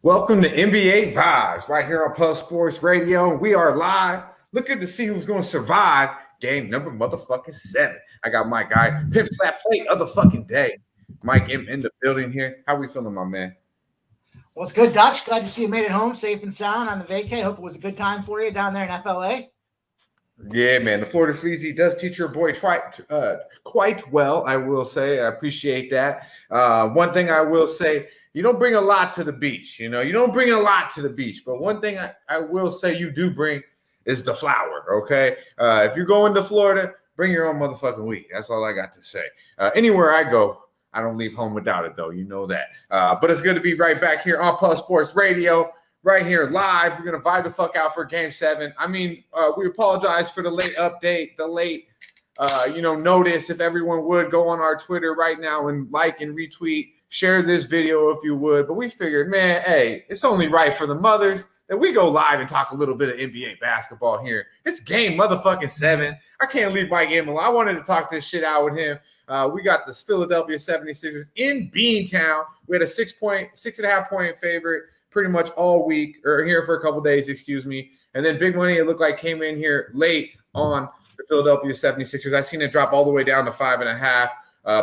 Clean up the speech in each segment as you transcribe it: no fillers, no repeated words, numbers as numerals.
Welcome to NBA Vibes right here on Plus Sports Radio. We are live looking to see who's going to survive game number motherfucking 7. I got my guy, Pimp Slap Plate of the fucking day. Mike in the building here. How we feeling, my man? Well, it's good, Dutch. Glad to see you made it home safe and sound on the vacay. Hope it was a good time for you down there in FLA. Yeah, man. The Florida Freezy does teach your boy quite well, I will say. I appreciate that. One thing I will say, you don't bring a lot to the beach. You don't bring a lot to the beach. But one thing I will say you do bring is the flour, okay? If you're going to Florida, bring your own motherfucking weed. That's all I got to say. Anywhere I go, I don't leave home without it, though. You know that. But it's good to be right back here on Plus Sports Radio. Right here live. We're going to vibe the fuck out for game 7. I mean, we apologize for the late update, the late, notice. If everyone would go on our Twitter right now and like and retweet, share this video if you would. But we figured, man, hey, it's only right for the mothers that we go live and talk a little bit of NBA basketball here. It's game motherfucking 7. I can't leave Mike in alone. I wanted to talk this shit out with him. We got the Philadelphia 76ers in Beantown. We had a 6.5 point favorite pretty much all week, or here for a couple days, excuse me. And then big money, it looked like, came in here late on the Philadelphia 76ers. I seen it drop all the way down to 5.5.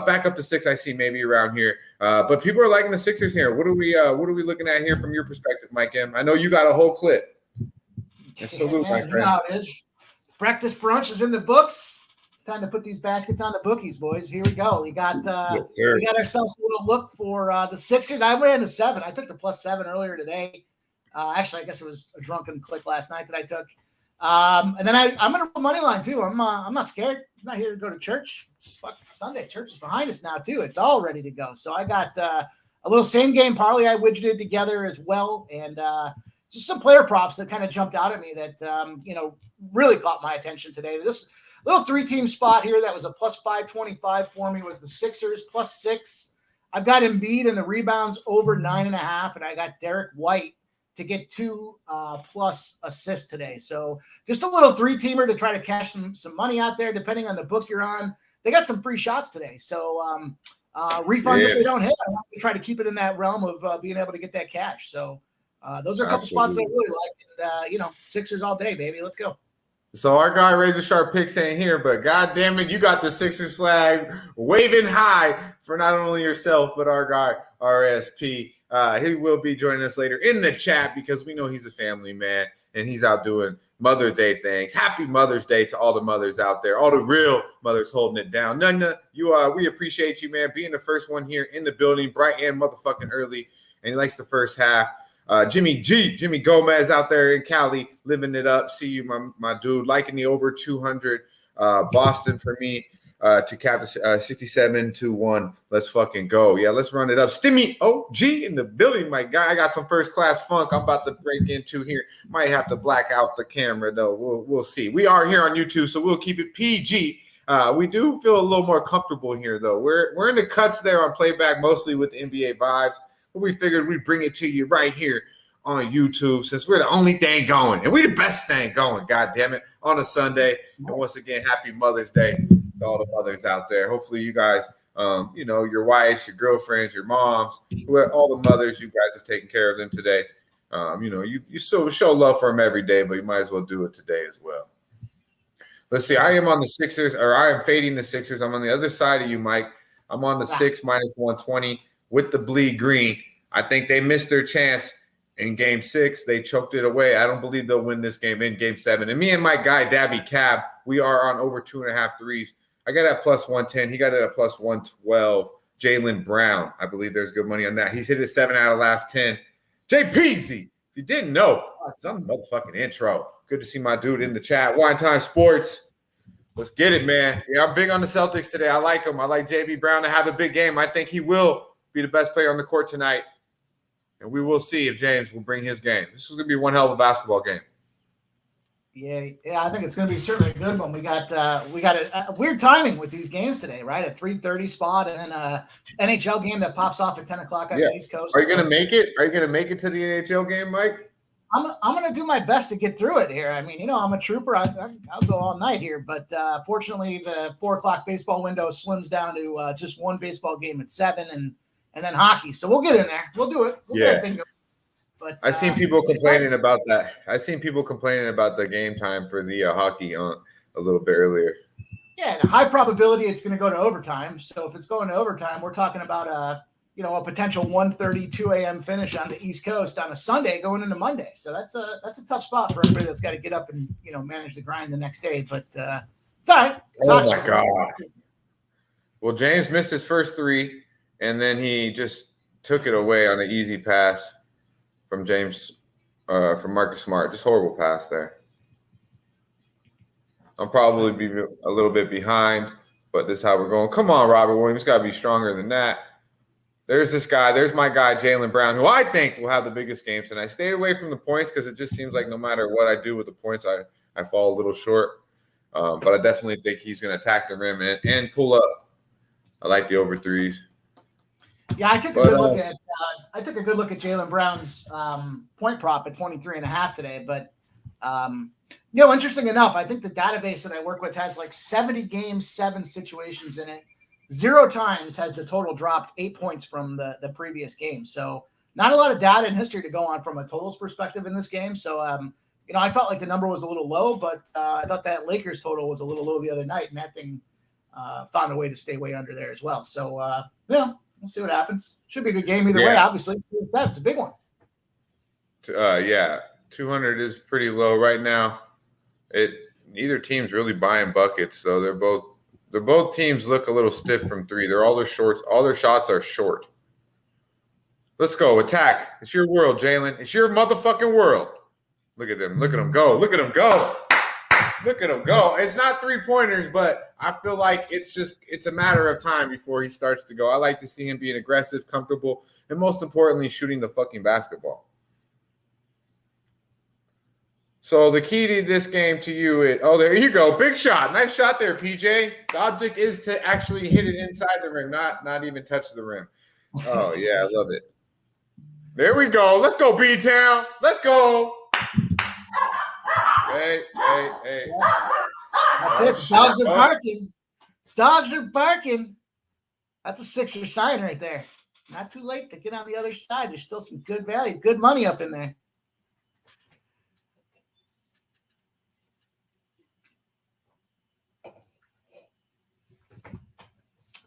Back up to 6, I see maybe around here. But people are liking the Sixers here. What are we looking at here from your perspective, Mike M? I know you got a whole clip. And salute, my friend. You know how it is. Breakfast brunch is in the books. It's time to put these baskets on the bookies, boys. Here we go. We got ourselves a little look for the Sixers. I ran to 7. I took the +7 earlier today. Actually, I guess it was a drunken click last night that I took. And then I'm going to roll money line too. I'm not scared. I'm not here to go to church. It's fucking Sunday. Church is behind us now too. It's all ready to go. So I got a little same game parlay I widgeted together as well, and just some player props that kind of jumped out at me that really caught my attention today. This little 3-team spot here that was a +525 for me was the Sixers +6. I've got Embiid in the rebounds over 9.5, and I got Derek White to get 2 plus assists today. So just a little 3-teamer to try to cash some money out there, depending on the book you're on. They got some free shots today. So refunds if they don't hit. I want to try to keep it in that realm of being able to get that cash. So those are a couple spots that I really like. And, Sixers all day, baby. Let's go. So our guy Razor Sharp Picks ain't here, but God damn it, you got the Sixers flag waving high for not only yourself, but our guy RSP. He will be joining us later in the chat because we know he's a family man and he's out doing Mother's Day things. Happy Mother's Day to all the mothers out there, all the real mothers holding it down. None, we appreciate you, man, being the first one here in the building, bright and motherfucking early, and he likes the first half. Jimmy Gomez out there in Cali, living it up. See you, my dude, liking the over 200. Boston for me to cap 67-1. Let's fucking go. Yeah, let's run it up. Stimmy OG in the building, my guy. I got some first class funk I'm about to break into here. Might have to black out the camera though. We'll see. We are here on YouTube, so we'll keep it PG. We do feel a little more comfortable here though. We're in the cuts there on playback, mostly with the NBA vibes. But we figured we'd bring it to you right here on YouTube since we're the only thing going. And we're the best thing going, God damn it, on a Sunday. And once again, happy Mother's Day to all the mothers out there. Hopefully you guys, your wives, your girlfriends, your moms, all the mothers, you guys have taken care of them today. You still show love for them every day, but you might as well do it today as well. Let's see. I am on the Sixers, or I am fading the Sixers. I'm on the other side of you, Mike. I'm on the 6 -120. With the bleed green. I think they missed their chance in game 6. They choked it away. I don't believe they'll win this game in game 7. And me and my guy, Dabby Cab, we are on over 2.5 threes. I got it at +110. He got it at +112. Jaylen Brown, I believe there's good money on that. He's hit it 7 out of the last 10. JPZ, if you didn't know, it's on the motherfucking intro. Good to see my dude in the chat. Wine Time Sports. Let's get it, man. Yeah, I'm big on the Celtics today. I like him. I like JB Brown to have a big game. I think he will be the best player on the court tonight. And we will see if James will bring his game. This is going to be one hell of a basketball game. Yeah, I think it's going to be certainly a good one. We got a weird timing with these games today, right? A 3:30 spot and then a NHL game that pops off at 10 o'clock on the East Coast. Are you going to make it? Are you going to make it to the NHL game, Mike? I'm going to do my best to get through it here. I mean, I'm a trooper. I'll go all night here. But fortunately, the 4 o'clock baseball window slims down to just one baseball game at 7 and then hockey. So we'll get in there. We'll do it. We'll get everything going. But I've seen people it's complaining exciting. about that. I've seen people complaining about the game time for the hockey on a little bit earlier. Yeah, and high probability it's going to go to overtime. So if it's going to overtime, we're talking about a potential 1:30, 2 a.m. finish on the East Coast on a Sunday going into Monday. So that's a tough spot for everybody that's got to get up and manage the grind the next day. But it's all right. It's Oh hockey. my god! Well, James missed his first three, and then he just took it away on an easy pass from from Marcus Smart. Just horrible pass there. I'll probably be a little bit behind, but this is how we're going. Come on, Robert Williams, got to be stronger than that. There's this guy. There's my guy, Jaylen Brown, who I think will have the biggest game tonight. I stayed away from the points because it just seems like no matter what I do with the points, I fall a little short. But I definitely think he's going to attack the rim and pull up. I like the over threes. Yeah, I took a good look at Jaylen Brown's point prop at 23.5 today. But interesting enough, I think the database that I work with has like 70 games, 7 situations in it. 0 times has the total dropped 8 points from the previous game. So not a lot of data and history to go on from a totals perspective in this game. So I felt like the number was a little low, but I thought that Lakers total was a little low the other night, and that thing found a way to stay way under there as well. So we'll see what happens. Should be a good game either way. Obviously, it's a big one. 200 is pretty low right now. Neither team's really buying buckets, so they're both teams look a little stiff from three. All their shots are short. Let's go attack. It's your world, Jaylen. It's your motherfucking world. Look at them. Look at them go. Look at them go. Look at him go. It's not 3-pointers, but I feel like it's a matter of time before he starts to go. I like to see him being aggressive, comfortable, and most importantly, shooting the fucking basketball. So the key to this game to you is, there you go. Big shot. Nice shot there, PJ. The object is to actually hit it inside the rim, not even touch the rim. Oh, yeah, I love it. There we go. Let's go, B-Town. Let's go. Hey. That's it. Dogs are barking. Dogs are barking. That's a Sixer sign right there. Not too late to get on the other side. There's still some good value, good money up in there.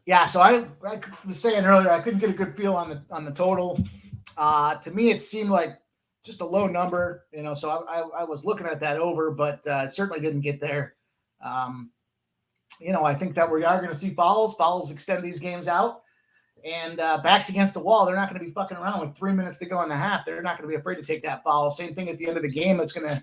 Yeah, so I was saying earlier, I couldn't get a good feel on the total. To me, it seemed like just a low number, so I was looking at that over, but certainly didn't get there. I think that we are going to see fouls. Fouls extend these games out, and backs against the wall. They're not going to be fucking around with 3 minutes to go in the half. They're not going to be afraid to take that foul. Same thing at the end of the game. It's going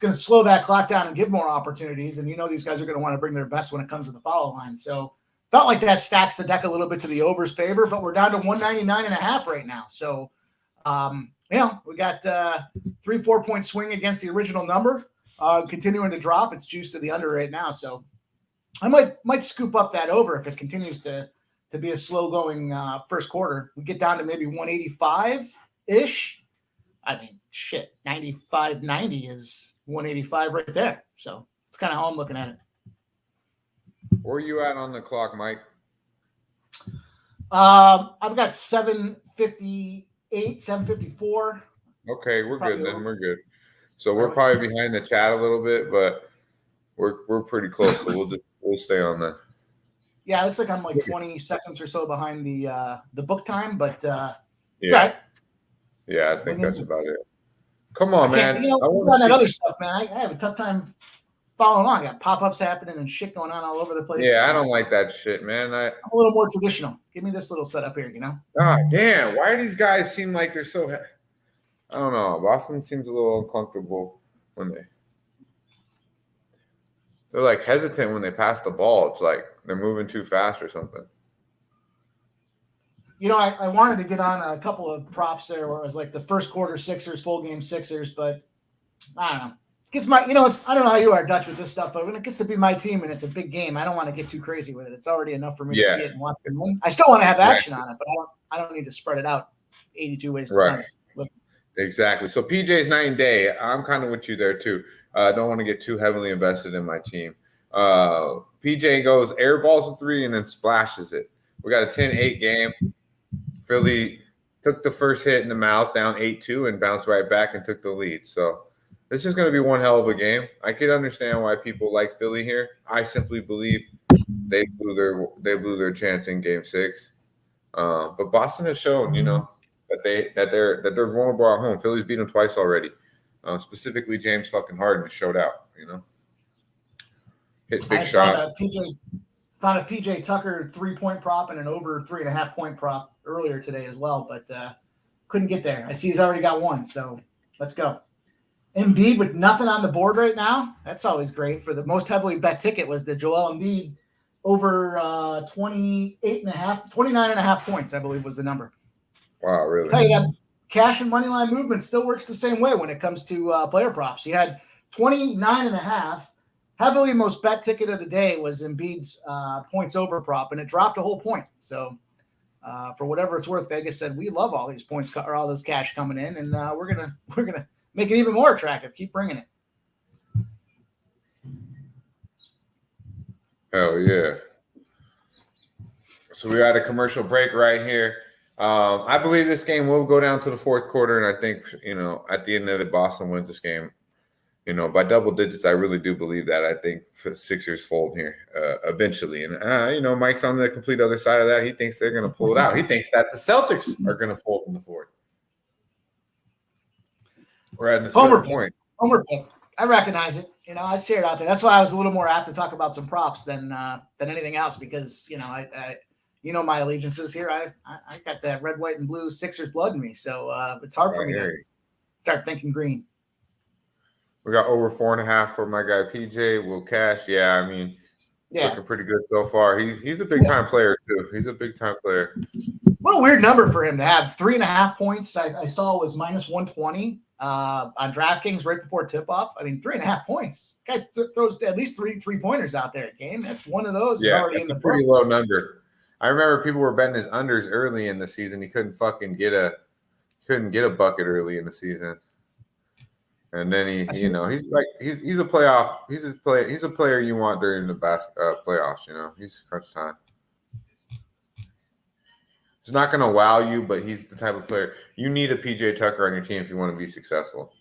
to slow that clock down and give more opportunities. And these guys are going to want to bring their best when it comes to the foul line. So felt like that stacks the deck a little bit to the over's favor, but we're down to 199.5 right now. So, we got 3-4 point swing against the original number, continuing to drop. It's juiced to the under right now. So I might scoop up that over if it continues to be a slow going first quarter. We get down to maybe 185-ish. I mean, shit, 95-90 is 185 right there. So it's kind of how I'm looking at it. Where are you at on the clock, Mike? I've got 758, 754. Okay, we're good then. We're good. So we're probably behind the chat a little bit, but we're pretty close. So we'll stay on that. Yeah, it looks like I'm like 20 seconds or so behind the book time, but it's all right. Yeah, I think that's about it. Come on, man. I want that other stuff, man. I have a tough time following along. I got pop-ups happening and shit going on all over the place. Yeah, I don't like that shit, man. I'm a little more traditional. Give me this little setup here, God damn. Why do these guys seem like they're so I don't know. Boston seems a little uncomfortable when they're like hesitant when they pass the ball. It's like they're moving too fast or something. I wanted to get on a couple of props there where it was like the first quarter Sixers, full game Sixers, but I don't know. Gets my, I don't know how you are, Dutch, with this stuff, but when it gets to be my team and it's a big game, I don't want to get too crazy with it. It's already enough for me to see it and watch it win. I still want to have action on it, but I don't need to spread it out 82 ways to Sunday. Exactly. So PJ's night and day. I'm kind of with you there too. I don't want to get too heavily invested in my team. PJ goes airballs a 3 and then splashes it. We got a 10-8 game. Philly took the first hit in the mouth, down 8-2, and bounced right back and took the lead. So this is going to be one hell of a game. I could understand why people like Philly here. I simply believe they blew their chance in Game 6. But Boston has shown, that they're vulnerable at home. Philly's beat them twice already. Specifically, James fucking Harden has showed out. Hit big shot. Found a PJ Tucker 3-point prop and an over 3.5-point prop earlier today as well, but couldn't get there. I see he's already got one, so let's go. Embiid with nothing on the board right now. That's always great. For the most heavily bet ticket was the Joel Embiid over 29.5 points, I believe was the number. Wow, really? I'll tell you that cash and money line movement still works the same way when it comes to player props. You had 29.5. Heavily most bet ticket of the day was Embiid's points over prop, and it dropped a whole point. So for whatever it's worth, Vegas said we love all these points or all this cash coming in, and we're gonna make it even more attractive. Keep bringing it. Hell yeah! So we got a commercial break right here. I believe this game will go down to the fourth quarter, and I think at the end of it, Boston wins this game. By double digits, I really do believe that. I think Sixers fold here eventually. And, Mike's on the complete other side of that. He thinks they're going to pull it out. He thinks that the Celtics are going to fold in the fourth. We're at a certain point. Homer pick. I recognize it. I see it out there. That's why I was a little more apt to talk about some props than anything else because, I my allegiances here. I got that red, white, and blue Sixers blood in me. So it's hard for me to start thinking green. We got over 4.5 for my guy PJ. Will cash. Yeah, looking pretty good so far. He's a big time player too. He's a big time player. What a weird number for him to have 3.5 points. I saw was minus 120 on DraftKings right before tip off. 3.5 points. Guy throws at least three pointers out there a game. That's one of those. Yeah, already in the pretty low number. I remember people were betting his unders early in the season. He couldn't get a bucket early in the season. And then he's a playoff. He's a player you want during the playoffs. He's crunch time. He's not going to wow you, but he's the type of player you need a PJ Tucker on your team if you want to be successful.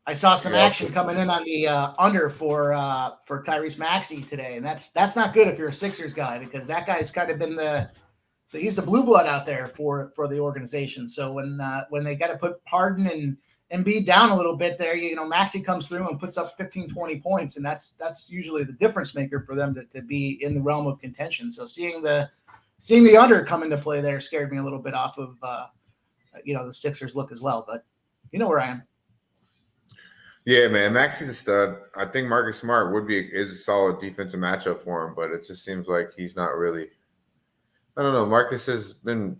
I saw some action coming in on the under for Tyrese Maxey today, and that's not good if you're a Sixers guy because that guy's kind of been he's the blue blood out there for the organization. So when they got to put Harden and Embiid down a little bit there, Maxey comes through and puts up 15, 20 points, and that's usually the difference maker for them to be in the realm of contention. So seeing the under come into play there scared me a little bit off of the Sixers look as well. But you know where I am. Yeah, man, Maxey's a stud. I think Marcus Smart is a solid defensive matchup for him, but it just seems like he's not really. I don't know. Marcus hasn't been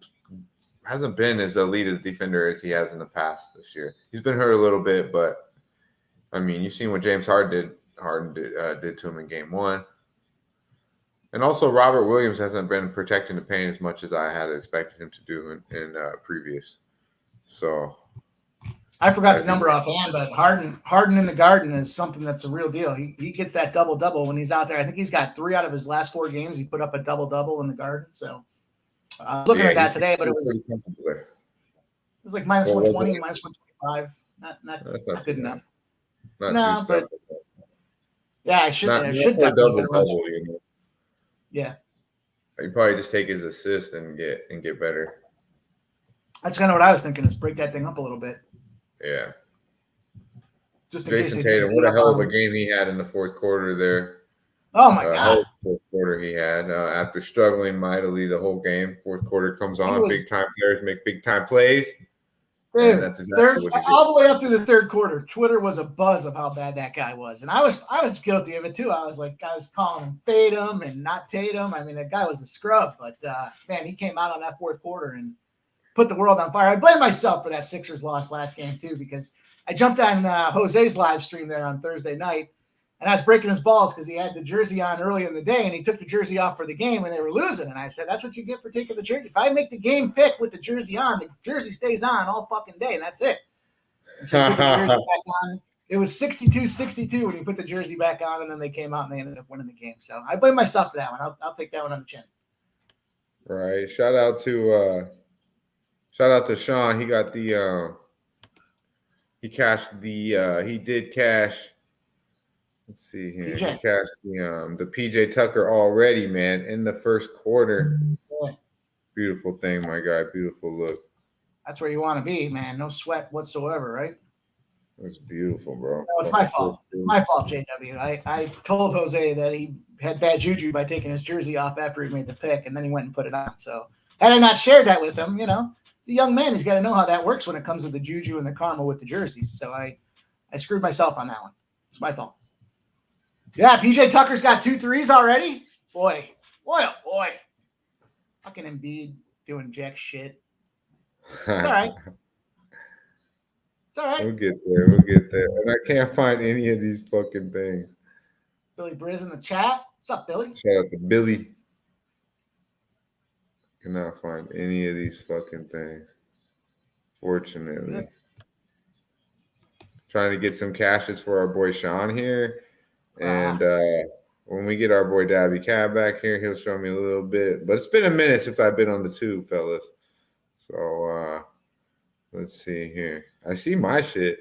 as elite a defender as he has in the past this year. He's been hurt a little bit, but you've seen what James Harden did to him in Game 1, and also Robert Williams hasn't been protecting the paint as much as I had expected him to do in previous. So I forgot the number offhand, but Harden in the Garden is something that's a real deal. He gets that double-double when he's out there. I think he's got 3 out of his last 4 games. He put up a double-double in the Garden. So looking at that today, but it was like minus 120, minus 125. Not good enough. No, but yeah, I should double-double. Yeah. You probably just take his assist and get better. That's kind of what I was thinking is break that thing up a little bit. Yeah. Just Jason Tatum, what a hell of a game he had in the fourth quarter there. Oh, my God. Fourth quarter he had after struggling mightily the whole game. Fourth quarter comes on. Big-time players make big-time plays. Dude, that's exactly all the way up to the third quarter, Twitter was a buzz of how bad that guy was. And I was guilty of it, too. I was calling him Tatum and not Tatum. That guy was a scrub. But, man, he came out on that fourth quarter and put the world on fire. I blame myself for that Sixers loss last game too, because I jumped on Jose's live stream there on Thursday night, and I was breaking his balls because he had the jersey on early in the day, and he took the jersey off for the game, and they were losing. And I said, "That's what you get for taking the jersey. If I make the game pick with the jersey on, the jersey stays on all fucking day, and that's it." And so he put the jersey back on. It was 62-62 when he put the jersey back on, and then they came out and they ended up winning the game. So I blame myself for that one. I'll take that one on the chin. Right. Shout out to Sean. He got the he cashed the he did cash. Let's see here. He PJ. cashed the PJ Tucker already, man, in the first quarter. Yeah. Beautiful thing, my guy. Beautiful look. That's where you want to be, man. No sweat whatsoever, right? It's beautiful, bro. No, it's my fault. It's my fault, JW. I told Jose that he had bad juju by taking his jersey off after he made the pick, and then he went and put it on. So had I not shared that with him, he's a young man. He's got to know how that works when it comes to the juju and the karma with the jerseys. So I screwed myself on that one. It's my fault. Yeah, PJ Tucker's got 2 threes already. Boy, oh boy. Fucking Embiid doing jack shit. It's all right. It's all right. We'll get there. And I can't find any of these fucking things. Billy Briz in the chat. What's up, Billy? Shout out to Billy. Cannot find any of these fucking things. Fortunately. Yeah. Trying to get some cashes for our boy Sean here. And when we get our boy Dabby Cab back here, he'll show me a little bit. But it's been a minute since I've been on the tube, fellas. So let's see here. I see my shit.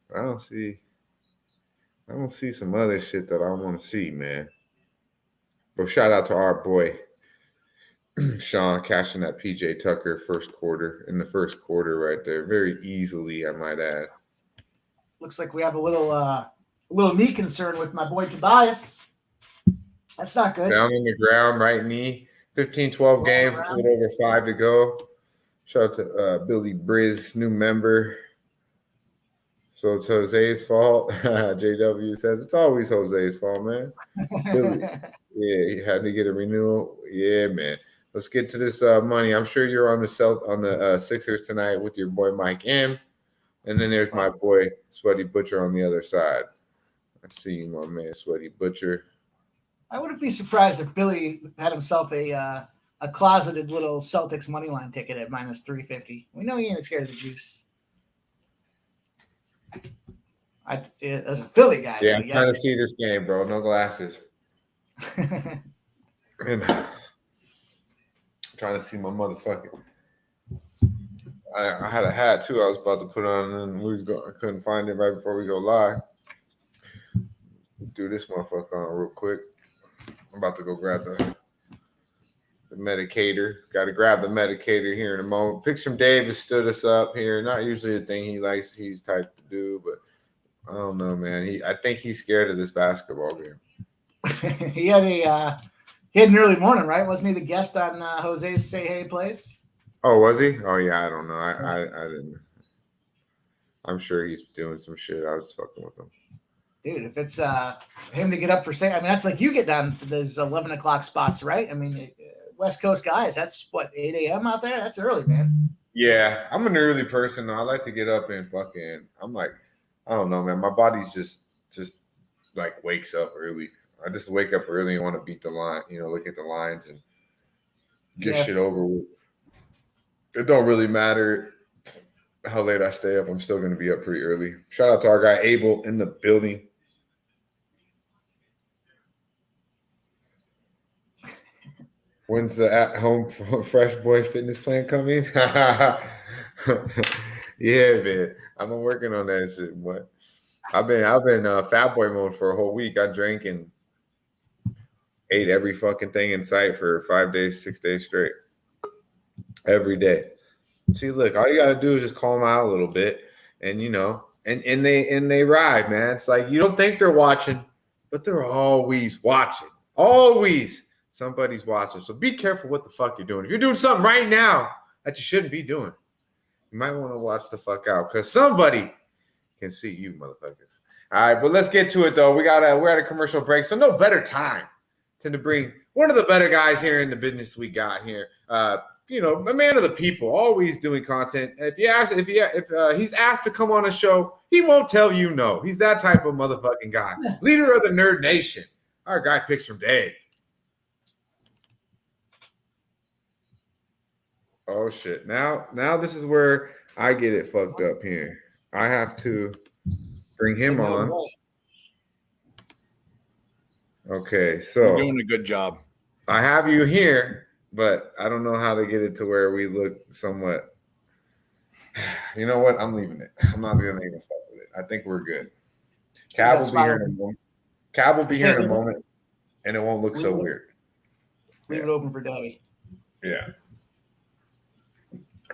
But I don't see some other shit that I want to see, man. But shout out to our boy Sean cashing that PJ Tucker in the first quarter right there. Very easily, I might add. Looks like we have a little knee concern with my boy Tobias. That's not good. Down on the ground, right knee. 15-12 game, a little over 5 to go. Shout out to Billy Briz, new member. So it's Jose's fault. JW says it's always Jose's fault, man. Billy, yeah, he had to get a renewal. Yeah, man. Let's get to this money. I'm sure you're on the Sixers tonight with your boy Mike M. And then there's my boy Sweaty Butcher on the other side. I see you, my man, Sweaty Butcher. I wouldn't be surprised if Billy had himself a closeted little Celtics money line ticket at -350. We know he ain't scared of the juice. As a Philly guy. Yeah, I'm trying to see this game, bro. No glasses. And I'm trying to see my motherfucking. I had a hat too. I was about to put on, and I couldn't find it right before we go live. Do this motherfucker on real quick. I'm about to go grab the medicator. Got to grab the medicator here in a moment. Picture Davis stood us up here. Not usually a thing he's typed to do, but I don't know, man. I think he's scared of this basketball game. He had an early morning, right? Wasn't he the guest on Jose's Say Hey Place? Oh, was he? Oh yeah, I don't know. I didn't. I'm sure he's doing some shit. I was fucking with him. Dude, if it's him to get up for that's like you get down for those 11 o'clock spots, right? I mean, West Coast guys, that's what, 8 a.m. out there? That's early, man. Yeah, I'm an early person. I like to get up and I'm like, I don't know, man. My body's just like wakes up early. I just wake up early and want to beat the line, look at the lines and get shit over with. It don't really matter how late I stay up. I'm still going to be up pretty early. Shout out to our guy Abel in the building. When's the at-home Fresh Boy fitness plan coming? Yeah, man. I've been working on that shit, boy. I've been fat boy mode for a whole week. I drank and ate every fucking thing in sight for 5 days, 6 days straight. Every day. See, look, all you gotta do is just calm out a little bit, and and they ride, man. It's like you don't think they're watching, but they're always watching. Always. Somebody's watching. So be careful what the fuck you're doing. If you're doing something right now that you shouldn't be doing, you might want to watch the fuck out because somebody can see you, motherfuckers. All right, but let's get to it though. We're at a commercial break, so no better time than to bring one of the better guys here in the business we got here. A man of the people, always doing content. If he's asked to come on a show, he won't tell you no. He's that type of motherfucking guy. Leader of the Nerd Nation. Our guy picks from Dave. Oh shit! Now this is where I get it fucked up here. I have to bring him on. Okay, so you're doing a good job. I have you here. but I don't know how to get it to where we look somewhat. You know what? I'm leaving it. I'm not going to even fuck with it. I think we're good. Cab will be here in a moment. Cab will be here in a moment, and it won't look so weird. Leave it open for Davey. Yeah.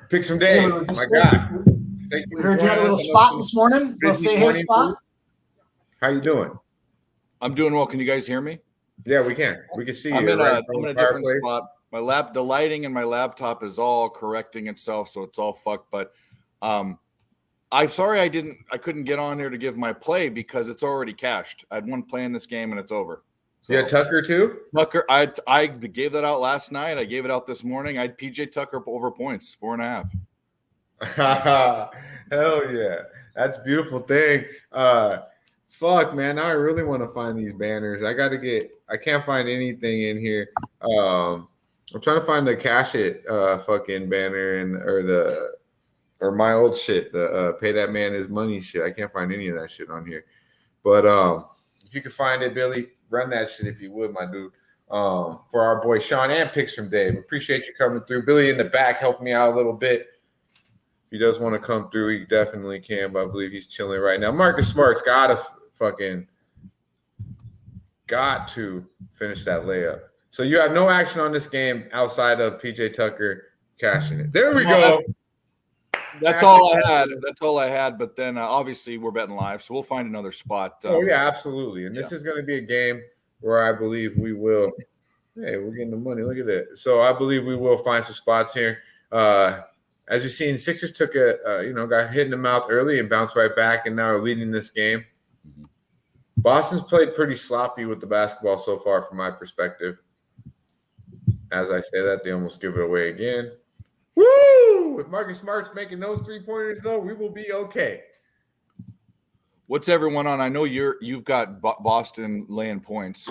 Pick some day. My God. Thank you. We heard you had a little spot this morning. We'll say hey, spot. How you doing? I'm doing well. Can you guys hear me? Yeah, we can. We can see you. I'm in a different spot. The lighting in my laptop is all correcting itself, so it's all fucked. But I'm sorry I couldn't get on here to give my play because it's already cashed. I had one play in this game and it's over. So, yeah, Tucker too? Tucker, I gave that out last night. I gave it out this morning. I had PJ Tucker over points, 4.5. Hell yeah. That's a beautiful thing. Fuck, man. Now I really want to find these banners. I can't find anything in here. I'm trying to find the cash it fucking banner or my old shit, the pay that man his money shit. I can't find any of that shit on here. But if you can find it, Billy, run that shit if you would, my dude. For our boy Sean and picks from Dave. Appreciate you coming through. Billy in the back helped me out a little bit. If he does want to come through, he definitely can, but I believe he's chilling right now. Marcus Smart's got to finish that layup. So you have no action on this game outside of PJ Tucker cashing it. There we go. That's all I had. That's all I had. But then obviously we're betting live, so we'll find another spot. Oh yeah, absolutely. And this is going to be a game where I believe we will. Hey, we're getting the money. Look at that. So I believe we will find some spots here. As you've seen, Sixers took got hit in the mouth early and bounced right back, and now are leading this game. Mm-hmm. Boston's played pretty sloppy with the basketball so far, from my perspective. As I say that, they almost give it away again. Woo! If Marcus Smart's making those 3-pointers, though, we will be okay. What's everyone on? I know you've got Boston laying points.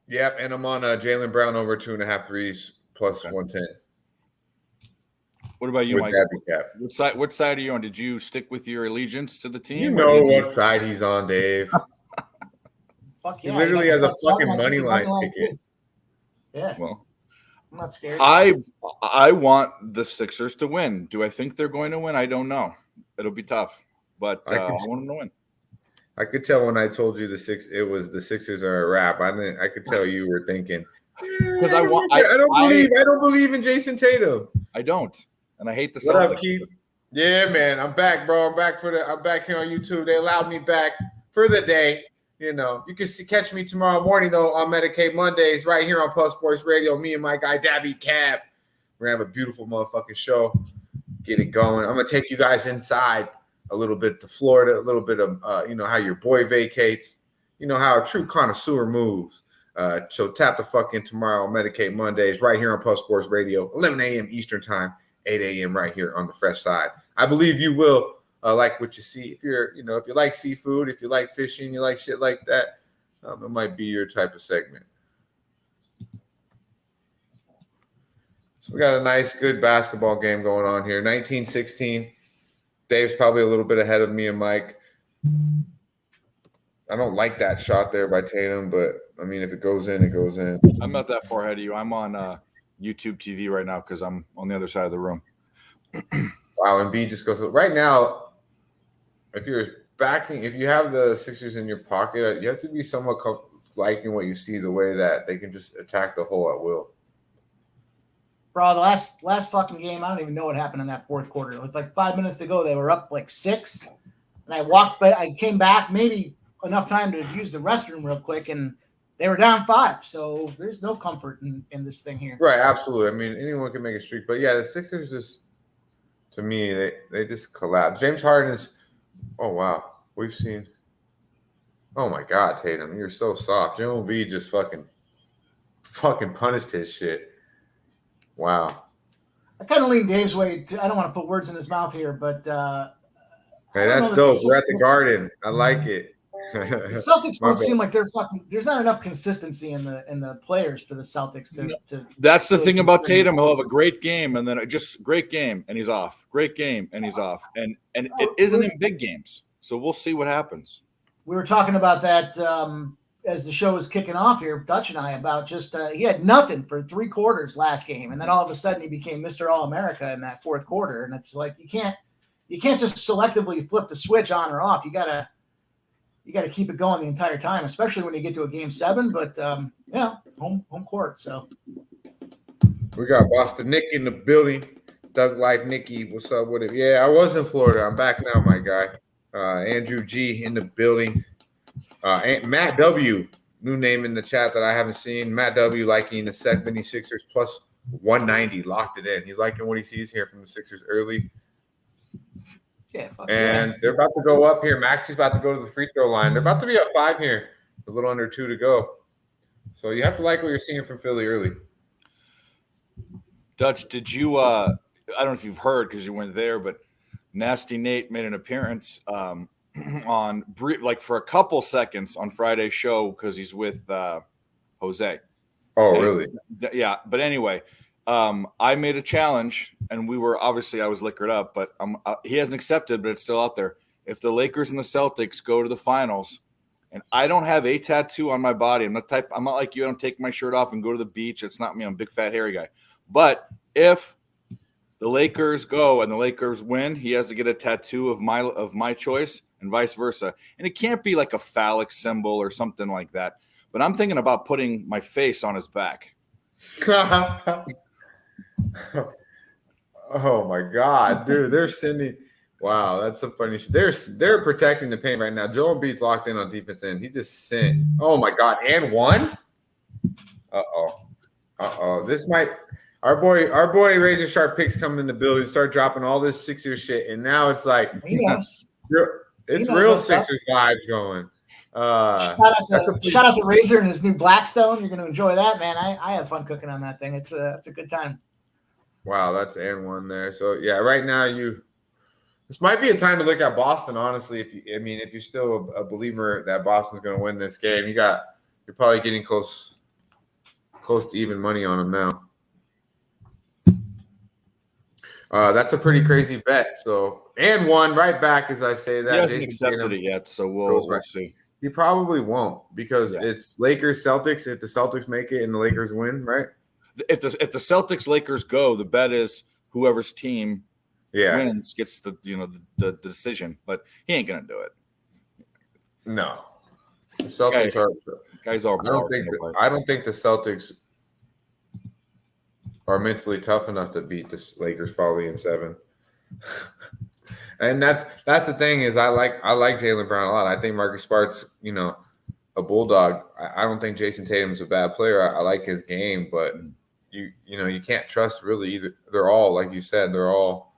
Yep, and I'm on Jaylen Brown over 2.5 threes plus 110. What about you, Mike? What side are you on? Did you stick with your allegiance to the team? You know what side he's on, Dave. Fuck yeah, he literally has a fucking money line ticket. Yeah. Well, I'm not scared. I want the Sixers to win. Do I think they're going to win? I don't know. It'll be tough, but I want them to win. I could tell when I told you the Sixers are a wrap. I could tell you were thinking because I don't believe in Jason Tatum. I don't, and I hate the Celtics. Celtics. What up, Keith? Yeah, man, I'm back, bro. I'm back here on YouTube. They allowed me back for the day. You know, you can catch me tomorrow morning, though, on Medicaid Mondays right here on Plus Sports Radio. Me and my guy, Dabby Cab. We're going to have a beautiful motherfucking show. Get it going. I'm going to take you guys inside a little bit to Florida, a little bit of, how your boy vacates. You know how a true connoisseur moves. So tap the fuck in tomorrow on Medicaid Mondays right here on Plus Sports Radio, 11 a.m. Eastern Time, 8 a.m. right here on the fresh side. I believe you will. Like what you see. If you like seafood, if you like fishing, you like shit like that, it might be your type of segment. So we got a nice, good basketball game going on here. 19-16. Dave's probably a little bit ahead of me and Mike. I don't like that shot there by Tatum, but I mean, if it goes in, it goes in. I'm not that far ahead of you. I'm on YouTube TV right now because I'm on the other side of the room. Wow, and B just goes right now. If you have the Sixers in your pocket, you have to be somewhat liking what you see, the way that they can just attack the hole at will. Bro, the last fucking game, I don't even know what happened in that fourth quarter. With like 5 minutes to go, they were up like 6. And I came back, maybe enough time to use the restroom real quick, and they were down 5. So there's no comfort in this thing here. Right, absolutely. I mean, anyone can make a streak. But yeah, the Sixers just, to me, they just collapse. James Harden's, oh, wow. We've seen, oh my God, Tatum, you're so soft. Joel B just fucking punished his shit. Wow. I kind of lean Dave's way. I don't want to put words in his mouth here, but hey, that's dope. We're at the Garden. I like it. The Celtics don't seem like they're fucking. There's not enough consistency in the players for the Celtics to. That's the thing about Tatum. He'll have a great game and then just great game and he's off. Great game and he's off. And it isn't in big games. So we'll see what happens. We were talking about that as the show was kicking off here, Dutch and I, about just he had nothing for 3 quarters last game, and then all of a sudden he became Mr. All America in that fourth quarter. And it's like you can't just selectively flip the switch on or off. You gotta keep it going the entire time, especially when you get to a game 7. But home court. So we got Boston Nick in the building. Doug Life Nicky, what's up with it? Yeah, I was in Florida. I'm back now, my guy. Andrew G in the building. Matt W, new name in the chat that I haven't seen. Matt W liking the 76ers plus 190, locked it in. He's liking what he sees here from the Sixers early. Yeah, they're about to go up here. Maxi's about to go to the free throw line. They're about to be up 5 here, a little under 2 to go. So you have to like what you're seeing from Philly early. Dutch, did you? I don't know if you've heard because you weren't there, but Nasty Nate made an appearance on like for a couple seconds on Friday's show because he's with Jose. Oh, really? Yeah, but anyway, I made a challenge, and we were obviously I was liquored up, but he hasn't accepted, but it's still out there. If the Lakers and the Celtics go to the finals, and I don't have a tattoo on my body, I'm not like you. I don't take my shirt off and go to the beach. It's not me. I'm a big fat hairy guy. But if the Lakers go and the Lakers win, he has to get a tattoo of my choice, and vice versa. And it can't be like a phallic symbol or something like that. But I'm thinking about putting my face on his back. Oh my God, dude! They're sending. Wow, that's so funny. They're protecting the paint right now. Joel Embiid's locked in on defense end. He just sent. Oh my God, and one. This might. Our boy Razor Sharp Picks coming in the building, start dropping all this Sixers shit, and now it's like it's real Sixers vibes going. Shout out to Razor and his new Blackstone. You're going to enjoy that, man. I have fun cooking on that thing. It's a good time. Wow, that's and one there. So yeah, right now this might be a time to look at Boston. Honestly, if you're still a believer that Boston's going to win this game, you're probably getting close to even money on them now. That's a pretty crazy bet. So and one right back as I say that. He hasn't accepted it yet, so we'll see. He probably won't because it's Lakers Celtics. If the Celtics make it and the Lakers win, right? If the Celtics Lakers go, the bet is whoever's team wins gets the decision, but he ain't gonna do it. No, the Celtics guys are. I don't think the Celtics are mentally tough enough to beat the Lakers probably in 7. And that's the thing is I like Jaylen Brown a lot. I think Marcus Smart's a bulldog. I don't think Jason Tatum's a bad player. I like his game, but you can't trust really either. They're all, like you said, they're all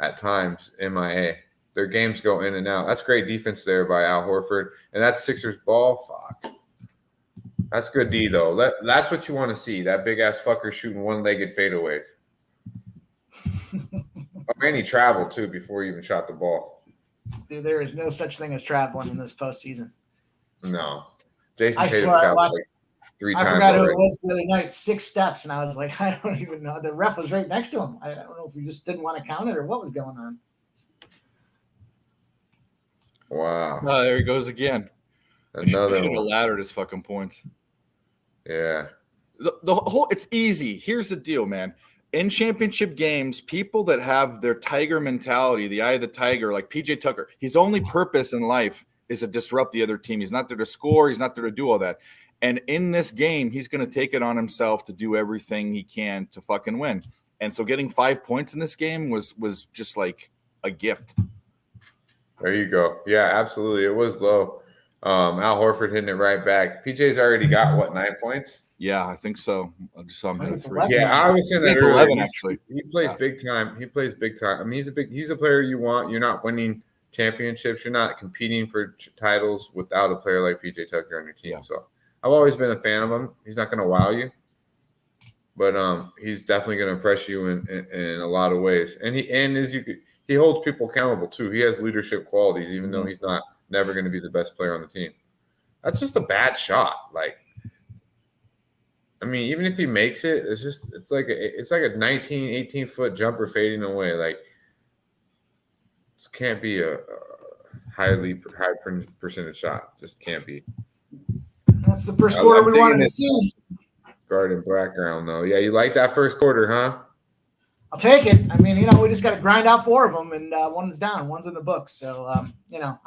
at times MIA. Their games go in and out. That's great defense there by Al Horford, and that's Sixers ball. Fuck. That's good D though. That's what you want to see. That big ass fucker shooting one-legged fadeaways. And he traveled too before he even shot the ball. Dude, there is no such thing as traveling in this postseason. No. Jason Tatum traveled like 3 times. I forgot who it was the other night. 6 steps, and I was like, I don't even know. The ref was right next to him. I don't know if he just didn't want to count it or what was going on. Wow. Oh, there he goes again. Another should have laddered his fucking points. Yeah. The whole it's easy. Here's the deal, man. In championship games, people that have their tiger mentality, the eye of the tiger, like PJ Tucker, his only purpose in life is to disrupt the other team. He's not there to score. He's not there to do all that. And in this game, he's going to take it on himself to do everything he can to fucking win. And so getting 5 points in this game was just like a gift. There you go. Yeah, absolutely. It was low. Al Horford hitting it right back. PJ's already got 9 points? Yeah, I think so. I just saw him hit 3. Yeah, I was saying that 11 actually. He plays big time. He plays big time. I mean, he's a player you want. You're not winning championships. You're not competing for titles without a player like PJ Tucker on your team. Yeah. So I've always been a fan of him. He's not going to wow you, but he's definitely going to impress you in a lot of ways. And he holds people accountable too. He has leadership qualities, even though he's never going to be the best player on the team. That's just a bad shot. Even if he makes it, it's like a 19, 18-foot jumper fading away. This can't be a high percentage shot. Just can't be. That's the first quarter we wanted to see. Garden background, though. Yeah, you like that first quarter, huh? I'll take it. I mean, we just got to grind out 4 of them, and one's down, one's in the books. So, I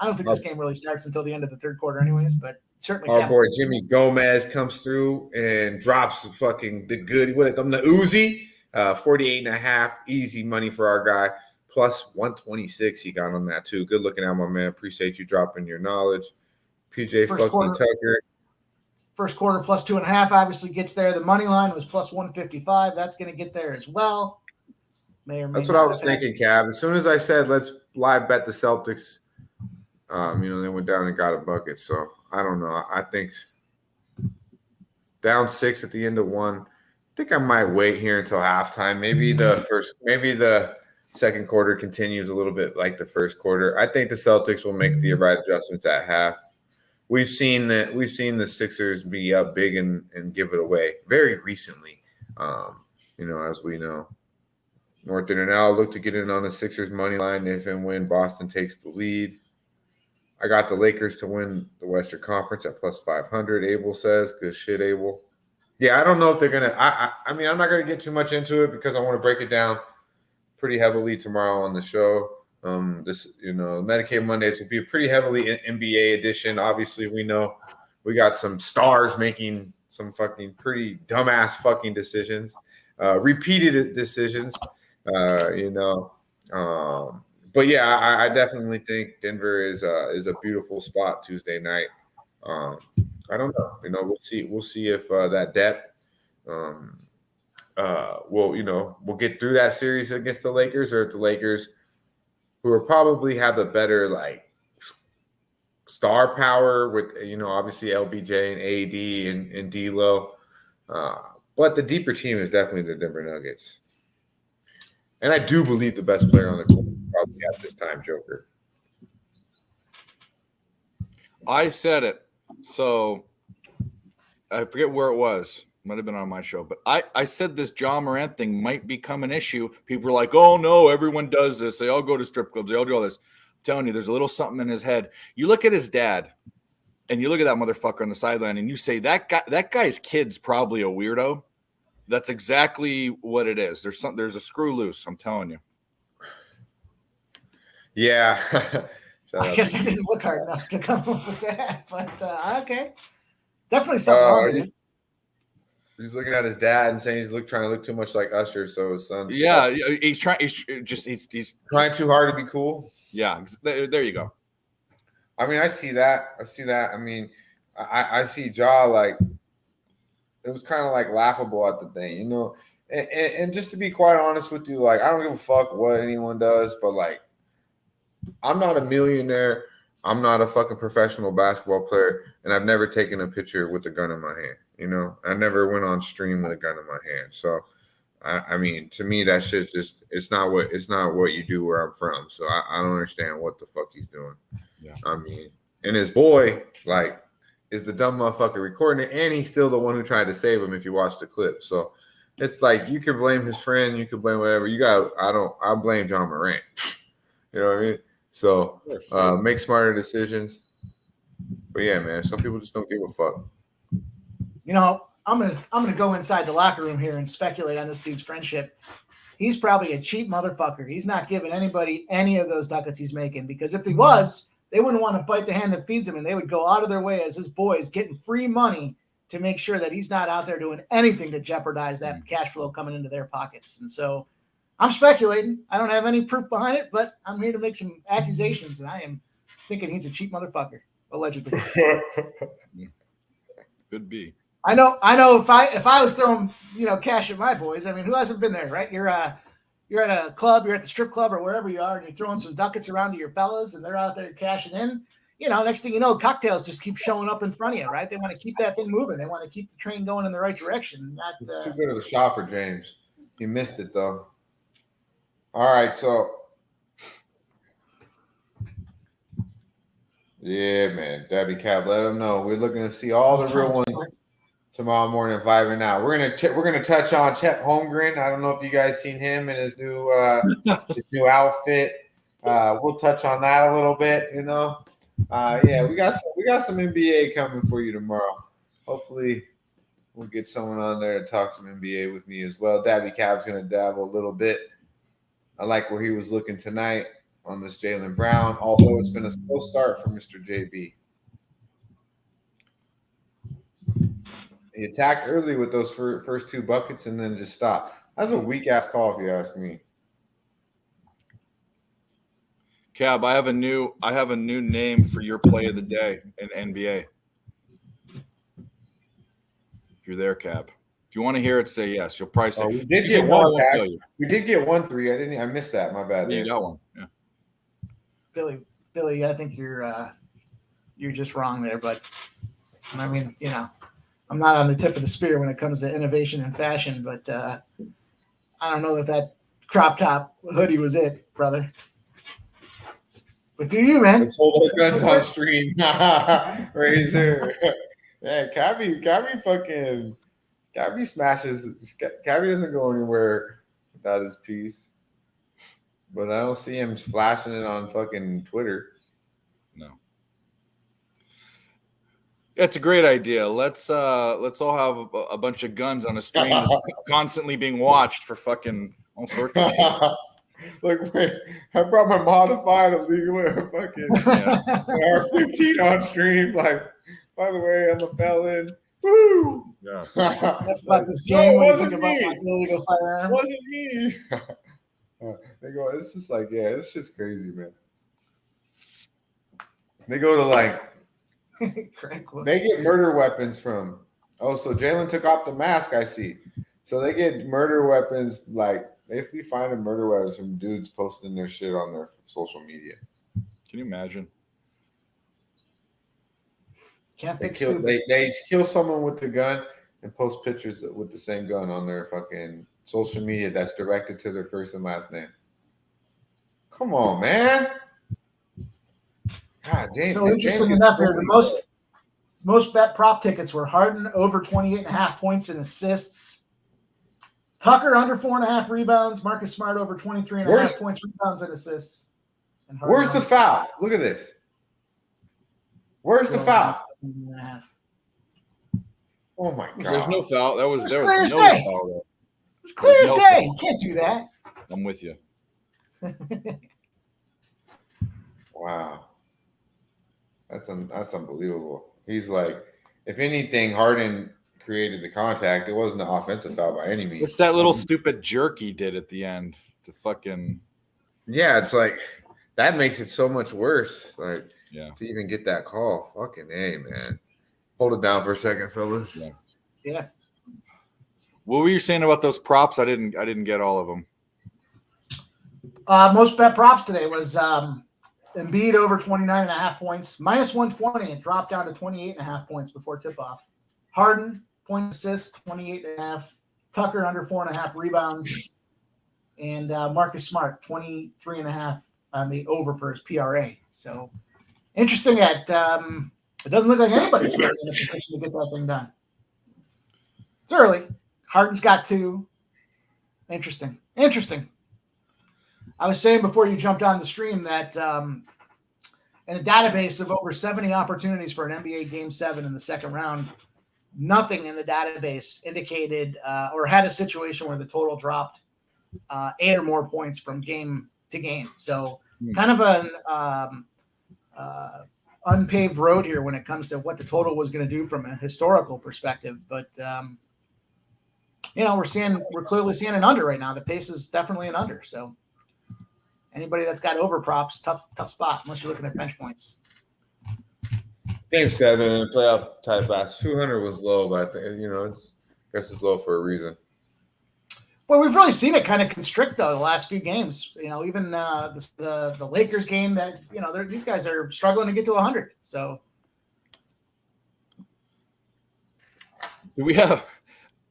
don't think this game really starts until the end of the third quarter anyways, but certainly our boy Jimmy Gomez comes through and drops fucking the good, what it come, the Uzi, 48.5, easy money for our guy. Plus 126 he got on that too. Good looking out, my man. Appreciate you dropping your knowledge. PJ Tucker. First quarter plus 2.5 obviously gets there. The money line was plus 155. That's going to get there as well. That's what I was thinking, Cav. As soon as I said let's live bet the Celtics, they went down and got a bucket. So I don't know. I think down 6 at the end of 1. I think I might wait here until halftime. Maybe the second quarter continues a little bit like the first quarter. I think the Celtics will make the right adjustments at half. We've seen the Sixers be up big and give it away very recently. As we know. North Internal look to get in on the Sixers money line if and when Boston takes the lead. I got the Lakers to win the Western Conference at plus 500. Abel says, good shit, Abel. Yeah, I don't know if they're gonna. I'm not gonna get too much into it because I want to break it down pretty heavily tomorrow on the show. Medicaid Mondays will be a pretty heavily NBA edition. Obviously, we know we got some stars making some fucking pretty dumbass fucking decisions, repeated decisions. But yeah, I definitely think Denver is a beautiful spot Tuesday night. I don't know. We'll see. We'll see if that depth. We'll get through that series against the Lakers, or if the Lakers, who will probably have the better star power with obviously LBJ and AD and D'Lo, but the deeper team is definitely the Denver Nuggets, and I do believe the best player on the court probably at this time, Joker. I said it, so I forget where it was. Might have been on my show, but I said this John Morant thing might become an issue. People are like, oh, no, everyone does this. They all go to strip clubs. They all do all this. I'm telling you, there's a little something in his head. You look at his dad, and you look at that motherfucker on the sideline, and you say, that guy's kid's probably a weirdo. That's exactly what it is. There's a screw loose, I'm telling you. Yeah. I guess I didn't look hard enough to come up with that, but okay. Definitely something wrong with it. He's looking at his dad and saying he's trying to look too much like Usher, so his son's he's trying. He's trying too hard to be cool. Yeah, there you go. I mean, I see that. I mean, I see Ja it was kind of laughable at the thing, And just to be quite honest with you, I don't give a fuck what anyone does, but I'm not a millionaire. I'm not a fucking professional basketball player, and I've never taken a picture with a gun in my hand. I never went on stream with a gun in my hand. So, I mean, to me, that shit it's not what you do where I'm from. So I don't understand what the fuck he's doing. Yeah. I mean, and his boy, is the dumb motherfucker recording it, and he's still the one who tried to save him if you watch the clip. So it's you can blame his friend, you can blame whatever. I blame John Morant. You know what I mean? So make smarter decisions. But yeah, man, some people just don't give a fuck. I'm gonna go inside the locker room here and speculate on this dude's friendship. He's probably a cheap motherfucker. He's not giving anybody any of those ducats he's making, because if he was, they wouldn't want to bite the hand that feeds him, and they would go out of their way as his boys getting free money to make sure that he's not out there doing anything to jeopardize that cash flow coming into their pockets. And so I'm speculating. I don't have any proof behind it, but I'm here to make some accusations, and I am thinking he's a cheap motherfucker, allegedly. Could be. I know. If I was throwing cash at my boys, I mean, who hasn't been there, right? You're at a club, you're at the strip club or wherever you are, and you're throwing some ducats around to your fellas, and they're out there cashing in. Next thing you know, cocktails just keep showing up in front of you, right? They want to keep that thing moving. They want to keep the train going in the right direction. Too good of a shot for James. He missed it though. All right, so yeah, man, Debbie Cab, let them know we're looking to see all the real ones tomorrow morning vibing out. We're gonna touch on Chet Holmgren. I don't know if you guys seen him in his new outfit. We'll touch on that a little bit. Yeah, we got some NBA coming for you tomorrow. hopefully we'll get someone on there to talk some NBA with me as well. Dabby Cav's going to dabble a little bit. I like where he was looking tonight on this Jaylen Brown, although it's been a slow start for Mr. JB. He attacked early with those first 2 buckets and then just stopped. That's a weak-ass call, if you ask me. Cab, I have a new name for your play of the day in NBA. If you're there, Cab. If you want to hear it, say yes. You'll probably say. We did get one. We did get 1-3. I missed that. My bad. You got one. Yeah. Billy, I think you're just wrong there. But I mean, I'm not on the tip of the spear when it comes to innovation and fashion. But I don't know that crop top hoodie was it, brother. But do you, man? Let's hold our guns on stream. Razor. Yeah, Cabby smashes. Cabby doesn't go anywhere without his piece. But I don't see him flashing it on fucking Twitter. No. It's a great idea. Let's all have a bunch of guns on a stream constantly being watched for fucking all sorts of shit. Like, wait, I brought my modified illegal fucking R15 on stream. Like, by the way, I'm a felon. Woo! Yeah. That's about this game. No, When it you think wasn't about me. my illegal firearm. It wasn't me. They go, it's just like, yeah, it's just crazy, man. They go to like, they get murder weapons from, so Jaylen took off the mask, I see. So they get murder weapons, like, if we find a murder weapons from dudes posting their shit on their social media. Can you imagine? Can't fix they kill someone with the gun and post pictures with the same gun on their fucking social media that's directed to their first and last name. Come on, man. God, James. So interesting enough here, the most bet prop tickets were Harden over 28.5 points and assists. Tucker under 4.5 rebounds. Marcus Smart over 23.5 points, rebounds, and assists. And where's the foul? Look at this. Where's the foul? Oh my god! There's no foul. There was clear no as day. foul. It's clear as day. You can't do that. I'm with you. Wow, that's unbelievable. He's like, if anything, Harden created the contact. It wasn't an offensive foul by any means. What's that little stupid jerk he did at the end to fucking? Yeah, it's like that makes it so much worse. Like, to even get that call, fucking A, man. Hold it down for a second, fellas. Yeah. What were you saying about those props? I didn't get all of them. Most bet props today was Embiid over 29.5 points, minus 120. It dropped down to 28.5 points before tip-off. Harden, point assist, 28.5. Tucker under 4.5 rebounds. And Marcus Smart, 23.5 on the over for his PRA. So interesting that it doesn't look like anybody's really in a position to get that thing done. It's early. Harden's got 2. Interesting. I was saying before you jumped on the stream that in a database of over 70 opportunities for an NBA Game 7 in the second round, nothing in the database indicated or had a situation where the total dropped 8 or more points from game to game. So kind of an unpaved road here when it comes to what the total was going to do from a historical perspective. But, we're clearly seeing an under right now. The pace is definitely an under. So anybody that's got over props, tough spot, unless you're looking at bench points. Game 7, playoff type bass. 200 was low, but I think, I guess it's low for a reason. Well, we've really seen it kind of constrict though the last few games. Even the Lakers game that these guys are struggling to get to 100. So, do we have?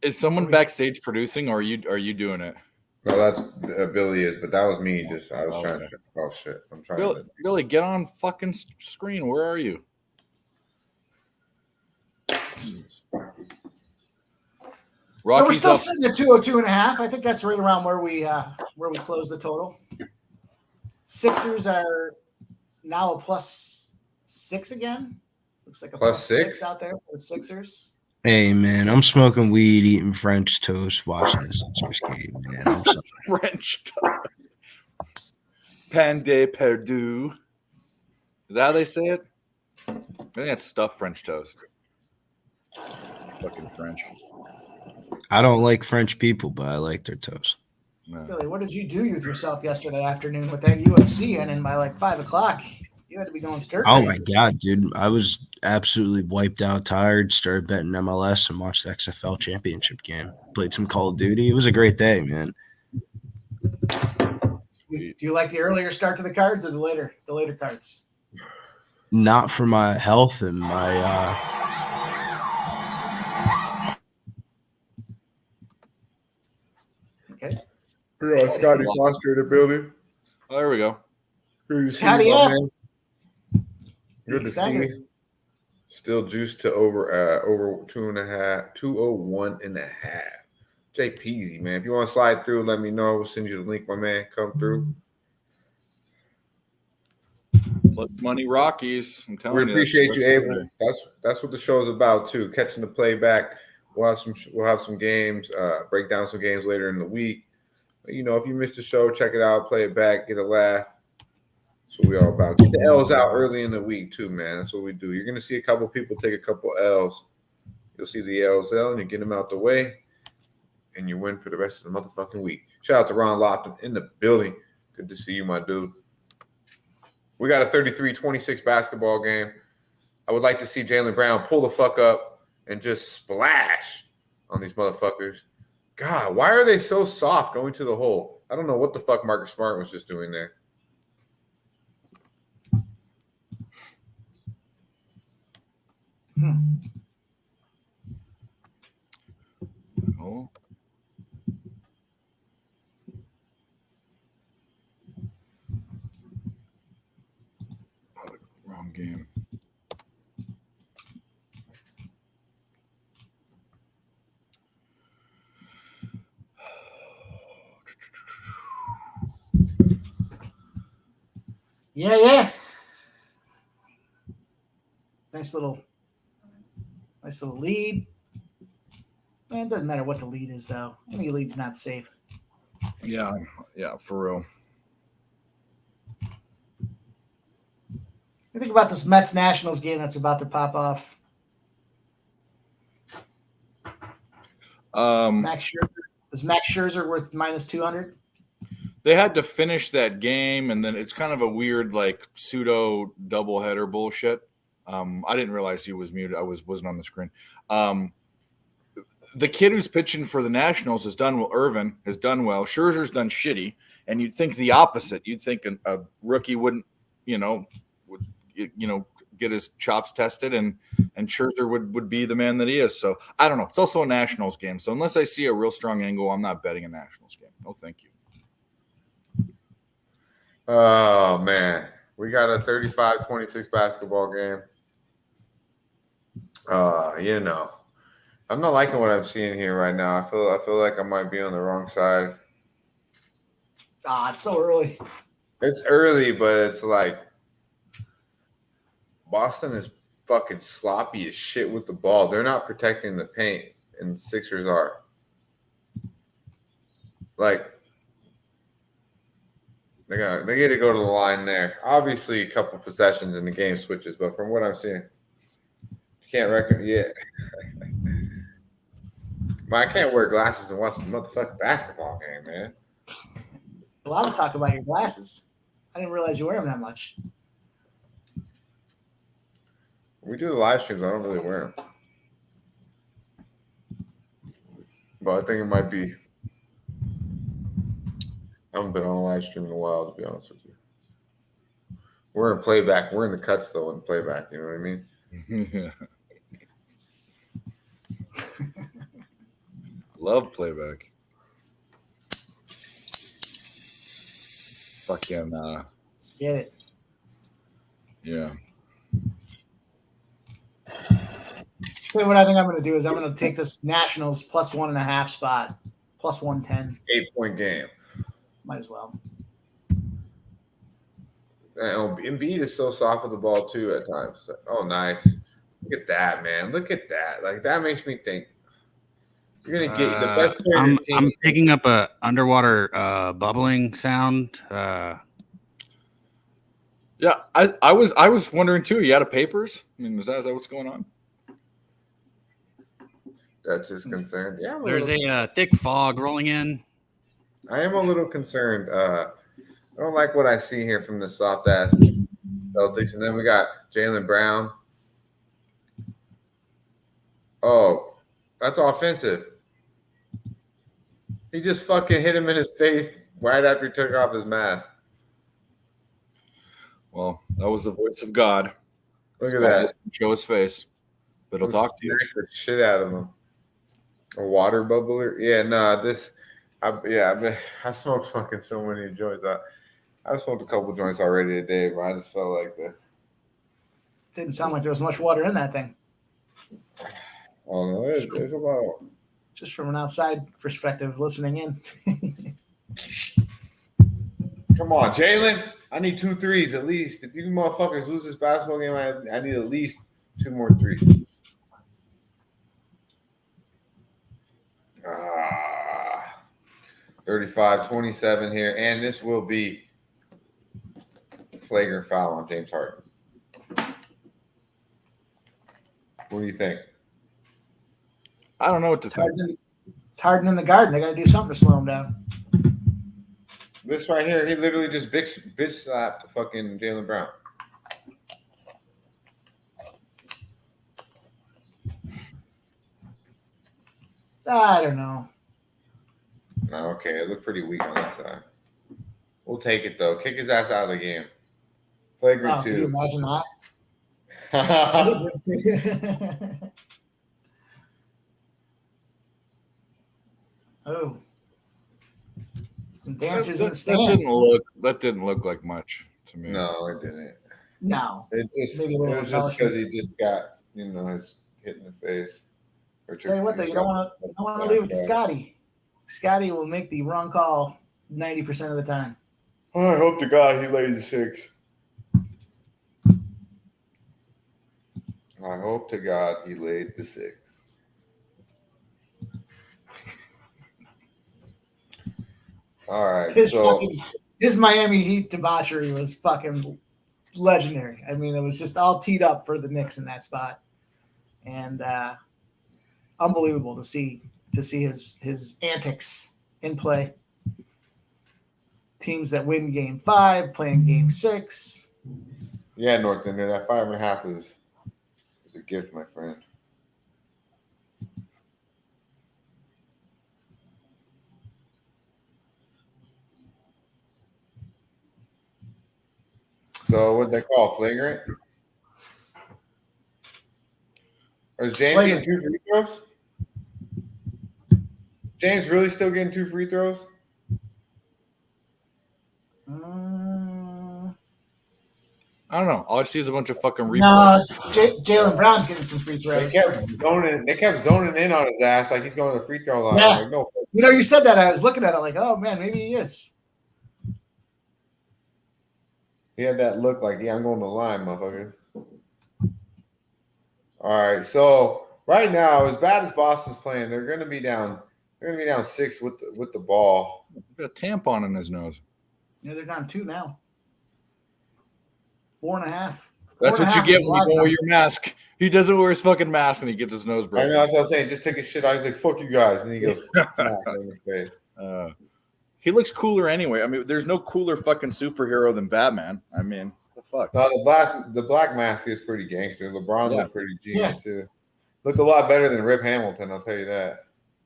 Is someone backstage producing, or are you doing it? No, that's Billy is, but that was me. I was trying to. Oh shit! I'm trying. Billy, get on fucking screen. Where are you? So we're still sitting at 202.5. I think that's right around where we close the total. Sixers are now a +6 again. Looks like a +6 out there for the Sixers. Hey man, I'm smoking weed, eating French toast, watching this Sixers game, man. I'm sorry. French toast. Pan de Perdue. Is that how they say it? I think that's stuffed French toast. Fucking French. I don't like French people, but I like their toast. No. Billy, what did you do with yourself yesterday afternoon with that UFC ending by like 5 o'clock? You had to be going stir Oh crazy. my god, dude! I was absolutely wiped out, tired. Started betting MLS and watched the XFL championship game. Played some Call of Duty. It was a great day, man. Do you like the earlier start to the cards or the later cards? Not for my health and my Okay. Scotty Foster in the building. Oh, there we go. Good to Scotty see you, my F. man. Good to see you. Still juiced to over 2.5, 201.5. Jay Peasy, man. If you want to slide through, let me know. We'll send you the link, my man. Come through. Plus money Rockies. I'm telling you. We appreciate you, Abel. That's what the show is about too. Catching the playback. We'll have some games. Break down some games later in the week. But, you know, if you missed the show, check it out. Play it back. Get a laugh. That's what we all about. Get the L's out early in the week too, man. That's what we do. You're gonna see a couple people take a couple L's. You'll see the LZL and you get them out the way, and you win for the rest of the motherfucking week. Shout out to Ron Lofton in the building. Good to see you, my dude. We got a 33-26 basketball game. I would like to see Jaylen Brown pull the fuck up and just splash on these motherfuckers. God, why are they so soft going to the hole? I don't know what the fuck Marcus Smart was just doing there. Oh. Wrong game. Yeah. Nice little lead. Man, it doesn't matter what the lead is, though. Any lead's not safe. Yeah, for real. You think about this Mets Nationals game that's about to pop off. Is Max Scherzer worth minus 200? They had to finish that game, and then it's kind of a weird, like, pseudo doubleheader bullshit. I didn't realize he was muted. I wasn't on the screen. The kid who's pitching for the Nationals has done well. Irvin has done well. Scherzer's done shitty, and you'd think the opposite. You'd think a rookie wouldn't, get his chops tested, and Scherzer would be the man that he is. So I don't know. It's also a Nationals game, so unless I see a real strong angle, I'm not betting a Nationals game. No, thank you. Oh man, we got a 35-26 basketball game. I'm not liking what I'm seeing here right now. I feel like I might be on the wrong side. It's so early. It's early, but it's like Boston is fucking sloppy as shit with the ball. They're not protecting the paint, and the Sixers are. Like, they get to go to the line there. Obviously, a couple possessions in the game switches, but from what I'm seeing, can't reckon yet. I can't wear glasses and watch the motherfucking basketball game, man. A lot of talk about your glasses. I didn't realize you wear them that much. When we do the live streams, I don't really wear them. But I think it might be. I haven't been on a live stream in a while, to be honest with you. We're in playback. We're in the cuts, though, in playback. You know what I mean? Yeah. Love playback. Fucking Get it. Yeah. Okay, what I think I'm going to do is I'm going to take this Nationals plus 1.5 spot, plus 110. 8-point game. Might as well. Embiid is so soft with the ball too at times. Oh, nice. Look at that, man. Look at that. Like that makes me think you're gonna get the best player on your team. I'm picking up a underwater bubbling sound. Yeah, I was wondering too. You out of papers? I mean, is that what's going on? That's just concerned. Yeah, There's a thick fog rolling in. I am a little concerned. I don't like what I see here from the soft ass Celtics, and then we got Jaylen Brown. Oh, that's offensive. He just fucking hit him in his face right after he took off his mask. Well, that was the voice of God. Look at that. Show his face, but he'll talk to you. The shit out of him. A water bubbler. Yeah, no, I smoked fucking so many joints. I smoked a couple joints already today, but I just felt like the. Didn't sound like there was much water in that thing. Oh no, there's a lot. Just from an outside perspective, listening in. Come on, Jaylen. I need 2 threes at least. If you motherfuckers lose this basketball game, I need at least 2 more threes. 35-27 here, and this will be flagrant foul on James Harden. What do you think? I don't know what to think. It's Harden in the Garden. They got to do something to slow him down. This right here, he literally just bitch slapped fucking Jaylen Brown. I don't know. No, okay, it looked pretty weak on that side. We'll take it though. Kick his ass out of the game. Flagrant Can you 2. imagine that? Oh, some dancers in the stands. That didn't look like much to me. No, it didn't. No, It was just because he just got his hit in the face. Tell you what, though, you don't want to leave it to Scotty. Scotty will make the wrong call 90% of the time. I hope to God he laid the 6. I hope to God he laid the 6. All right. His Miami Heat debauchery was fucking legendary. I mean, it was just all teed up for the Knicks in that spot. And unbelievable to see his antics in play. Teams that win game 5, playing game 6. Yeah, Norton, that 5.5 is a gift, my friend. So what they call flagrant? Or is James getting 2 free throws? James really still getting 2 free throws? I don't know. All I see is a bunch of fucking replays. No, Jaylen Brown's getting some free throws. They kept zoning in on his ass like he's going to the free throw line. Yeah. Like, no. You said that. I was looking at it like, oh, man, maybe he is. He had that look like, yeah, I'm going to the line, motherfuckers. All right, so right now, as bad as Boston's playing, they're going to be down. They're going to be down 6 with the ball. Got a tampon in his nose. Yeah, they're down 2 now. 4.5. That's what you get when you don't wear your mask. He doesn't wear his fucking mask and he gets his nose broken. I know, that's what I was saying. Just took his shit out. He's like, fuck you guys. And he goes, in his face. He looks cooler anyway. I mean, there's no cooler fucking superhero than Batman. I mean, the fuck. No, the black mask is pretty gangster. LeBron looked pretty genius too. Looked a lot better than Rip Hamilton, I'll tell you that.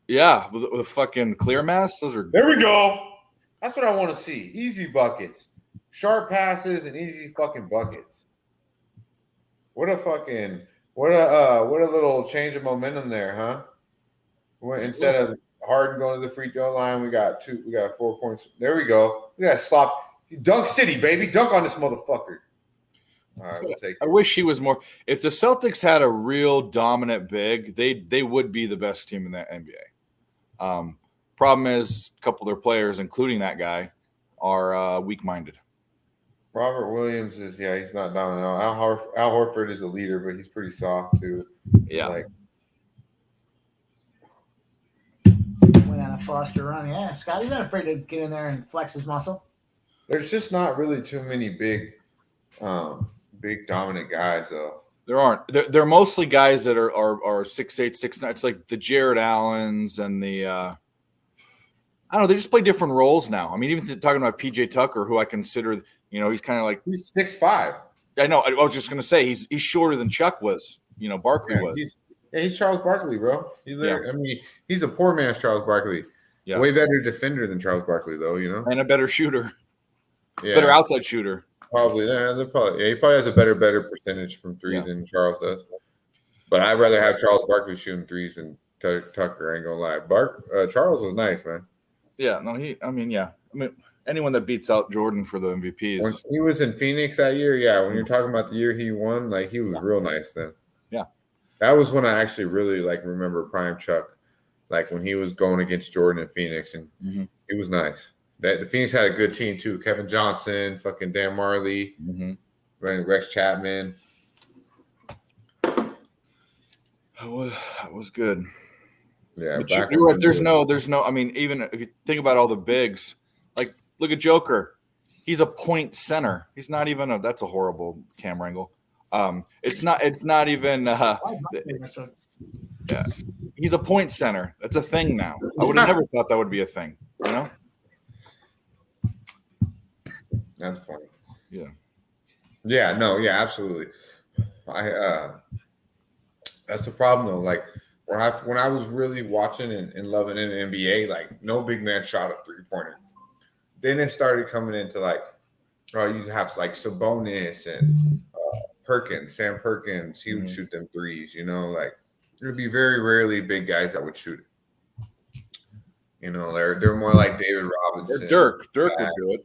Yeah, with the fucking clear masks, those are. There we go. That's what I want to see. Easy buckets, sharp passes, and easy fucking buckets. What a little change of momentum there, huh? Instead of Harden going to the free throw line, we got 4 points. There we go. We got slop. Dunk City, baby. Dunk on this motherfucker. All right, we'll take it. I wish he was more. If the Celtics had a real dominant big, they would be the best team in the NBA. Problem is, a couple of their players, including that guy, are weak-minded. Robert Williams is he's not down at all. Al Horford is a leader, but he's pretty soft too. Yeah. Like went on a Foster run. Yeah, Scotty's not afraid to get in there and flex his muscle. there's just not really too many big dominant guys though. There aren't. They're mostly guys that are 6'8", 6'9". It's like the Jared Allens and the I don't know. They just play different roles now. I mean, even talking about PJ Tucker, who I consider, he's kind of like He's 6'5". I know. I was just gonna say he's shorter than Chuck was. Barkley was. He's Charles Barkley, bro. I mean, he's a poor man's Charles Barkley. Yeah. Way better defender than Charles Barkley, though. And a better shooter, yeah. better outside shooter. Probably, he probably has a better percentage from three than Charles does. But I'd rather have Charles Barkley shooting threes than Tucker. I ain't gonna lie. Charles was nice, man. Yeah, no, anyone that beats out Jordan for the MVPs. When he was in Phoenix that year, when you're talking about the year he won, like he was real nice then. Yeah, that was when I actually really remember prime Chuck, like when he was going against Jordan in Phoenix, and it was nice. The Phoenix had a good team too. Kevin Johnson, fucking Dan Marley, Rex Chapman. That was good. Yeah, but you're right. There's no. I mean, even if you think about all the bigs, like look at Joker. He's a point center. He's not even that's a horrible camera angle. It's not even. Yeah, he's a point center. That's a thing now. I would have never thought that would be a thing. That's funny. Yeah. Yeah. No. Yeah. Absolutely. That's the problem though. Like when I was really watching and loving in the NBA, like no big man shot a 3-pointer. Then it started coming into you have like Sabonis and Sam Perkins. He would shoot them threes. Like it would be very rarely big guys that would shoot it. They're more like David Robinson. Dirk would do it.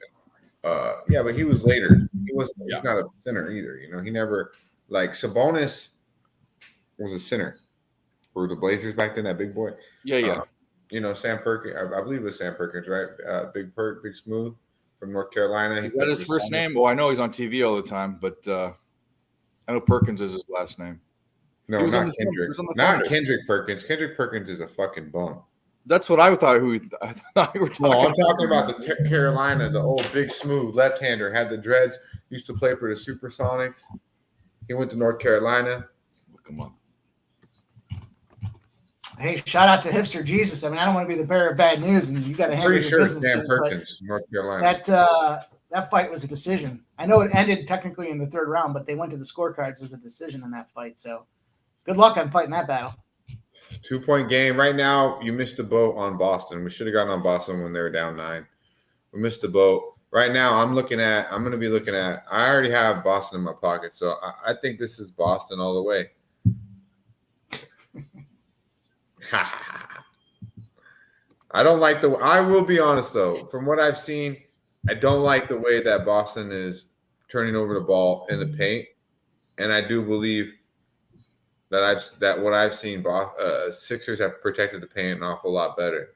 Yeah, but he was later. He's not a center either. He never Sabonis was a center for the Blazers back then. That big boy. Yeah. Sam Perkins. I believe it was Sam Perkins, right? Big Smooth from North Carolina. He got his first name. Well, I know he's on TV all the time, but I know Perkins is his last name. No, not Kendrick. Not Kendrick Perkins. Kendrick Perkins is a fucking bum. That's what I thought. I thought you were talking. No, I'm talking about the Carolina, the old Big Smooth left-hander, had the dreads. Used to play for the Supersonics. He went to North Carolina. Look him up. Hey, shout out to Hipster Jesus. I mean, I don't want to be the bearer of bad news, and you got to handle your business. Sam Perkins, North Carolina. That fight was a decision. I know it ended technically in the third round, but they went to the scorecards as a decision in that fight. So, good luck on fighting that battle. 2-point game. Right now, you missed the boat on Boston. We should have gotten on Boston when they were down 9. We missed the boat. Right now, I'm going to be looking at, I already have Boston in my pocket. So I think this is Boston all the way. I will be honest though, from what I've seen, I don't like the way that Boston is turning over the ball in the paint. And I do believe that what I've seen, Sixers have protected the paint an awful lot better.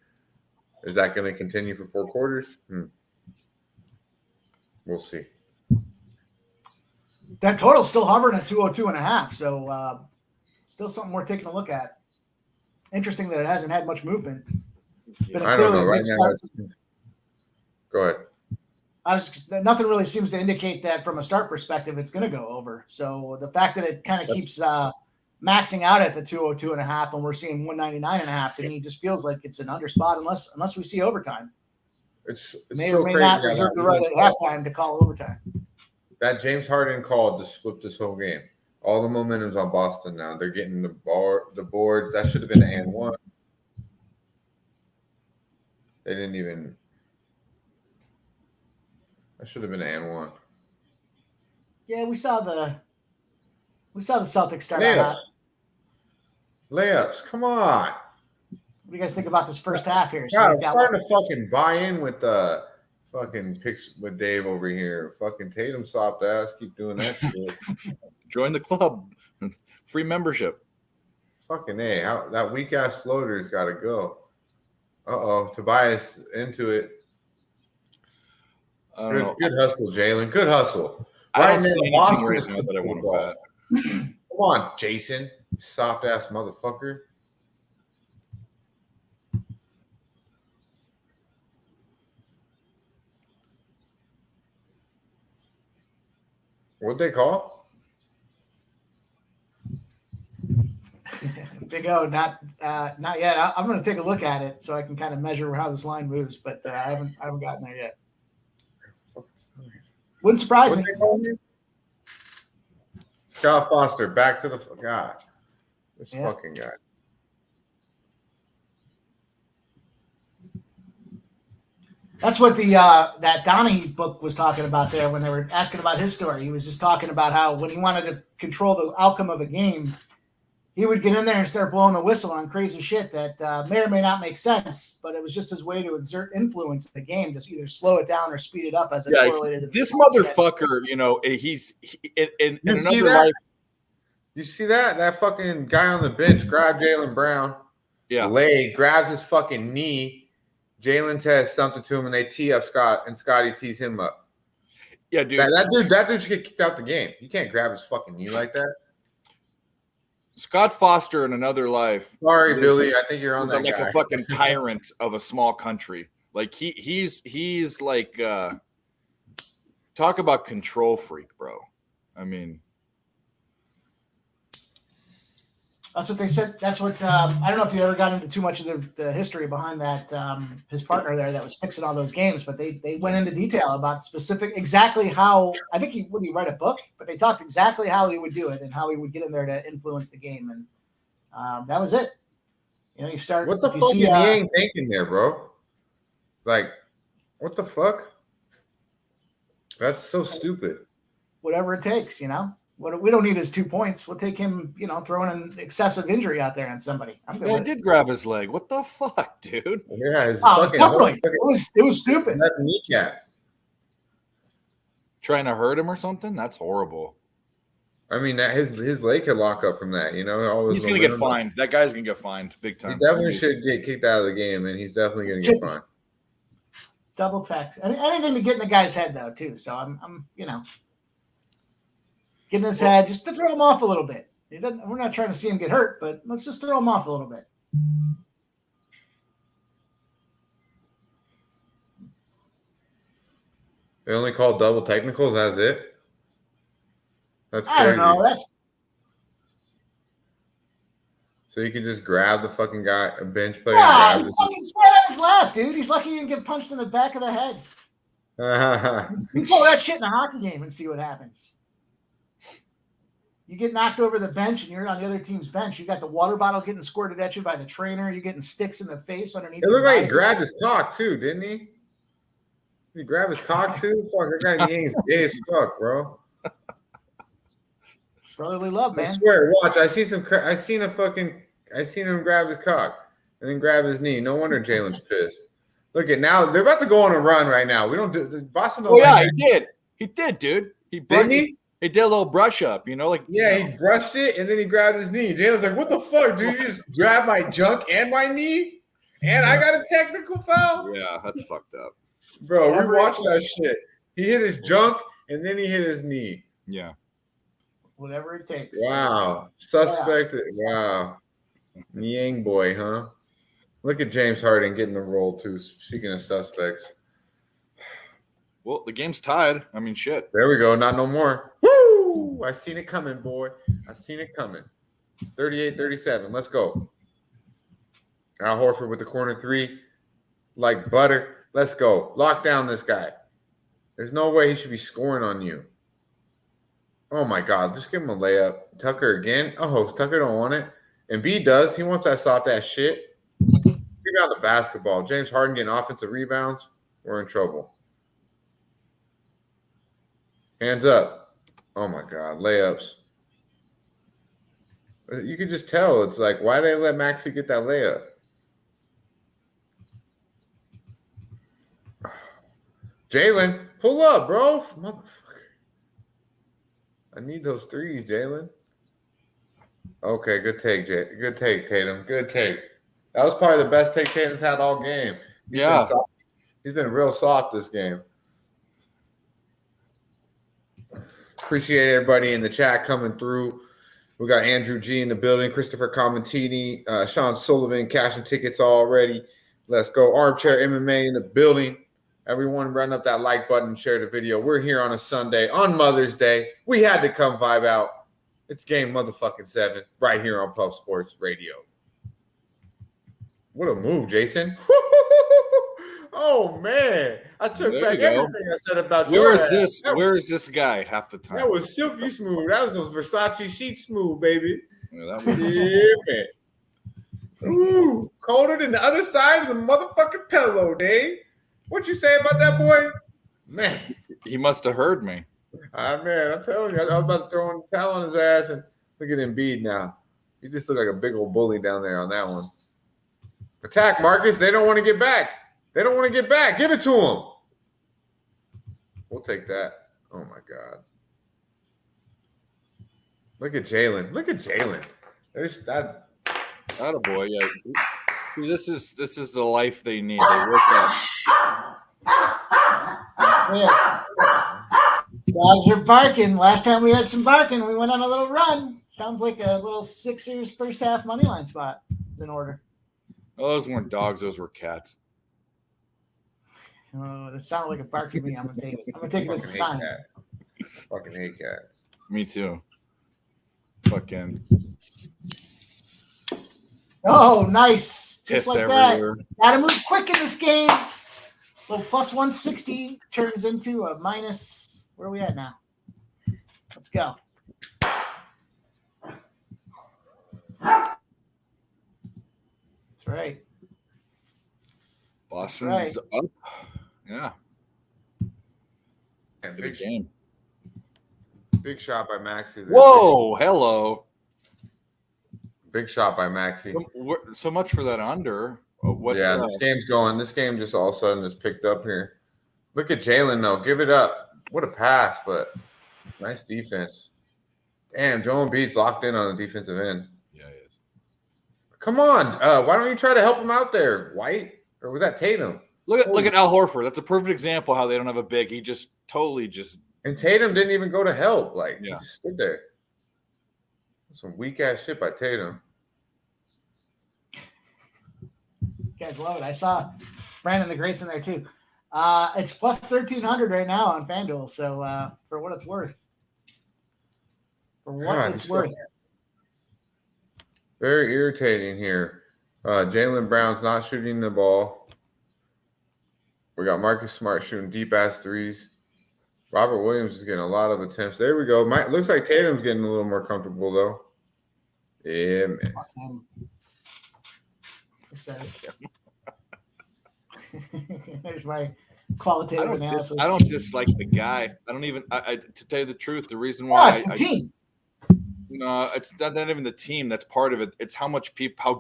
Is that going to continue for 4 quarters? We'll see. That total's still hovering at 202.5, so still something worth taking a look at. Interesting that it hasn't had much movement. I don't know. Right now, go ahead. Nothing really seems to indicate that from a start perspective, it's going to go over. So the fact that it kind of keeps maxing out at the 202.5 and we're seeing 199.5 to me just feels like it's an under spot unless we see overtime. It's may so or may crazy not reserve the right at halftime to call overtime. That James Harden call just flipped this whole game. All the momentum's on Boston now. They're getting the boards. That should have been an and 1. They didn't even. That should have been an and 1. Yeah, we saw the Celtics start out. Layups. Come on. What do you guys think about this first half here? So I'm starting to fucking buy in with the fucking picks with Dave over here. Fucking Tatum soft ass. Keep doing that shit. Join the club. Free membership. Fucking A. That weak ass floater's got to go. Tobias into it. I don't know. Good hustle, Jalen. Good hustle. I don't now, see anything Boston right is now that I want to football. bet. Come on, Jason. Soft ass motherfucker. What'd they call? Big O, not yet. I'm going to take a look at it so I can kind of measure how this line moves, but I haven't gotten there yet. Wouldn't surprise What'd me. they call me? Scott Foster, back to the God. This fucking guy. That's what the that Donnie book was talking about there when they were asking about his story. He was just talking about how when he wanted to control the outcome of a game, he would get in there and start blowing the whistle on crazy shit that may or may not make sense, but it was just his way to exert influence in the game to either slow it down or speed it up as it correlated to this motherfucker, he's in another life. You see that? That fucking guy on the bench grabbed Jaylen Brown. Yeah. Grabs his fucking knee. Jalen says something to him, and they tee up Scott, and Scotty tees him up. Yeah, dude. That dude should get kicked out the game. You can't grab his fucking knee like that. Scott Foster in another life. Sorry, Billy. I think you're on that like guy. a fucking tyrant of a small country. Like he's like talk about control freak, bro. I mean, that's what they said. That's what I don't know if you ever got into too much of the history behind that. His partner there that was fixing all those games, but they went into detail about exactly how. I think he write a book, but they talked exactly how he would do it and how he would get in there to influence the game, and that was it. You start. What the fuck is Yang thinking there, bro? Like, what the fuck? That's so stupid. Whatever it takes, We don't need his 2 points. We'll take him, throwing an excessive injury out there on somebody. I'm good. I did grab his leg. What the fuck, dude? Yeah, it was stupid. That kneecap. Trying to hurt him or something? That's horrible. I mean, that his leg could lock up from that. He's gonna get fined. That guy's gonna get fined big time. He definitely should get kicked out of the game, and he's definitely gonna get fined. Double tax. Anything to get in the guy's head, though, too. So I'm get in his head just to throw him off a little bit. We're not trying to see him get hurt, but let's just throw him off a little bit. They only call double technicals. That's it. That's crazy. I don't know. So you can just grab the fucking guy, a bench player. Yeah, he fucking sat on his lap, dude. He's lucky he didn't get punched in the back of the head. You pull that shit in a hockey game and see what happens. You get knocked over the bench and you're on the other team's bench. You got the water bottle getting squirted at you by the trainer. You're getting sticks in the face underneath. It looked like he grabbed his cock too, didn't he? Did he grab his cock too? Fuck, that guy ain't gay as fuck, bro. Brotherly love, man. I swear, watch. I seen him grab his cock and then grab his knee. No wonder Jalen's pissed. Look at now. They're about to go on a run right now. We don't do Boston. Oh yeah, he did. He did, dude. Didn't he? He did a little brush up, he brushed it and then he grabbed his knee. Jalen's like, "What the fuck, dude? You just grabbed my junk and my knee, and I got a technical foul." Yeah, that's fucked up, bro. We watched that shit. He hit his junk and then he hit his knee. Yeah. Whatever it takes. Wow. Suspect. Wow. Yang boy, huh? Look at James Harden getting the role too. Speaking of suspects. Well, the game's tied. I mean, shit. There we go. Not no more. Woo! I seen it coming, boy. I seen it coming. 38-37. Let's go. Al Horford with the corner three. Like butter. Let's go. Lock down this guy. There's no way he should be scoring on you. Oh, my God. Just give him a layup. Tucker again. Oh, Tucker don't want it. And B does. He wants that soft-ass shit. Rebound the basketball. James Harden getting offensive rebounds. We're in trouble. Hands up. Oh, my God. Layups. You could just tell. It's like, why did they let Maxey get that layup? Jalen, pull up, bro. Motherfucker. I need those threes, Jalen. Okay, good take, Good take, Tatum. Good take. That was probably the best take Tatum's had all game. He's been real soft this game. Appreciate everybody in the chat coming through. We got Andrew G in the building, Christopher Comentini, Sean Sullivan, cashing tickets already. Let's go. Armchair MMA in the building. Everyone run up that like button, share the video. We're here on a Sunday, on Mother's Day. We had to come vibe out. It's game motherfucking 7 right here on Puff Sports Radio. What a move, Jason. Oh, man. I took back everything I said about you. Where is this guy half the time? That was silky smooth. That was those Versace sheet smooth, baby. Yeah, that was yeah, man. Ooh, colder than the other side of the motherfucking pillow, Dave. What you say about that boy? Man. He must have heard me. Man, I'm telling you, I was about to throw a towel on his ass and look at Embiid now. He just looked like a big old bully down there on that one. Attack, Marcus. They don't want to get back. They don't want to get back. Give it to him. We'll take that. Oh, my God. Look at Jalen. Look at Jalen. There's that. Attaboy, yeah. See, this is the life they need. They work out. Yeah. Dogs are barking. Last time we had some barking, we went on a little run. Sounds like a little Sixers first half money line spot is in order. Oh, those weren't dogs; those were cats. Oh, that sounded like a bark to me. I'm gonna take it. I'm gonna take it as a sign. Fucking hate cats. Me too. Fucking. Oh, nice! Just Piss like everywhere. that. Gotta move quick in this game. Well, plus 160 turns into a minus. Where are we at now? Let's go. That's right. Boston's up. Yeah. And Good game. Big shot by Maxey. Whoa, hello. Big shot by Maxey. So much for that under. This game's going. This game just all of a sudden is picked up here. Look at Jalen, though. Give it up. What a pass, but nice defense. Damn, Joel Embiid's locked in on the defensive end. Yeah, he is. Come on. Why don't you try to help him out there, White? Or was that Tatum? Look at Al Horford. That's a perfect example how they don't have a big. He just totally just. And Tatum didn't even go to help. He Yeah. just stood there. Some weak-ass shit by Tatum. You guys love it. I saw Brandon the Great's in there too. It's plus 1,300 right now on FanDuel. So for what it's worth. Very irritating here. Jaylen Brown's not shooting the ball. We got Marcus Smart shooting deep-ass threes. Robert Williams is getting a lot of attempts. There we go. Looks like Tatum's getting a little more comfortable, though. Yeah, man. Fuck him. I said it. There's my qualitative analysis. I don't dislike the guy. I don't even. To tell you the truth, the reason why it's the team. No, it's not even the team. That's part of it. It's how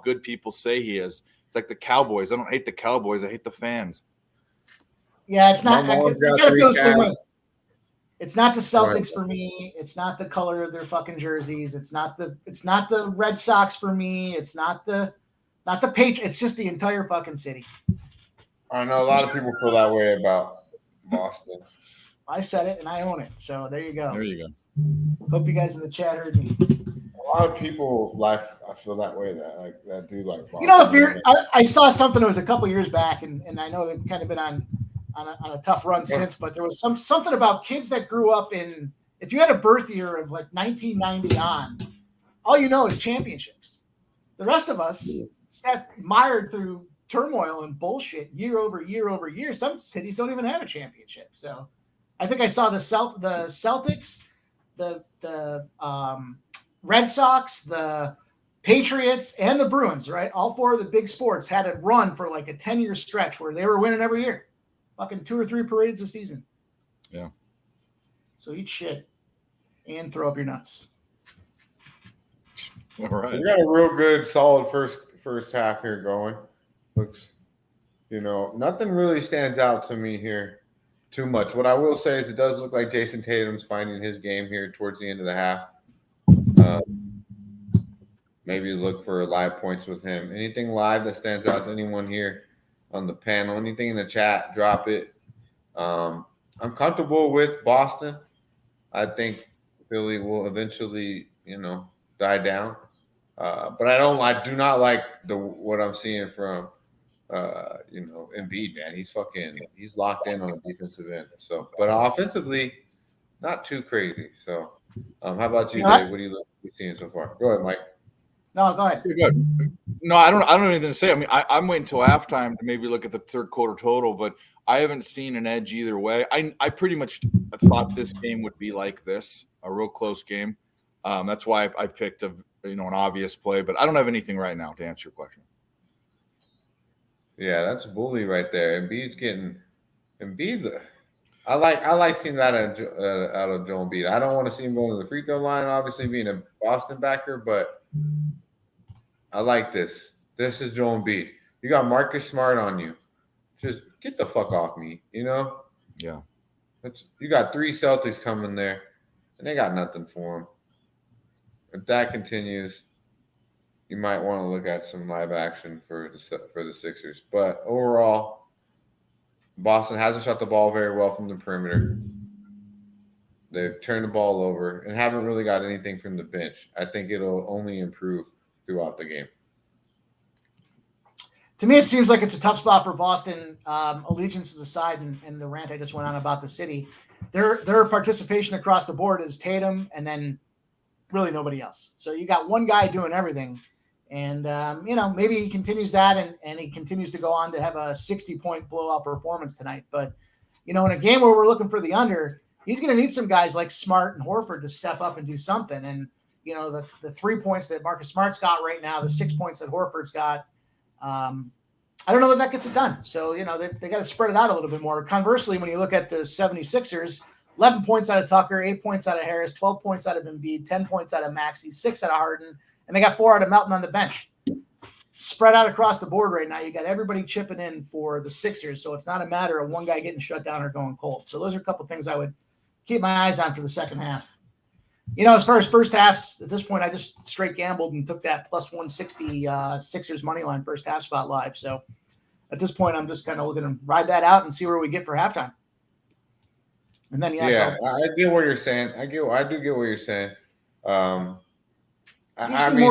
good people say he is. It's like the Cowboys. I don't hate the Cowboys. I hate the fans. Yeah, it's not. I gotta feel the same way. It's not the Celtics for me. It's not the color of their fucking jerseys. It's not the Red Sox for me. It's not the Patriots. It's just the entire fucking city. I know a lot of people feel that way about Boston. I said it and I own it. So there you go. There you go. Hope you guys in the chat heard me. A lot of people I feel that way. That dude like Boston. You know, if you're, I saw something that was a couple years back, and I know they've kind of been on a tough run since, but there was something about kids that grew up in. If you had a birth year of like 1990 on, all you know is championships. The rest of us sat mired through turmoil and bullshit year over year over year. Some cities don't even have a championship. So I think I saw the Celtics, the Red Sox, the Patriots, and the Bruins, right? All four of the big sports had a run for like a 10-year stretch where they were winning every year. Fucking 2 or 3 parades a season. Yeah. So eat shit and throw up your nuts. All right. We got a real good, solid first half here going. Looks, nothing really stands out to me here too much. What I will say is it does look like Jason Tatum's finding his game here towards the end of the half. Maybe look for live points with him. Anything live that stands out to anyone here on the panel? Anything in the chat? Drop it. I'm comfortable with Boston. I think Philly will eventually, die down. But I do not like what I'm seeing from, Embiid, man. He's locked in on the defensive end. So, but offensively, not too crazy. So, how about you, Dave? What are you seeing so far? Go ahead, Mike. No, go ahead. You're good. No, I don't have anything to say. I mean, I'm waiting until halftime to maybe look at the third quarter total, but I haven't seen an edge either way. I pretty much thought this game would be like this, a real close game. That's why I picked an obvious play, but I don't have anything right now to answer your question. Yeah, that's bully right there. Embiid. I like seeing that out of Joel Embiid. I don't want to see him going to the free throw line, obviously being a Boston backer, but I like this. This is Joel Embiid. You got Marcus Smart on you. Just get the fuck off me, Yeah. You got 3 Celtics coming there, and they got nothing for him. If that continues, you might want to look at some live action for the Sixers. But overall, Boston hasn't shot the ball very well from the perimeter. They've turned the ball over and haven't really got anything from the bench. I think it'll only improve throughout the game. To me, it seems like it's a tough spot for Boston. Allegiances aside, and the rant I just went on about the city, their participation across the board is Tatum and then really nobody else. So you got one guy doing everything. And, maybe he continues that and he continues to go on to have a 60-point blowout performance tonight. But, in a game where we're looking for the under, he's going to need some guys like Smart and Horford to step up and do something. And, the 3 points that Marcus Smart's got right now, the 6 points that Horford's got, I don't know that gets it done. So, they got to spread it out a little bit more. Conversely, when you look at the 76ers, 11 points out of Tucker, 8 points out of Harris, 12 points out of Embiid, 10 points out of Maxey, 6 out of Harden, and they got 4 out of Melton on the bench. Spread out across the board right now. You got everybody chipping in for the Sixers, so it's not a matter of one guy getting shut down or going cold. So those are a couple things I would keep my eyes on for the second half. As far as first halves, at this point, I just straight gambled and took that plus 160 Sixers money line first half spot live. So at this point, I'm just kind of looking to ride that out and see where we get for halftime. And then, I get what you're saying. I do get what you're saying. Honestly,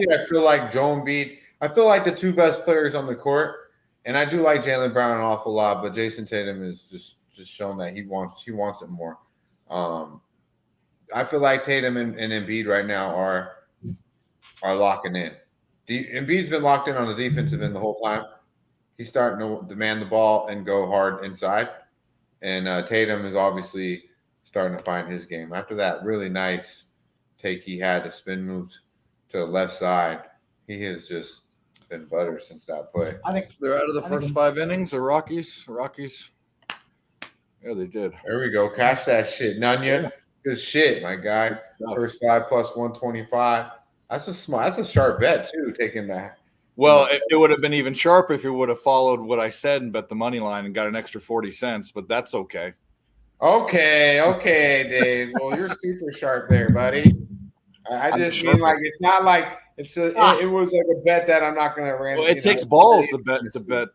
I feel like Joel Embiid. I feel like the 2 best players on the court, and I do like Jaylen Brown an awful lot. But Jason Tatum is just shown that he wants it more. I feel like Tatum and Embiid right now are locking in. Embiid's been locked in on the defensive end the whole time. He's starting to demand the ball and go hard inside. And Tatum is obviously starting to find his game. After that really nice take he had, the spin moves to the left side, he has just been butter since that play. I think they're out of the first 5 innings. The Rockies. Yeah, they did. There we go. Cash that shit, Nunya. Good shit, my guy. First 5 plus 125. That's a sharp bet too. Taking that. Well, it would have been even sharp if you would have followed what I said and bet the money line and got an extra 40 cents, but that's okay. Okay, Dave. Well, you're super sharp there, buddy. I just mean like it's not like it was like a bet that I'm not going to run. Well, it takes balls to bet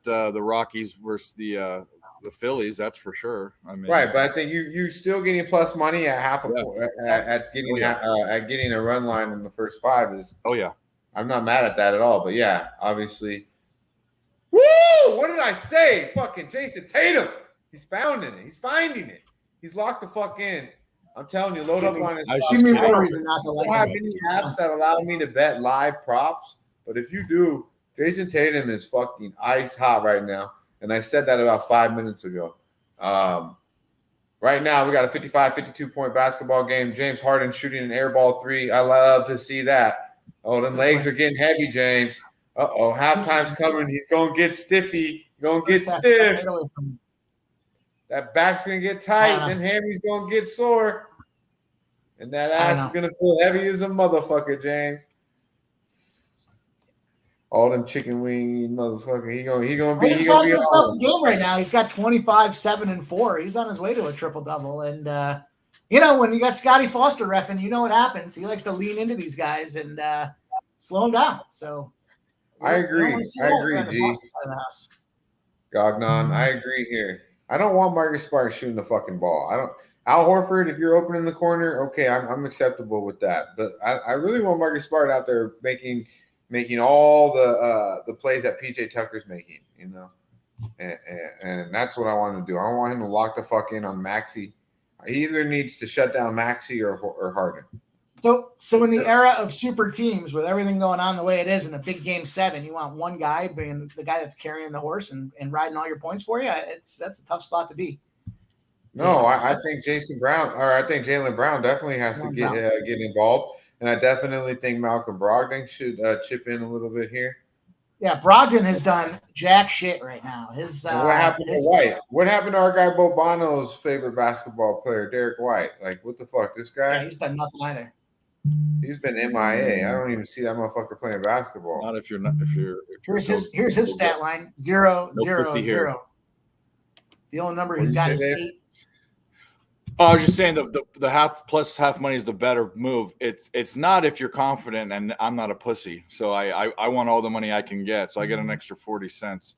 the Rockies versus the Phillies. That's for sure. I mean, right, but I think you still getting plus money at half a point at getting a run line in the first 5 is. Oh yeah. I'm not mad at that at all, but yeah, obviously. Woo! What did I say? Fucking Jason Tatum. He's finding it. He's locked the fuck in. I'm telling you, load up on his. Give me one reason not to like him. I don't have any apps that allow me to bet live props, but if you do, Jason Tatum is fucking ice hot right now, and I said that about 5 minutes ago. Right now, we got a 52-point basketball game. James Harden shooting an air ball 3. I love to see that. Oh, them legs are getting heavy, James. Uh-oh, halftime's coming. He's going to get stiffy. He's going to get stiff. That back's going to get tight. Then hammy's going to get sore. And that ass is going to feel heavy as a motherfucker, James. All them chicken wing motherfucker. He gonna be himself a game right now. He's got 25, 7, and 4. He's on his way to a triple-double. And when you got Scotty Foster reffing, you know what happens. He likes to lean into these guys and slow them down. So I agree. G. Gognon, I agree here. I don't want Marcus Smart shooting the fucking ball. Al Horford, if you're opening the corner, okay, I'm acceptable with that. But I really want Marcus Smart out there making all the plays that PJ Tucker's making, you know. And that's what I want to do. I want him to lock the fuck in on Maxey. He either needs to shut down Maxey or Harden. So in the era of super teams, with everything going on the way it is in a big game 7, you want one guy being the guy that's carrying the horse and riding all your points for you. That's a tough spot to be. No, I think I think Jaylen Brown definitely has to get involved, and I definitely think Malcolm Brogdon should chip in a little bit here. Yeah, Brogdon has done jack shit right now. What happened to White? What happened to our guy Bobano's favorite basketball player, Derek White? Like, what the fuck? This guy? Yeah, he's done nothing either. He's been MIA. I don't even see that motherfucker playing basketball. Not if you're. Here's his stat line: 0, 0, 0. The only number he's got is 8. Oh, I was just saying the half money is the better move. It's not if you're confident, and I'm not a pussy, so I want all the money I can get, so I get an extra 40 cents.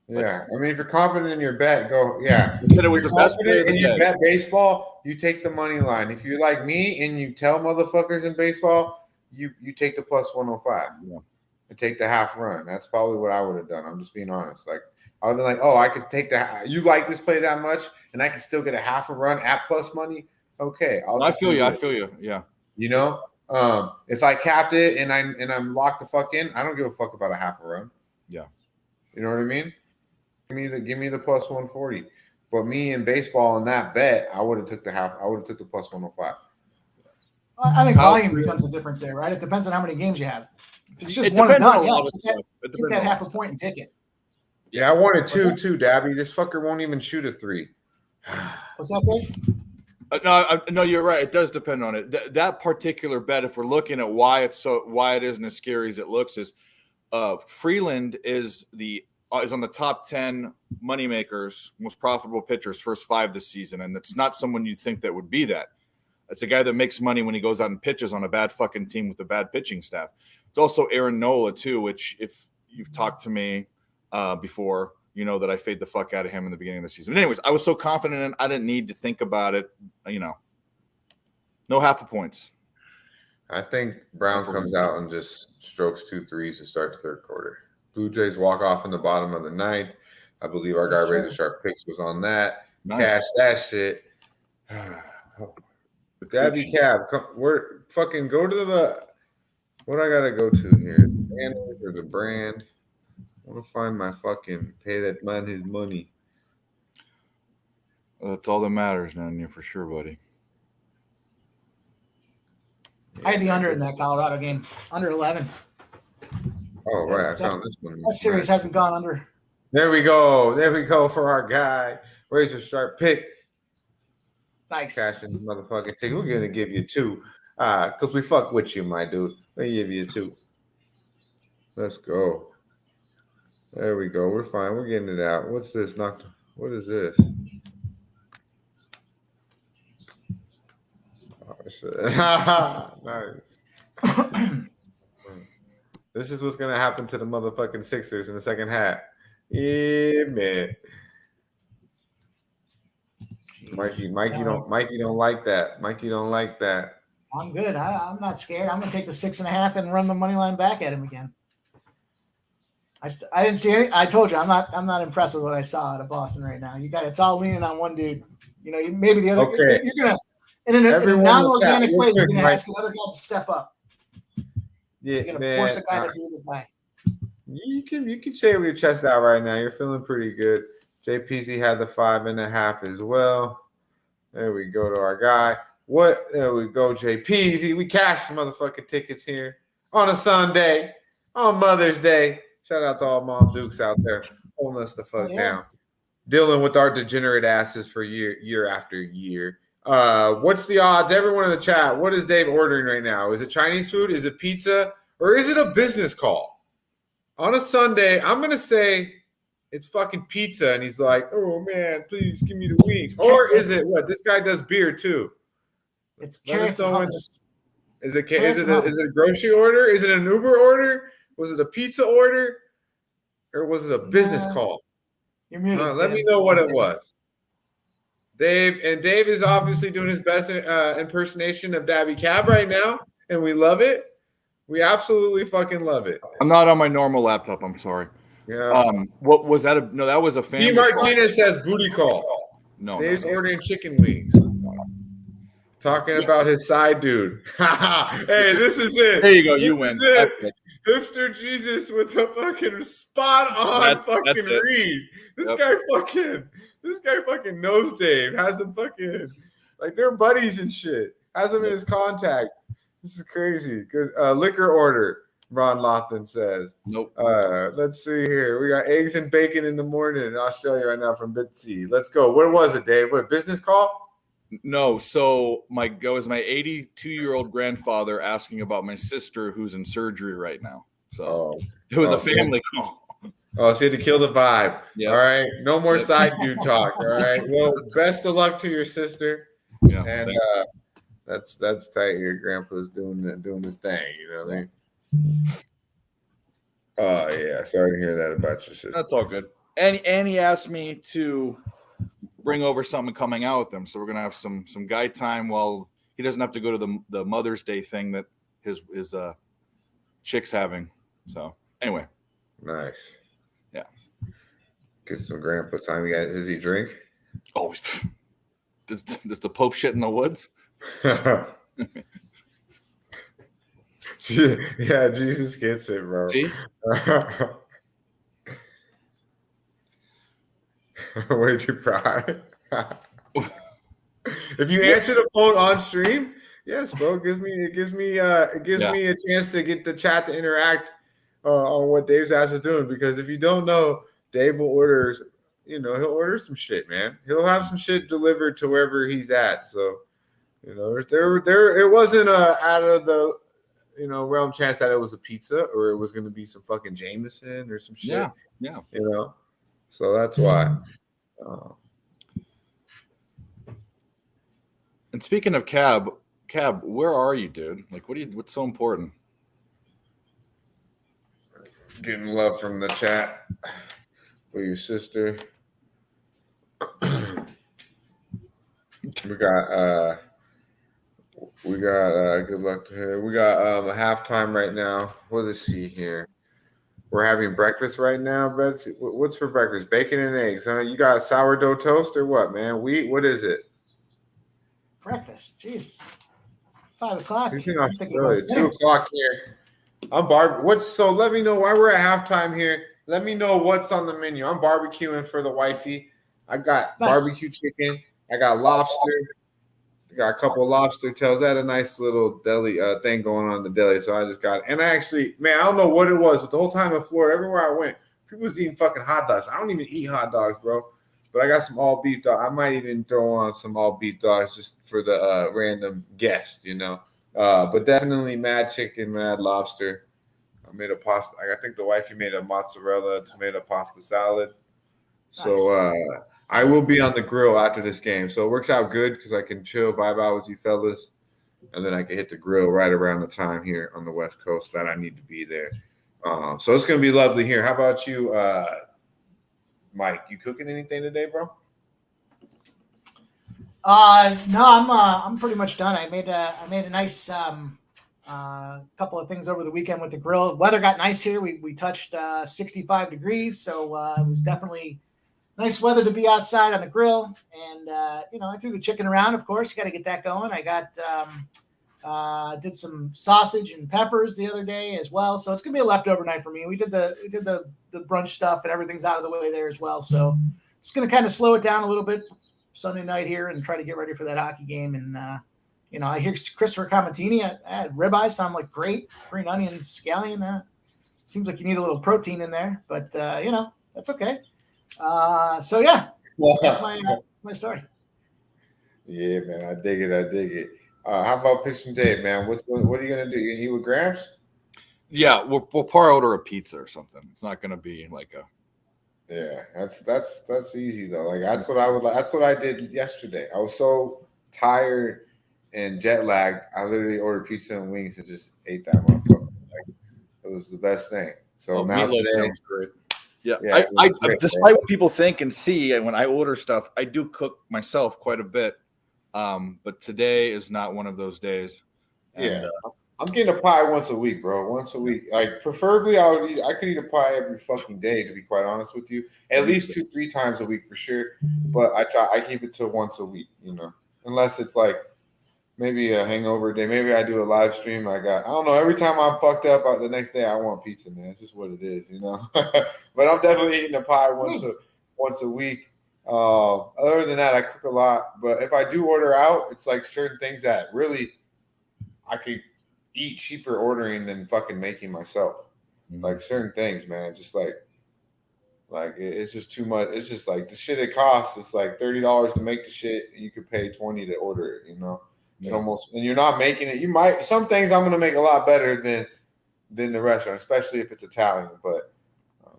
Yeah, I mean, if you're confident in your bet, go. Yeah, it was the best play of the day. You bet baseball, you take the money line. If you're like me and you tell motherfuckers in baseball, you take the plus 105 and take the half run. That's probably what I would have done. I'm just being honest. Like, I would be like, oh, I could take that. You like this play that much, and I can still get a half a run at plus money. Okay, I feel you. Yeah. You know, if I capped it and I'm locked the fuck in, I don't give a fuck about a half a run. Yeah. You know what I mean? Give me the plus 140. But me in baseball in that bet, I would have took the half. I would have took the plus 105. I think volume becomes the difference there, right? It depends on how many games you have. If it's just one and done, take that half a point and take it. Yeah, I wanted two too, Dabby. This fucker won't even shoot a 3. What's that, Dave? No, you're right. It does depend on it. That particular bet, if we're looking at why it isn't as scary as it looks, is Freeland is on the top 10 moneymakers, most profitable pitchers, first 5 this season, and it's not someone you'd think that would be that. It's a guy that makes money when he goes out and pitches on a bad fucking team with a bad pitching staff. It's also Aaron Nola too, which if you've talked to me before, you know that I fade the fuck out of him in the beginning of the season. But anyways, I was so confident and I didn't need to think about it. You know, no half a points. I think Brown comes out and just strokes 2 threes to start the third quarter. Blue Jays walk off in the bottom of the 9th. I believe our guy Razor Sharp Picks was on that. Nice. Cash that shit. Gabby Cab, we're fucking go to the what I gotta go to here. The brand. I want to find my fucking pay that man his money. Well, that's all that matters down here for sure, buddy. I had the under in that Colorado game, under 11. Oh, right. I found this one. That series hasn't gone under. There we go for our guy. Razor Sharp Picks. Nice. Cashing the motherfucking ticket. We're going to give you 2 because we fuck with you, my dude. We give you 2. Let's go. There we go. We're fine. We're getting it out. What's this? What is this? Oh, nice. This is what's gonna happen to the motherfucking Sixers in the second half. Yeah, man. Jeez. Mikey don't like that. Mikey don't like that. I'm good. I'm not scared. I'm gonna take the 6.5 and run the money line back at him again. I didn't see any. I told you I'm not impressed with what I saw out of Boston right now. It's all leaning on one dude. You know, maybe the other. Okay. You're gonna in a non-organic way. You're gonna ask another guy to step up. Yeah, you're gonna force a guy to be the guy. You can say it with your chest out right now. You're feeling pretty good. JPZ had the 5.5 as well. There we go to our guy. There we go, JPZ. We cashed the motherfucking tickets here on a Sunday, on Mother's Day. Shout out to all Mom Dukes out there holding us the fuck down, dealing with our degenerate asses for year after year. What's the odds? Everyone in the chat, what is Dave ordering right now? Is it Chinese food? Is it pizza? Or is it a business call? On a Sunday, I'm going to say it's fucking pizza. And he's like, oh, man, please give me the wings. Or is it what? This guy does beer, too. It's carrots and hummus. Is it a grocery order? Is it an Uber order? Was it a pizza order? Or was it a business call? You're muted. Let me know what it was. Dave is obviously doing his best impersonation of Dabby Cab right now, and we love it. We absolutely fucking love it. I'm not on my normal laptop. I'm sorry. Yeah. What was that? No, that was a family. D. Martinez says booty call. No, Dave's no. ordering chicken wings. Talking about his side dude. Hey, this is it. There you go. You win. Hipster Jesus with a fucking spot on fucking read. This guy fucking knows Dave. Has him fucking like they're buddies and shit. Has him in his contact. This is crazy. Good liquor order. Ron Lofton says. Nope. Let's see here. We got eggs and bacon in the morning in Australia right now from Bitsy. Let's go. What was it, Dave? What business call? No, so it was my 82-year-old grandfather asking about my sister who's in surgery right now. So it was a family call. Oh, so you had to kill the vibe. Yep. All right. No more side dude talk. All right. Well, best of luck to your sister. Yeah. And that's tight. Your grandpa's doing his thing, you know what I mean? Oh yeah. Sorry to hear that about your sister. That's all good. And he asked me to bring over something coming out with him. So we're gonna have some guy time while he doesn't have to go to the Mother's Day thing that his chick's having. So anyway. Nice. Yeah. Get some grandpa time. Does he drink? Oh, does the Pope shit in the woods? Yeah, Jesus gets it, bro. See? Where'd you cry? If you answer the phone on stream, yes, bro. It gives me a chance to get the chat to interact on what Dave's ass is doing. Because if you don't know, Dave will order. He'll order some shit, man. He'll have some shit delivered to wherever he's at. So, it wasn't out of the realm chance that it was a pizza or it was going to be some fucking Jameson or some shit. Yeah. So that's why. And speaking of Cab, where are you, dude? Like, what's so important? Getting love from the chat for your sister. We got good luck to her. We got a halftime right now. What does see here? We're having breakfast right now, Betsy. What's for breakfast? Bacon and eggs, huh? You got sourdough toast or what, man? Wheat? What is it? Breakfast. Jesus. 5 o'clock. He's in Australia. 2 o'clock here. I'm so let me know why we're at halftime here. Let me know what's on the menu. I'm barbecuing for the wifey. I got barbecue chicken. I got lobster. I got a couple of lobster tails. I had a nice little deli thing going on in the deli, so I just got it. And I actually, man, I don't know what it was, but the whole time in Florida, everywhere I went, people was eating fucking hot dogs. I don't even eat hot dogs, bro. But I got some all beef dog. I might even throw on some all beef dogs just for the random guest, But definitely mad chicken, mad lobster. I made a pasta. I think the wifey made a mozzarella tomato pasta salad. Nice. So I will be on the grill after this game. So it works out good because I can chill, vibe out with you fellas. And then I can hit the grill right around the time here on the West Coast that I need to be there. So it's going to be lovely here. How about you, Mike? You cooking anything today, bro? No, I'm pretty much done. I made a nice couple of things over the weekend with the grill. Weather got nice here. We touched 65 degrees, so it was definitely nice weather to be outside on the grill. And I threw the chicken around. Of course, you got to get that going. I got did some sausage and peppers the other day as well. So it's gonna be a leftover night for me. We did the brunch stuff and everything's out of the way there as well. So just gonna kind of slow it down a little bit Sunday night here and try to get ready for that hockey game. And I hear Christopher Camatini at ribeye sound like great. Green onion, scallion. Seems like you need a little protein in there, but that's okay. So yeah, that's my story. Yeah, man, I dig it. How about Pitching Dave, man? What are you gonna do? You gonna eat with Gramps? Yeah, we'll probably order a pizza or something. It's not gonna be like a. Yeah, that's easy though. Like that's what I did yesterday. I was so tired and jet lagged. I literally ordered pizza and wings and just ate that motherfucker. Like it was the best thing. So now today, sounds great. Yeah, Yeah, despite what people think and see, and when I order stuff, I do cook myself quite a bit. But today is not one of those days. And, I'm getting a pie once a week, bro. Once a week. Like preferably I could eat a pie every fucking day, to be quite honest with you. At least 2-3 times a week for sure. But I keep it to once a week, Unless it's like maybe a hangover day. Maybe I do a live stream. I don't know. Every time I'm fucked up, the next day I want pizza, man. It's just what it is, But I'm definitely eating a pie once a week. Other than that, I cook a lot. But if I do order out, it's like certain things that really I could eat cheaper ordering than fucking making myself. Like certain things, man. Just like it's just too much. It's just like the shit it costs. It's like $30 to make the shit. And you could pay $20 to order it. Yeah. And you're not making it. You might some things I'm gonna make a lot better than the restaurant, especially if it's Italian. But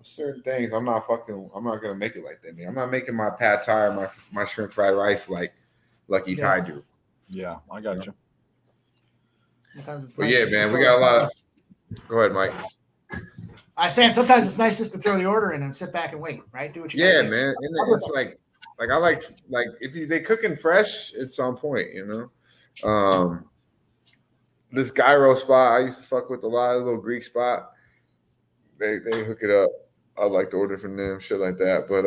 certain things I'm not gonna make it like that, man. I'm not making my pad thai or my shrimp fried rice like Lucky Thai do. Yeah, I got you. Sometimes it's but nice man, we got a lot of. Go ahead, Mike. I was saying sometimes it's nice just to throw the order in and sit back and wait, right? Do what you gotta do. Man. And it's like I like if they cooking fresh, it's on point, This gyro spot I used to fuck with a lot, a little Greek spot. They hook it up. I like to order from them, shit like that. But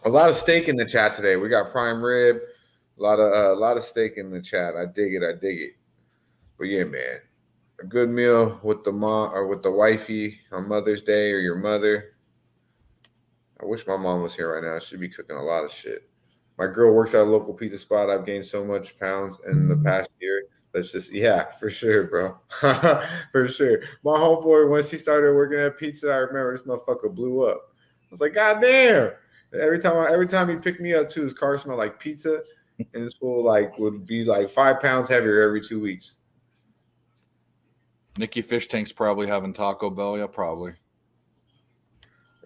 a lot of steak in the chat today. We got prime rib, a lot of steak in the chat. I dig it. But yeah, man, a good meal with the mom or with the wifey on Mother's Day or your mother. I wish my mom was here right now. She'd be cooking a lot of shit. My girl works at a local pizza spot. I've gained so much pounds in the past year. That's just, for sure, bro. For sure. My homeboy, once he started working at pizza, I remember this motherfucker blew up. I was like, God damn. Every time he picked me up too, his car smelled like pizza. And this fool would be 5 pounds heavier every 2 weeks. Nikki Fish Tank's probably having Taco Bell. Yeah, probably.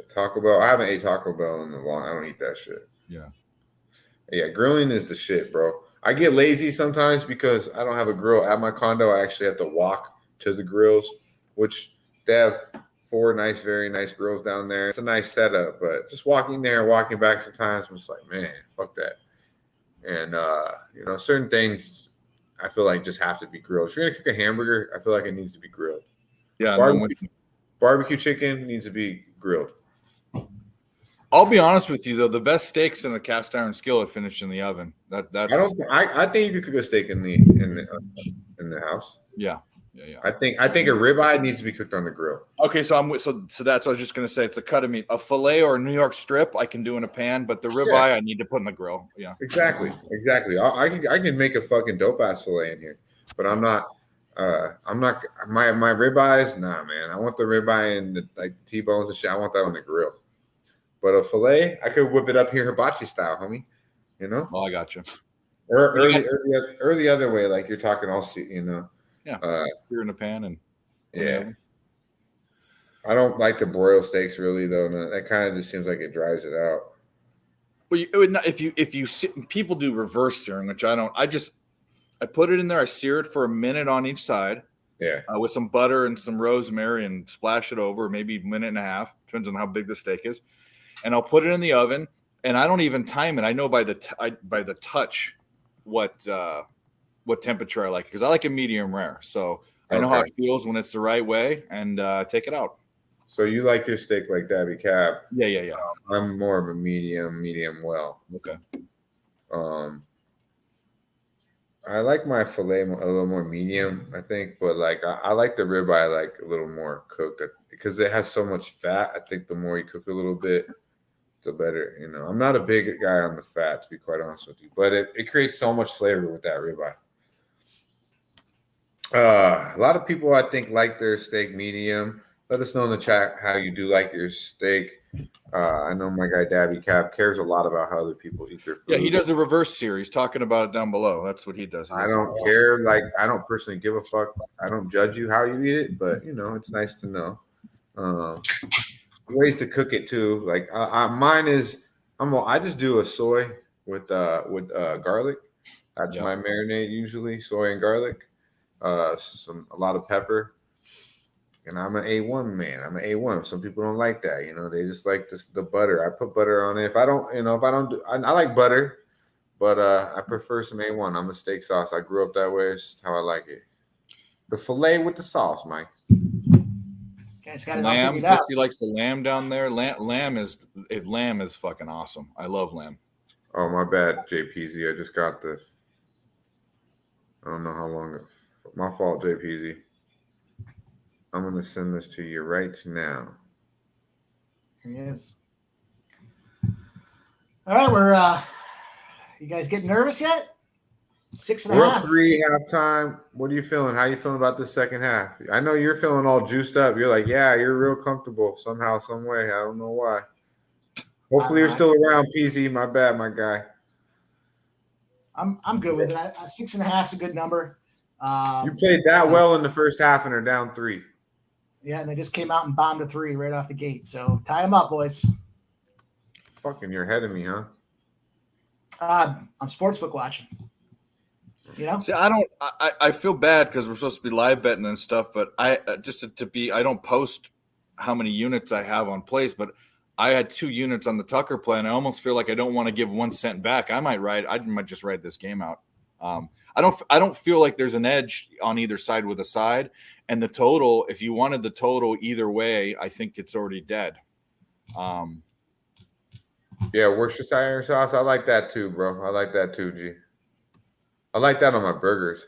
Taco Bell. I haven't ate Taco Bell in a long. I don't eat that shit. Yeah, grilling is the shit, bro. I get lazy sometimes because I don't have a grill at my condo. I actually have to walk to the grills, which they have 4 very nice grills down there. It's a nice setup, but just walking there and walking back sometimes, I'm just like, man, fuck that. And certain things I feel like just have to be grilled. If you're gonna cook a hamburger, I feel like it needs to be grilled. Yeah, barbecue chicken needs to be grilled. I'll be honest with you though, the best steaks in a cast iron skillet finish in the oven. I think you could cook a steak in the house. Yeah. I think a ribeye needs to be cooked on the grill. Okay, so that's what I was just gonna say. It's a cut of meat. A fillet or a New York strip I can do in a pan, but the ribeye I need to put in the grill. Yeah. Exactly. I can make a fucking dope ass fillet in here, but I'm not my ribeyes, nah, man. I want the ribeye and the T-bones and shit. I want that on the grill. But a fillet, I could whip it up here hibachi style, homie. Oh, I got you. Or the other way, like you're talking all, Yeah, you're in a pan and I don't like to broil steaks really though. No, that kind of just seems like it dries it out. Well, it would not, if you people do reverse searing, which I don't. I put it in there. I sear it for a minute on each side. Yeah, with some butter and some rosemary and splash it over, maybe a minute and a half. Depends on how big the steak is. And I'll put it in the oven, and I don't even time it. I know by the touch what temperature I like, because I like a medium rare. So I know how it feels when it's the right way, and take it out. So you like your steak like Dabby Cab? Yeah. I'm more of a medium well. Okay. I like my fillet a little more medium, I think, but I like the ribeye a little more cooked because it has so much fat. I think the more you cook a little bit, the better. I'm not a big guy on the fat, to be quite honest with you, but it creates so much flavor with that ribeye. A lot of people I think like their steak medium. Let us know in the chat how you do like your steak. I know my guy Dabby Cap cares a lot about how other people eat their food. Yeah, he does a reverse series, talking about it down below. That's what he does. I don't care. I don't personally give a fuck. I don't judge you how you eat it, but it's nice to know. Ways to cook it too. Mine is I just do a soy with garlic. That's my marinade usually, soy and garlic. A lot of pepper. And I'm an A1 man. I'm an A1. Some people don't like that. You know, they just like the butter. I put butter on it. If I don't do, I like butter, but I prefer some A1. I'm a steak sauce. I grew up that way. It's how I like it. The filet with the sauce, Mike. Guys got it all Lamb. figured out. He likes the lamb down there. Lamb is fucking awesome. I love lamb. Oh, my bad, JPZ. I just got this. I don't know how long. My fault, JPZ. I'm going to send this to you right now. Here he is. All right, we're you guys getting nervous yet? 6.5. We're up 3 halftime. What are you feeling? How you feeling about the second half? I know you're feeling all juiced up. You're like, yeah, you're real comfortable somehow, some way. I don't know why. Hopefully you're still around, PZ. My bad, my guy. I'm good with it. 6.5 is a good number. You played that well in the first half and are down 3. Yeah, and they just came out and bombed a 3 right off the gate. So tie them up, boys. Fucking, you're ahead of me, huh? I'm sportsbook watching. You know? See, I feel bad because we're supposed to be live betting and stuff, but I I don't post how many units I have on plays, but I had 2 units on the Tucker play, and I almost feel like I don't want to give 1 cent back. I might just ride this game out. I don't feel like there's an edge on either side with a side, and the total. If you wanted the total either way, I think it's already dead. Yeah, Worcestershire sauce. I like that too, bro. I like that too, G. I like that on my burgers,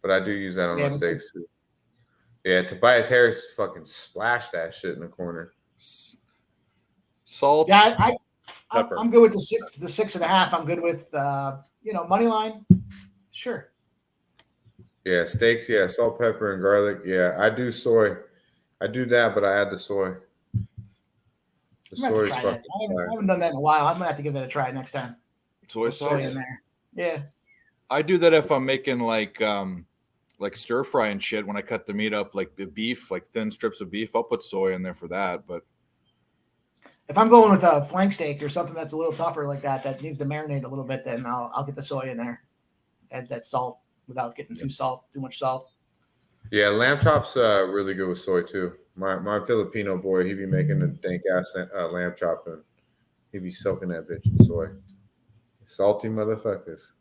but I do use that on my steaks too. Yeah, Tobias Harris fucking splashed that shit in the corner. Salt. Yeah, I'm good with the 6.5. I'm good with money line. Sure. Yeah, steaks. Yeah, salt, pepper, and garlic. Yeah, I do soy. I do that, but I add the soy. The soy is fucking. I haven't done that in a while. I'm gonna have to give that a try next time. Soy sauce in there. Yeah. I do that if I'm making like stir fry and shit. When I cut the meat up, like the beef, like thin strips of beef, I'll put soy in there for that. But if I'm going with a flank steak or something that's a little tougher like that needs to marinate a little bit, then I'll get the soy in there. Add that salt without getting too much salt. Yeah, lamb chops really good with soy too. My Filipino boy, he be making a dank ass lamb chop and he be soaking that bitch in soy. Salty motherfuckers.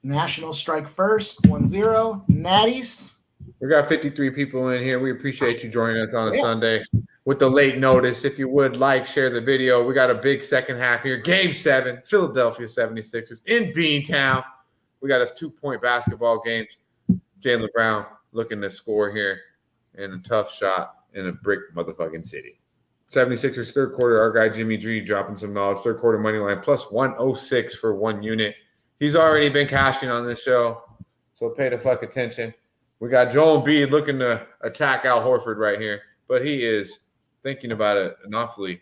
National strike first, 1-0. Natties. We got 53 people in here. We appreciate you joining us on a Sunday with the late notice. If you would share the video. We got a big second half here. Game 7, Philadelphia 76ers in Beantown. We got a 2-point basketball game. Jaylen Brown looking to score here in a tough shot in a brick motherfucking city. 76ers third quarter, our guy Jimmy G dropping some knowledge. Third quarter money line plus 106 for 1 unit. He's already been cashing on this show, so pay the fuck attention. We got Joel Embiid looking to attack Al Horford right here, but he is thinking about it an awfully.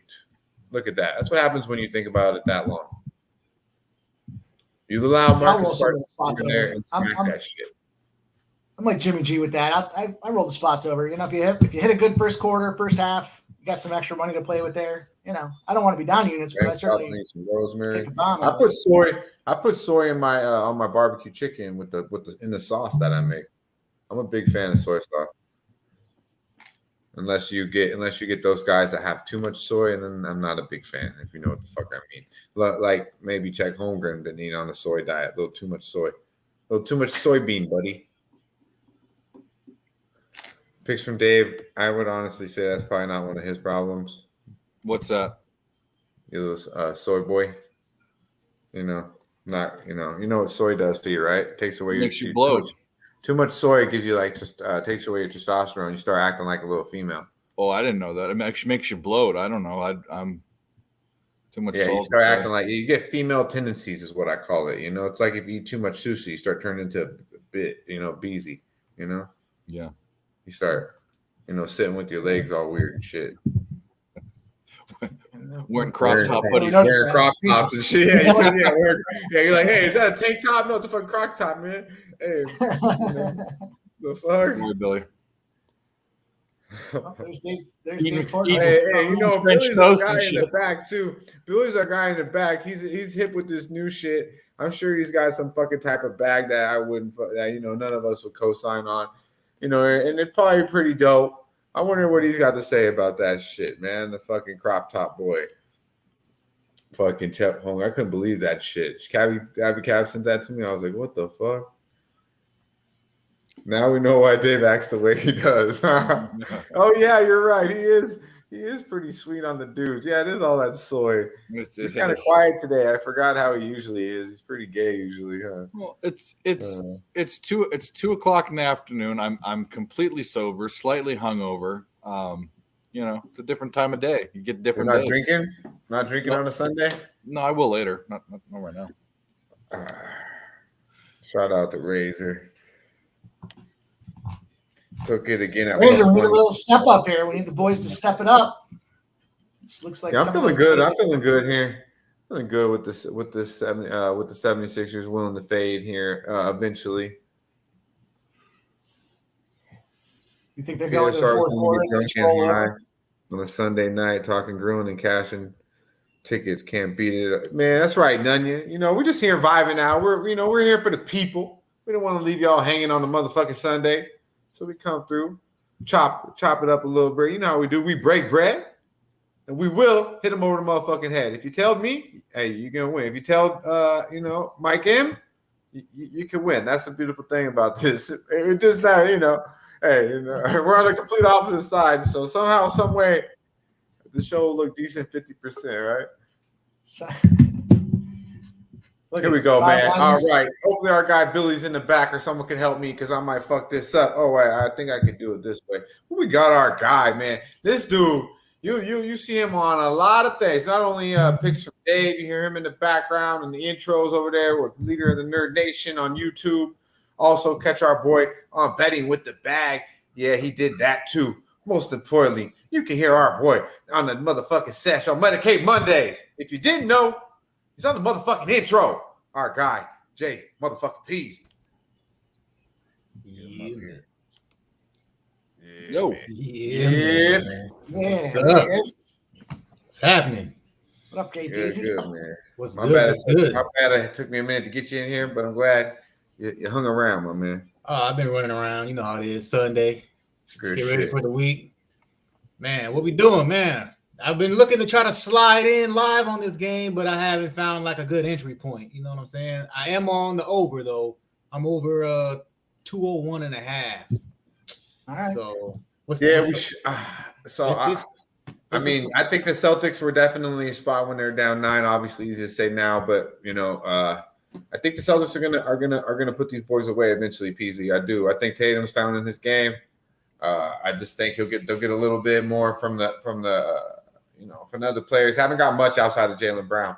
Look at that. That's what happens when you think about it that long. You allow Marcus Smart to in there and smack that shit. I'm like Jimmy G with that. I roll the spots over. You know, if you hit a good first quarter, first half, you got some extra money to play with there. You know, I don't want to be down units, but I certainly some rosemary. take a bomb. I put soy in my on my barbecue chicken with the in the sauce that I make. I'm a big fan of soy sauce. Unless you get those guys that have too much soy, and then I'm not a big fan. If you know what the fuck I mean, like maybe Chet Holmgren been eating on a soy diet, a little too much soy, a little too much soybean, buddy. Picks from Dave. I would honestly say that's probably not one of his problems. What's that? You little soy boy. You know what soy does to you, right? It takes away makes you bloat. Too much soy gives you takes away your testosterone. You start acting like a little female. Oh, I didn't know that. It actually makes you bloat. I don't know. I'm too much. Yeah, salt you start acting like you get female tendencies, is what I call it. You know, it's like if you eat too much sushi, you start turning into a bit, beezy. You know. Yeah. You start, sitting with your legs all weird and shit. Wearing crop top hoodies. Wearing crop tops and shit. Yeah, you're like, hey, is that a tank top? No, it's a fucking crop top, man. Hey, the fuck? Boy, Billy. There's Dave. Hey, Billy's our guy in the back too. Billy's our guy in the back. He's hip with this new shit. I'm sure he's got some fucking type of bag that I wouldn't, none of us would co-sign on. and it's probably pretty dope. I wonder what he's got to say about that shit, man. The fucking crop top boy. Fucking Chet Hong. I couldn't believe that shit. Abby Cab sent that to me. I was like, what the fuck? Now we know why Dave acts the way he does. Oh, yeah, you're right. He is pretty sweet on the dudes. Yeah, it is all that soy. He's kind of quiet today. I forgot how he usually is. He's pretty gay usually, huh? Well, it's 2:00 in the afternoon. I'm completely sober, slightly hungover. It's a different time of day. You get different. You're not drinking? Not drinking on a Sunday? No, I will later. Not right now. Shout out to Razor. Took it again at Razor, we need a little step up here. We need the boys to step it up. This looks like I'm feeling good. I'm feeling good here. Feeling good with the 76ers willing to fade here eventually. You think they're going to the fourth quarter? On a Sunday night, talking grilling and cashing tickets, can't beat it. Man, that's right, Nunya. We're just here vibing out. We're here for the people. We don't want to leave y'all hanging on the motherfucking Sunday. So we come through, chop it up a little bit. You know how we do. We break bread, and we will hit them over the motherfucking head. If you tell me, hey, you're gonna win. If you tell, Mike M, you can win. That's the beautiful thing about this. It's just that, hey, we're on the complete opposite side. So somehow, some way, the show will look decent 50%, right? Here we go, man. All right. Hopefully our guy Billy's in the back or someone can help me because I might fuck this up. Oh, wait. I think I can do it this way. We got our guy, man. This dude, you see him on a lot of things. Not only pics from Dave, you hear him in the background and the intros over there with Leader of the Nerd Nation on YouTube. Also, catch our boy on Betting with the Bag. Yeah, he did that too. Most importantly, you can hear our boy on the motherfucking sesh on Medicaid Mondays. If you didn't know, he's on the motherfucking intro. Our guy, Jay motherfucking Peasy. Yeah. Yo. Yeah. What's up? What's happening? What up, Jay Good, Peasy? good, man. What's My good? bad it took me a minute to get you in here, but I'm glad you hung around, my man. Oh, I've been running around. You know how it is. Sunday. Good Get ready shit. for the week. Man, what we doing, man? I've been looking to try to slide in live on this game, but I haven't found like a good entry point. You know what I'm saying? I am on the over, though. I'm over 201.5. All right. So what's Yeah, the, we should. I think the Celtics were definitely a spot when they're down 9. Obviously, easy to say now, but I think the Celtics are gonna put these boys away eventually. Peasy, I do. I think Tatum's found in his game. I just think they'll get a little bit more from the other players. Haven't got much outside of Jaylen Brown,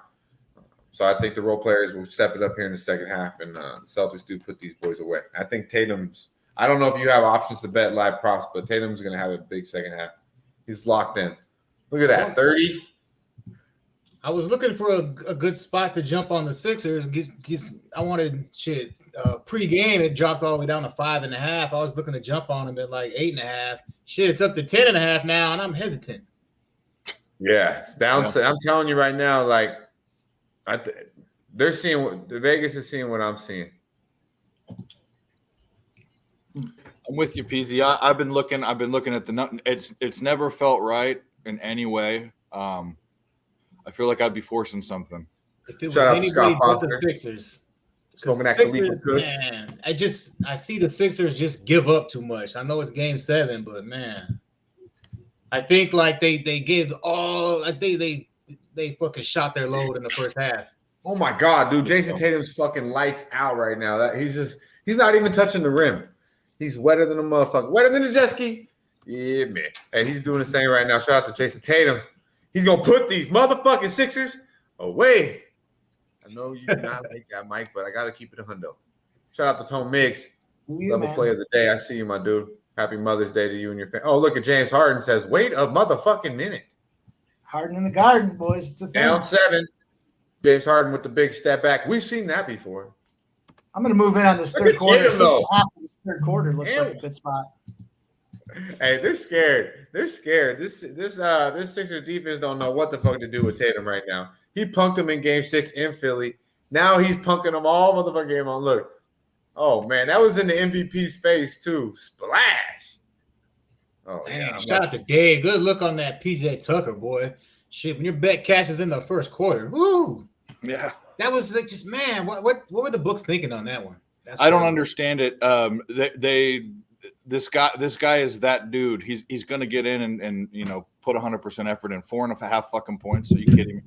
so I think the role players will step it up here in the second half, and the Celtics do put these boys away. I think Tatum's. I don't know if you have options to bet live props, but Tatum's going to have a big second half. He's locked in. Look at that, 30. I was looking for a good spot to jump on the Sixers. I wanted shit. Pre-game, it dropped all the way down to 5.5. I was looking to jump on them at like 8.5. Shit, it's up to 10.5 now, and I'm hesitant. Yeah, it's down. Yeah. I'm telling you right now, like they're seeing what the Vegas is seeing what I'm seeing. I'm with you, Peasy. I've been looking at the. It's never felt right in any way. I feel like I'd be forcing something. If it was anybody but the Sixers. Man, I see the Sixers just give up too much. I know it's game 7, but man, I think like they give all. I think they fucking shot their load in the first half. Oh my god, dude! Jason Tatum's fucking lights out right now. He's not even touching the rim. He's wetter than a motherfucker. Wetter than a jet ski. Yeah, man. Hey, he's doing the same right now. Shout out to Jason Tatum. He's gonna put these motherfucking Sixers away. I know you do not like that, Mike, but I gotta keep it a hundo. Shout out to Tone Miggs. Level play of the day. I see you, my dude. Happy Mother's Day to you and your family. Oh, look at James Harden says, wait a motherfucking minute. Harden in the garden, boys. It's a thing. Down 7. James Harden with the big step back. We've seen that before. I'm going to move in on this third quarter. Third quarter looks like a good spot. Hey, they're scared. They're scared. This Sixers defense don't know what the fuck to do with Tatum right now. He punked him in game 6 in Philly. Now he's punking them all motherfucking game on. Look, Oh man, that was in the MVP's face too. Splash. Oh Man, yeah. shout out to Dave. Good look on that PJ Tucker, boy. Shit, when your bet cashes in the first quarter, woo. Yeah. That was like just man. What were the books thinking on that one? I don't understand it. This guy is that dude. He's going to get in and put 100% effort in 4.5 fucking points. Are you kidding me?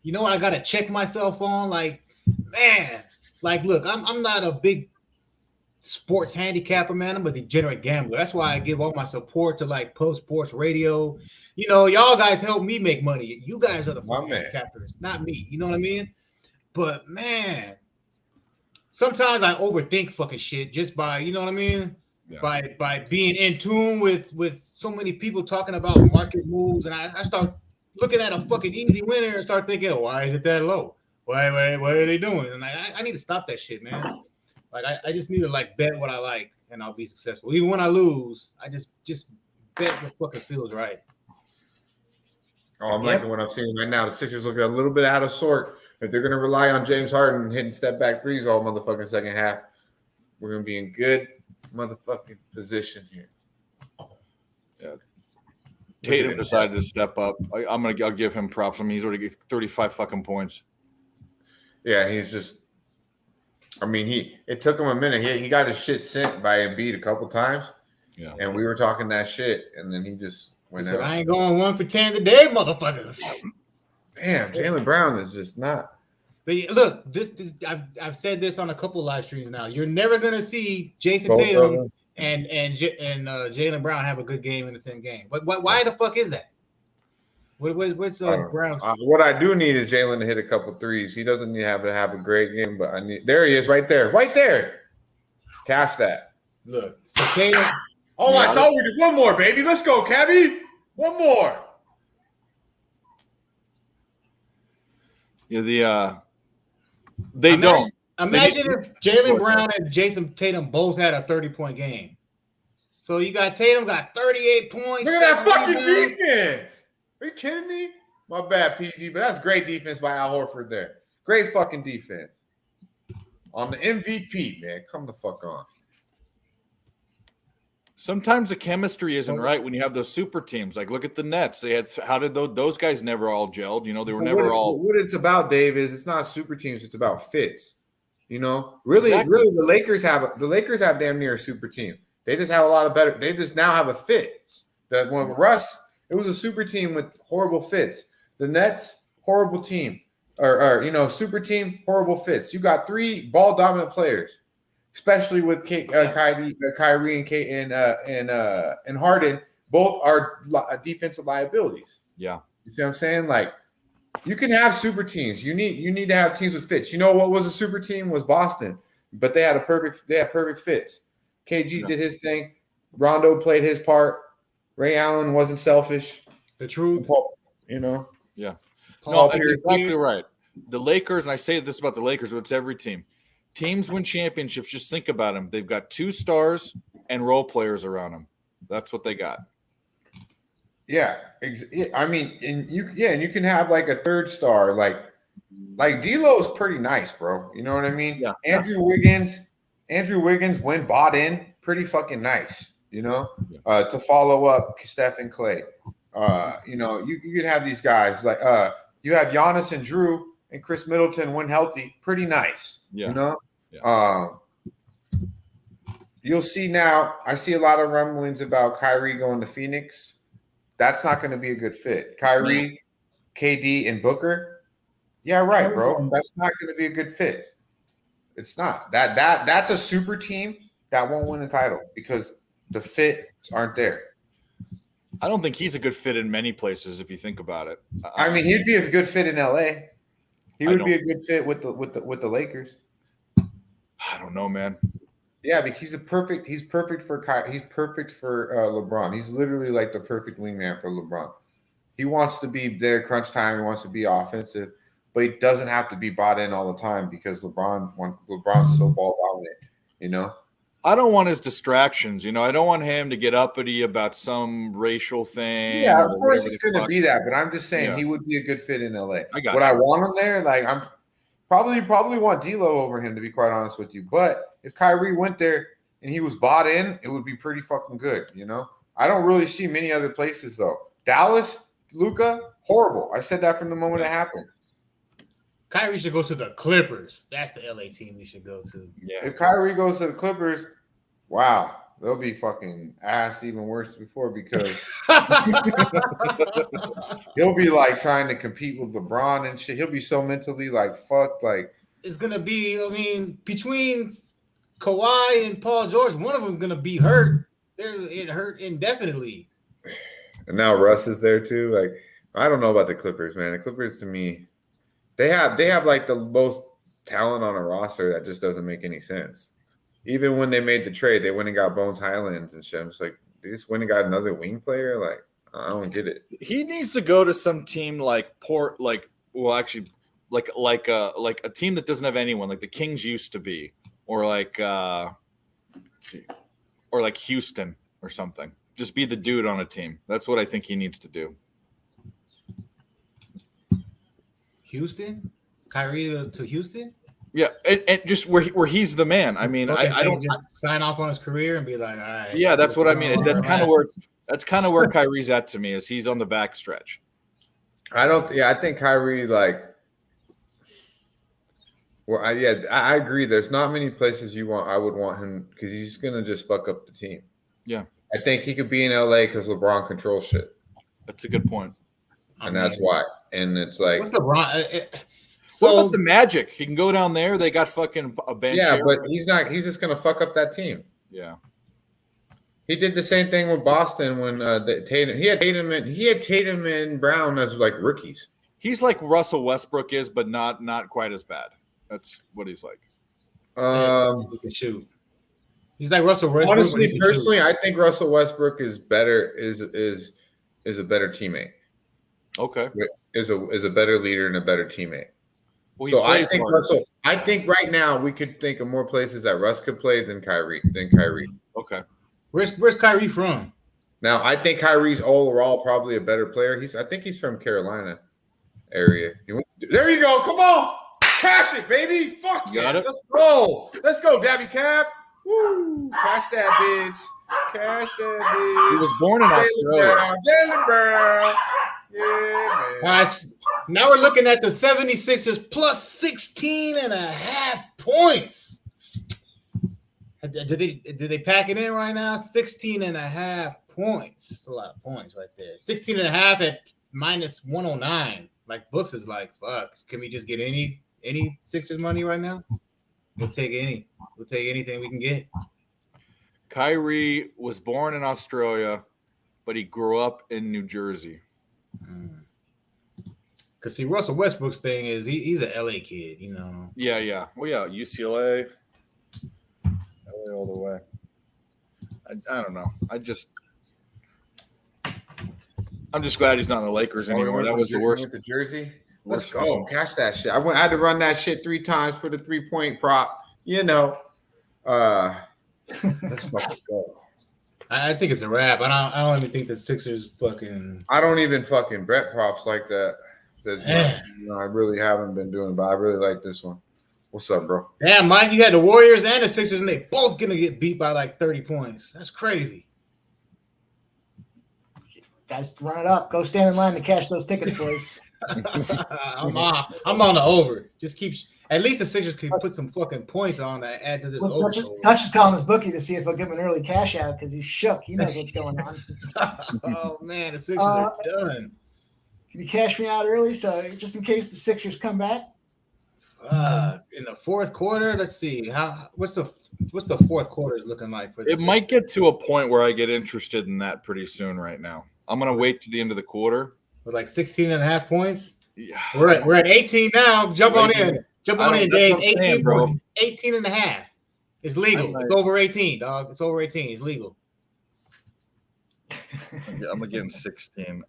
You know what? I got to check myself on. Like, man, like, look, I'm not a big sports handicapper, man. I'm a degenerate gambler. That's why I give all my support to like Post Sports Radio. You know, y'all guys help me make money. You guys are the handicappers, not me. You know what I mean? But man, sometimes I overthink fucking shit just by, you know what I mean? Yeah. By being in tune with so many people talking about market moves, and I start looking at a fucking easy winner and start thinking, why is it that low? Why are they doing? And I need to stop that shit, man. Like I just need to like bet what I like and I'll be successful. Even when I lose, I just bet what fucking feels right. Oh, I'm liking what I'm seeing right now. The Sixers looking a little bit out of sort. If they're gonna rely on James Harden hitting step back threes all motherfucking second half, we're gonna be in good motherfucking position here. Yeah. Tatum decided to step up. I'll give him props. I mean, he's already 35 fucking points. Yeah, he's just. I mean, it took him a minute. He got his shit sent by Embiid a couple times. Yeah, and we were talking that shit, and then he just went out. I ain't going 1 for 10 today, motherfuckers. Damn, Jaylen Brown is just not. But look, I've said this on a couple of live streams now. You're never gonna see Jason Tatum and Jaylen Brown have a good game in the same game. But why the fuck is that? What's Brown's? What I do need is Jaylen to hit a couple threes. He doesn't need to have a great game, but there he is, right there. Cash that. Look, so Tatum. Oh, I saw we did one more, baby. Let's go, Cabby. One more. Yeah, they don't. Imagine if Jaylen Brown and Jason Tatum both had a 30-point game. So you got Tatum got 38 points. Look at that fucking defense. Are you kidding me? My bad, PZ, but that's great defense by Al Horford there. Great fucking defense. On the MVP, man. Come the fuck on. Sometimes the chemistry isn't right when you have those super teams. Like, look at the Nets. How did those guys never all gelled? You know, they were never all. What it's about, Dave, is it's not super teams. It's about fits. You know, really, the Lakers have damn near a super team. They just have a lot of better. They just now have a fit. That when Russ, it was a super team with horrible fits. The Nets, horrible team, or super team, horrible fits. You got 3 ball dominant players. Especially with Kyrie and Harden, both are defensive liabilities. Yeah, you see what I'm saying? Like, you can have super teams. You need to have teams with fits. You know what was a super team was Boston, but they had perfect fits. KG did his thing. Rondo played his part. Ray Allen wasn't selfish. The truth, you know. Yeah, no, that's exactly right. The Lakers, and I say this about the Lakers, but it's every team. Teams win championships. Just think about them. They've got 2 stars and role players around them. That's what they got. Yeah, I mean, and you can have like a 3rd star, like D'Lo is pretty nice, bro. You know what I mean? Yeah. Andrew Wiggins, when bought in, pretty fucking nice. You know, to follow up Steph and Clay. You know, you could have these guys like you have Giannis and Drew. And Chris Middleton, when healthy, pretty nice. Yeah. You know? Yeah. You'll see now, I see a lot of rumblings about Kyrie going to Phoenix. That's not going to be a good fit. Kyrie, KD, and Booker. Yeah, right, bro. That's not going to be a good fit. It's not. That's a super team that won't win the title because the fits aren't there. I don't think he's a good fit in many places if you think about it. I mean, he'd be a good fit in LA. He would be a good fit with the Lakers. I don't know, man. Yeah, because he's perfect for LeBron. He's literally like the perfect wingman for LeBron. He wants to be there crunch time. He wants to be offensive, but he doesn't have to be bought in all the time because LeBron's so ball dominant. You know. I don't want his distractions. You know, I don't want him to get uppity about some racial thing. Yeah, of course it's going to be that, but I'm just saying he would be a good fit in LA. I want him there? Like, I'm probably want D'Lo over him, to be quite honest with you. But if Kyrie went there and he was bought in, it would be pretty fucking good, you know? I don't really see many other places, though. Dallas, Luka, horrible. I said that from the moment it happened. Kyrie should go to the Clippers. That's the LA team he should go to. Yeah. If Kyrie goes to the Clippers, wow, they'll be fucking ass even worse before because he'll be like trying to compete with LeBron and shit. He'll be so mentally like fucked. Like It's gonna be, I mean, between Kawhi and Paul George, one of them's gonna be hurt. It hurt indefinitely. and now Russ is there too. Like I don't know about the Clippers, man. The Clippers to me, they have like the most talent on a roster that just doesn't make any sense. Even when they made the trade, they went and got Bones Highlands and shit. I'm just like, they just went and got another wing player. Like, I don't get it. He needs to go to some team like like a team that doesn't have anyone, like the Kings used to be, or like Houston or something. Just be the dude on a team. That's what I think he needs to do. Houston? Kyrie to Houston? Yeah, and just where he's the man. I mean, Okay, I don't just sign off on his career and be like, all right. Yeah, that's what I mean. That's kind of where Kyrie's at to me, is he's on the back stretch. I think Kyrie, like, well, I agree. There's not many places I would want him because he's going to just fuck up the team. Yeah. I think he could be in LA because LeBron controls shit. That's a good point. And that's why. And it's like, what's LeBron? What about the Magic? He can go down there. They got fucking a bench. yeah, here. but he's not. He's just gonna fuck up that team. Yeah, he did the same thing with Boston when Tatum. He had Tatum and Brown as like rookies. He's like Russell Westbrook is, but not quite as bad. That's what he's like. He can shoot. He's like Russell Westbrook. Honestly, personally, I think Russell Westbrook is better. Is a better teammate. Okay, Is a better leader and a better teammate. Well, so I think Russell. I think right now we could think of more places that Russ could play than Kyrie. Okay. Where's Kyrie from? Now I think Kyrie's overall probably a better player. I think he's from Carolina area. There you go. Come on, cash it, baby. Fuck yeah. Let's go. Let's go, Dabby Cap. Woo! Cash that bitch. Cash that bitch. He was born in Australia. Jaylen Brown. Yeah, man. Now we're looking at the 76ers plus 16 and a half points. Did they pack it in right now? 16 and a half points. That's a lot of points right there. 16 and a half at minus 109. Like books is like, fuck. Can we just get any Sixers money right now? We'll take any. We'll take anything we can get. Kyrie was born in Australia, but he grew up in New Jersey. Because see, Russell Westbrook's thing is he's an LA kid, you know. Yeah. Well, yeah, UCLA, LA all the way. I don't know. I'm just glad he's not in the Lakers anymore. That was the worst. The Jersey. Let's go. Cash that shit. I had to run that shit 3 times for the 3-point prop. You know. Let's fucking go. I think it's a wrap. I don't even think the Sixers fucking. I don't even fucking bet props like that. I really haven't been doing, but I really like this one. What's up, bro? Damn, Mike, you had the Warriors and the Sixers, and they both gonna get beat by like 30 points. That's crazy. Guys, run it up. Go stand in line to cash those tickets, boys. I'm on the over. Just keep. At least the Sixers can put some fucking points on that. Add to this. Look, Dutch is calling his bookie to see if he'll give him an early cash out because he's shook. He knows what's going on. Oh man, the Sixers are done. Can you cash me out early so just in case the Sixers come back? In the fourth quarter, let's see. What's the fourth quarter is looking like for this? It might get to a point where I get interested in that pretty soon right now. I'm going to wait to the end of the quarter. With like 16 and a half points? Yeah. We're at 18 now. Jump on in, Dave. 18 and a half. It's legal. It's over 18, dog. It's over 18. It's legal. I'm getting 16.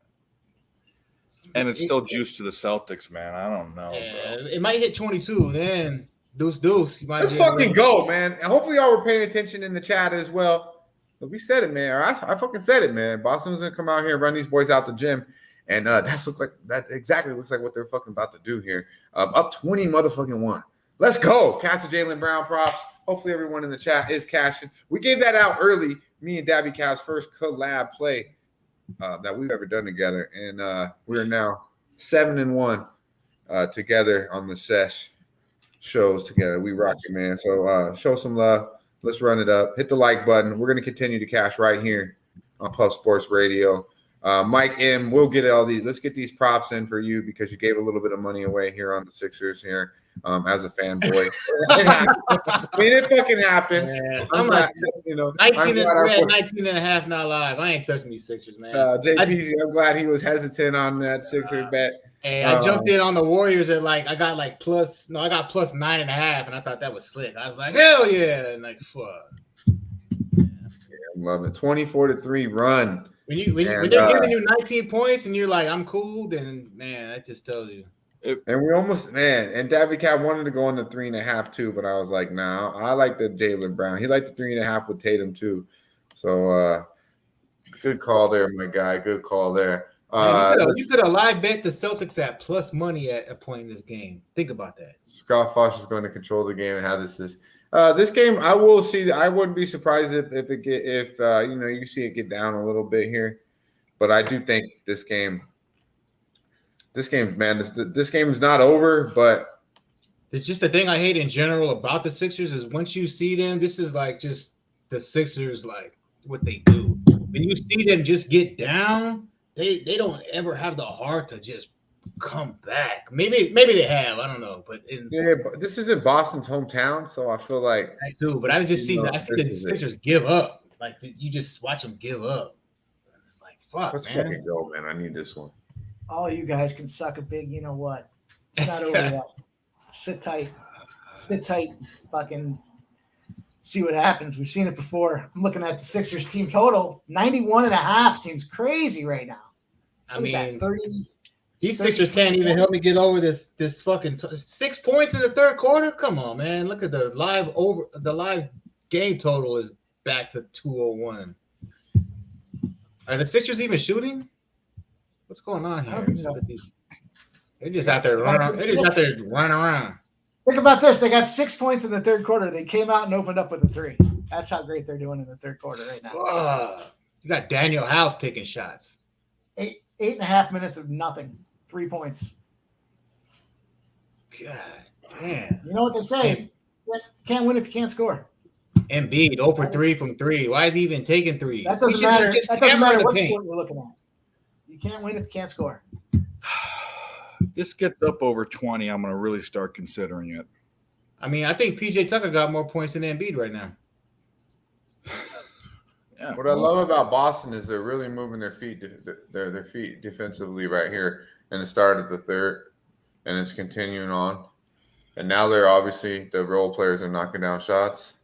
And it's still juiced to the Celtics, man. I don't know. Yeah, it might hit 22. Then deuce. Let's fucking go, man. And hopefully y'all were paying attention in the chat as well. But we said it, man. I fucking said it, man. Boston's gonna come out here and run these boys out the gym, and that exactly looks like what they're fucking about to do here. Up 20 motherfucking 1. Let's go. Cast the Jaylen Brown props. Hopefully everyone in the chat is cashing. We gave that out early. Me and Dabby Cav's first collab play that we've ever done together, and we are now 7-1 together on the sesh shows together. We rock it, man. So show some love. Let's run it up. Hit the like button. We're going to continue to cash right here on Puff Sports Radio. Mike M, we'll get all these. Let's get these props in for you because you gave a little bit of money away here on the Sixers here as a fanboy. I mean, it fucking happens. Yeah, I'm like, glad, 19 and a half not live. I ain't touching these Sixers, man. JPZ, I'm glad he was hesitant on that Sixers bet. Hey, I jumped in on the Warriors at I got plus 9.5, and I thought that was slick. I was like, hell yeah, and fuck. Yeah, I'm loving it. 24-3 run. When they're giving you 19 points and you're like, I'm cool, then man, that just tells you. And we almost, and Dabby Cat wanted to go on the 3.5 too, but I was like, nah, I like the Jaylen Brown. He liked the 3.5 with Tatum too. So good call there, my guy. Good call there. You could have live bet the Celtics at plus money at a point in this game. Think about that. Scott Fosh is going to control the game and how this is. This game, I will see. I wouldn't be surprised if you see it get down a little bit here, but I do think this game, man, this game is not over. But it's just the thing I hate in general about the Sixers is once you see them, this is just the Sixers, what they do. When you see them just get down, they don't ever have the heart to just come back. Maybe they have. I don't know. But this isn't Boston's hometown, so I feel like I do. But I just see the Sixers give up. You just watch them give up. It's fuck. Let's man. fucking go, man. I need this one. All you guys can suck a big. You know what? It's not over yet. Sit tight. Fucking see what happens. We've seen it before. I'm looking at the Sixers team total. 91.5 seems crazy right now. I mean, 30. These Sixers can't even help me get over this fucking 6 points in the third quarter. Come on, man. Look at the live game total is back to 201. Are the Sixers even shooting? What's going on here? So. They're just out there running. They're just out there running around. Think about this. They got 6 points in the third quarter. They came out and opened up with a 3. That's how great they're doing in the third quarter right now. You got Daniel House taking shots. 8.5 minutes of nothing. 3 points. God damn. You know what they say? You can't win if you can't score. Embiid 0 for 3 from 3. Why is he even taking 3? That doesn't matter. That doesn't matter what sport you're looking at. You can't win if you can't score. If this gets up over 20, I'm going to really start considering it. I mean, I think PJ Tucker got more points than Embiid right now. Yeah. What I love about Boston is they're really moving their feet defensively right here in the start of the third, and it's continuing on. And now they're obviously the role players are knocking down shots.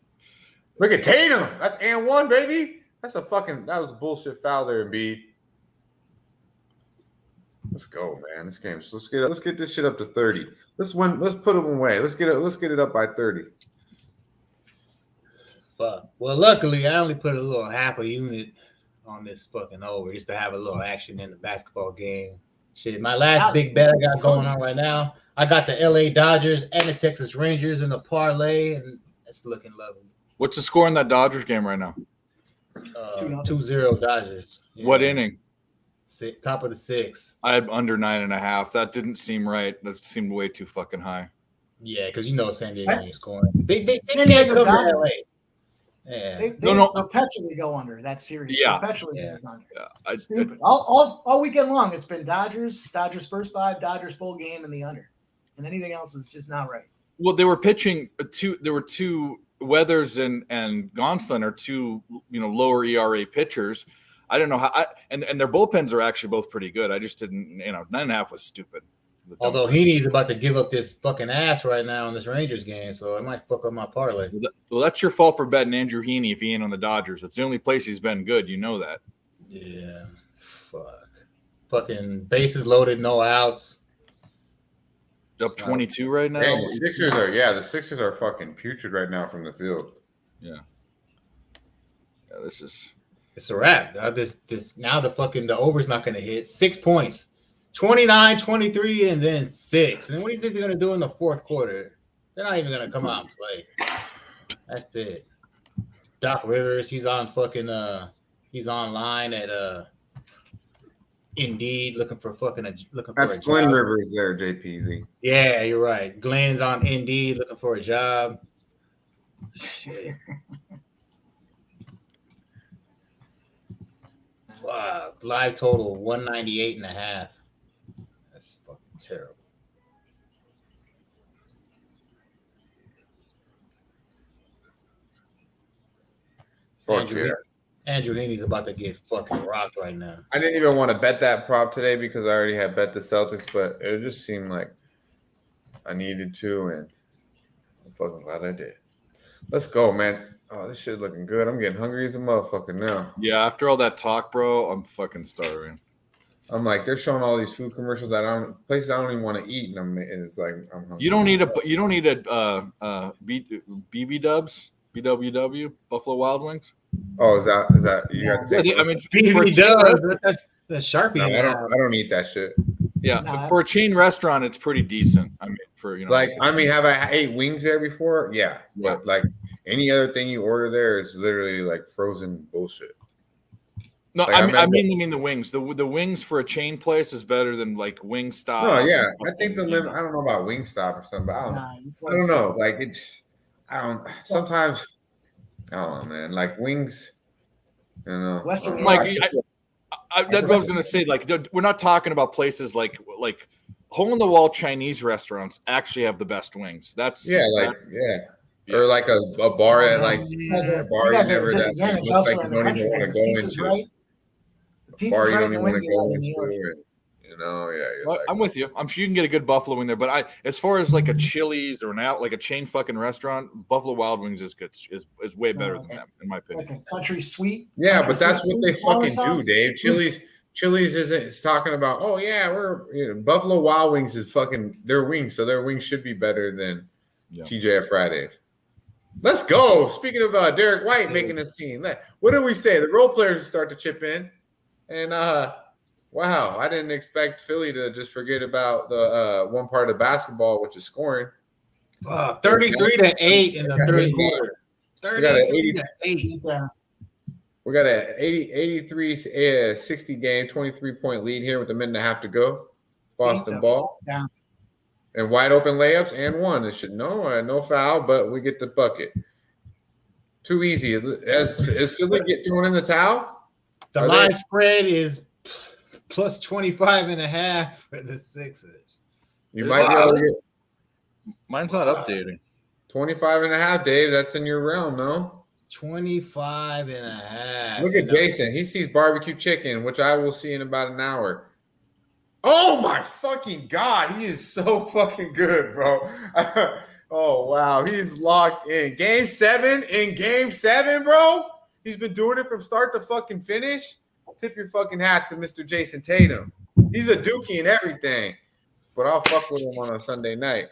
Look at Tatum. That's and one, baby. That was a bullshit foul there, Embiid. Let's go, man. This game. So let's get this shit up to 30. Let's put them away. Let's get it up by 30. Fuck. Well, luckily I only put a little half a unit on this fucking over just to have a little action in the basketball game. Shit, my last big bet I got going on right now, I got the LA Dodgers and the Texas Rangers in the parlay, and it's looking lovely. What's the score in that Dodgers game right now? 2-0 Dodgers. Yeah. What inning? Top of the 6th. I had under 9.5. That didn't seem right. That seemed way too fucking high. Yeah, because San Diego ain't scoring. They San Diego come to LA. Yeah. They perpetually go under that series. Yeah. Perpetually goes under. Yeah. Stupid. All weekend long, it's been Dodgers first 5, Dodgers full game, and the under. And anything else is just not right. Well, they were pitching there were two Weathers and Gonsolin are two lower ERA pitchers. I don't know how and their bullpens are actually both pretty good. I just didn't 9.5 was stupid. Although Heaney's about to give up this fucking ass right now in this Rangers game, so I might fuck up my parlay. Well, that's your fault for betting Andrew Heaney if he ain't on the Dodgers. That's the only place he's been good. You know that. Yeah. Fuck. Fucking bases loaded, no outs. Up 22 right now. Dang, the Sixers are fucking putrid right now from the field. Yeah. Yeah, this is. It's a wrap. The over's not going to hit. 6 points. 29, 23, and then 6. And what do you think they're going to do in the fourth quarter? They're not even going to come out and play. That's it. Doc Rivers, he's he's online at Indeed looking for That's a Glenn job. Rivers there, JPZ. Yeah, you're right. Glenn's on Indeed looking for a job. Wow, live total 198.5. That's fucking terrible. Andrew Heaney's about to get fucking rocked right now. I didn't even want to bet that prop today because I already had bet the Celtics, but it just seemed like I needed to, and I'm fucking glad I did. Let's go, man. Oh, this shit looking good. I'm getting hungry as a motherfucker now. Yeah, after all that talk, bro, I'm fucking starving. I'm like, they're showing all these food commercials places I don't even want to eat, and it's like I'm hungry. You don't need a BB Dubs, BWW, Buffalo Wild Wings. Oh, is that you got to say? Yeah, I mean, BB does. The Sharpie. No, I don't eat that shit. Yeah, for a chain restaurant, it's pretty decent. I mean, have I ate wings there before? Yeah, but like any other thing you order there, it's literally like frozen bullshit. No, like, I mean the wings. The wings for a chain place is better than like Wingstop. No, yeah, I think I don't know about Wingstop or something, but I don't know. Like sometimes I don't know, man. Like wings, you know. Western, like that's what I was gonna say. Like we're not talking about places like hole in the wall Chinese restaurants actually have the best wings. That's or like a bar at like a bar you never that looks like you don't even want to go into. Right? Pizza's right in the wings in New York. You know, I'm with you. I'm sure you can get a good buffalo wing there, but as far as like a Chili's or like a chain fucking restaurant, Buffalo Wild Wings is good. Is way better than them, in my opinion. Like a country sweet. Yeah, but that's what they fucking do, Dave. Chili's is talking about. Oh yeah, Buffalo Wild Wings is fucking their wings, so their wings should be better than TGI Fridays. Let's go. Speaking of Derek White making a scene, what did we say? The role players start to chip in, and wow, I didn't expect Philly to just forget about the one part of basketball, which is scoring. 33-8 in the third quarter. 33-8. We got an 83-60 game, 23-point lead here with a minute and a half to go. Boston ball. Yeah. And wide open layups and one. It should no foul, but we get the bucket. Too easy. Is Philly throwing in the towel? The line spread is plus 25.5 for the Sixers. You might be able to get. Mine's not updating. 25.5, Dave. That's in your realm, no? 25.5. Look at Jason. He sees barbecue chicken, which I will see in about an hour. Oh my fucking God. He is so fucking good, bro. Oh wow. He's locked in. Game 7 bro. He's been doing it from start to fucking finish. Tip your fucking hat to Mr. Jason Tatum. He's a dookie and everything, but I'll fuck with him on a Sunday night.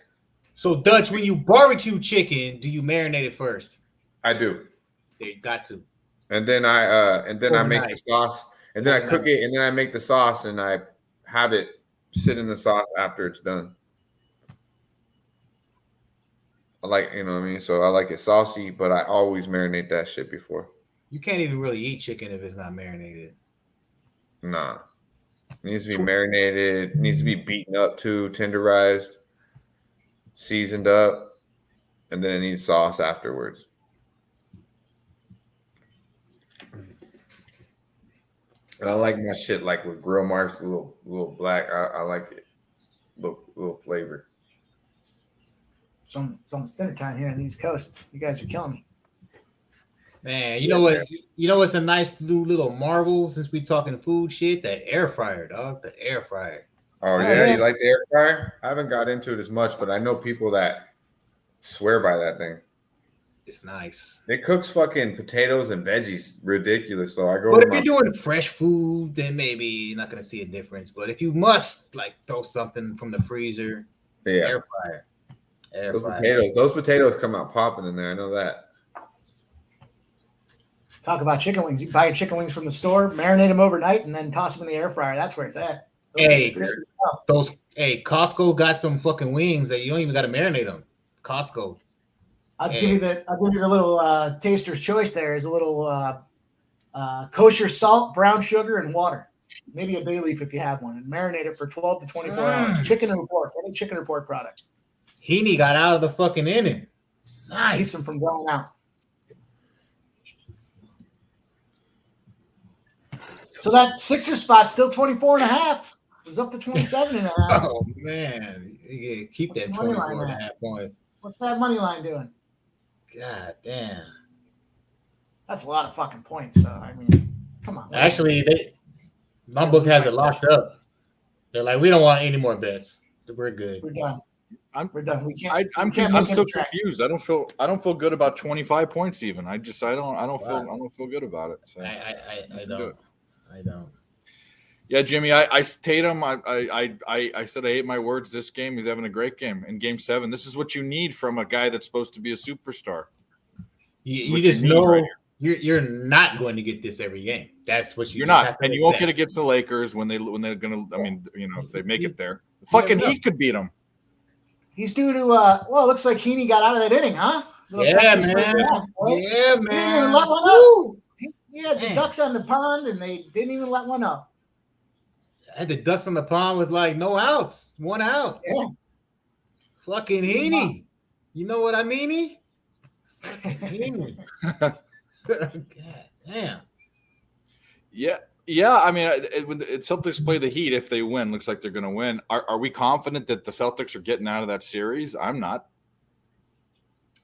So Dutch, when you barbecue chicken, do you marinate it first? I do. You got to. And then I make the sauce, and then I cook it, and then I make the sauce, and I have it sit in the sauce after it's done. I like, you know what I mean? So I like it saucy, but I always marinate that shit before. You can't even really eat chicken if it's not marinated. Nah. It needs to be marinated. It needs to be beaten up too, tenderized, seasoned up, and then it needs sauce afterwards. And I like my shit like with grill marks, a little black. I like it. Little flavor. It's almost dinner time here on the East Coast. You guys are killing me. Man, you know what? You know what's a nice new little marvel since we talking food shit? The air fryer, dog. The air fryer. Oh yeah, you like the air fryer? I haven't got into it as much, but I know people that swear by that thing. It's nice. It cooks fucking potatoes and veggies ridiculous. So I go. But if you're doing fresh food, then maybe you're not gonna see a difference. But if you must like throw something from the freezer, air fryer. Those potatoes come out popping in there. I know that. Talk about chicken wings. You buy your chicken wings from the store, marinate them overnight, and then toss them in the air fryer. That's where it's at. Costco got some fucking wings that you don't even got to marinate them. Costco. I'll give you the little taster's choice. There is a little kosher salt, brown sugar, and water. Maybe a bay leaf if you have one, and marinate it for 12 to 24 hours. Chicken or pork, any chicken or pork product. Heaney got out of the fucking inning. Nice. Keeps him from going out. So that Sixer spot still 24 and a half. It was up to 27 and a half. Oh man, yeah, keep that 24 and a half points. What's that money line doing? God damn. That's a lot of fucking points. So I mean, come on. Actually, my book has it locked up. They're like, we don't want any more bets. We're good. We're done. We're done. We can't. I'm still confused. I don't feel good about 25 points even. I don't feel good about it. So. I don't. Yeah, Jimmy. Tatum. I said I ate my words. This game, he's having a great game. In Game 7, this is what you need from a guy that's supposed to be a superstar. You just know right you're not going to get this every game. That's what you're not, and you won't get against the Lakers when they're gonna. I mean, if they make it there, the fucking Heat could beat them. He's due to. Well, it looks like Heaney got out of that inning, huh? Yeah, man. Yeah, man. He didn't even let one up. He had the Ducks on the pond, and they didn't even let one up. I had the Ducks on the pond with like no outs, 1 out. Yeah. Fucking Heaney. You know what I mean? Heaney. God damn. Yeah. I mean, when the Celtics play the Heat, if they win, looks like they're going to win. Are we confident that the Celtics are getting out of that series? I'm not.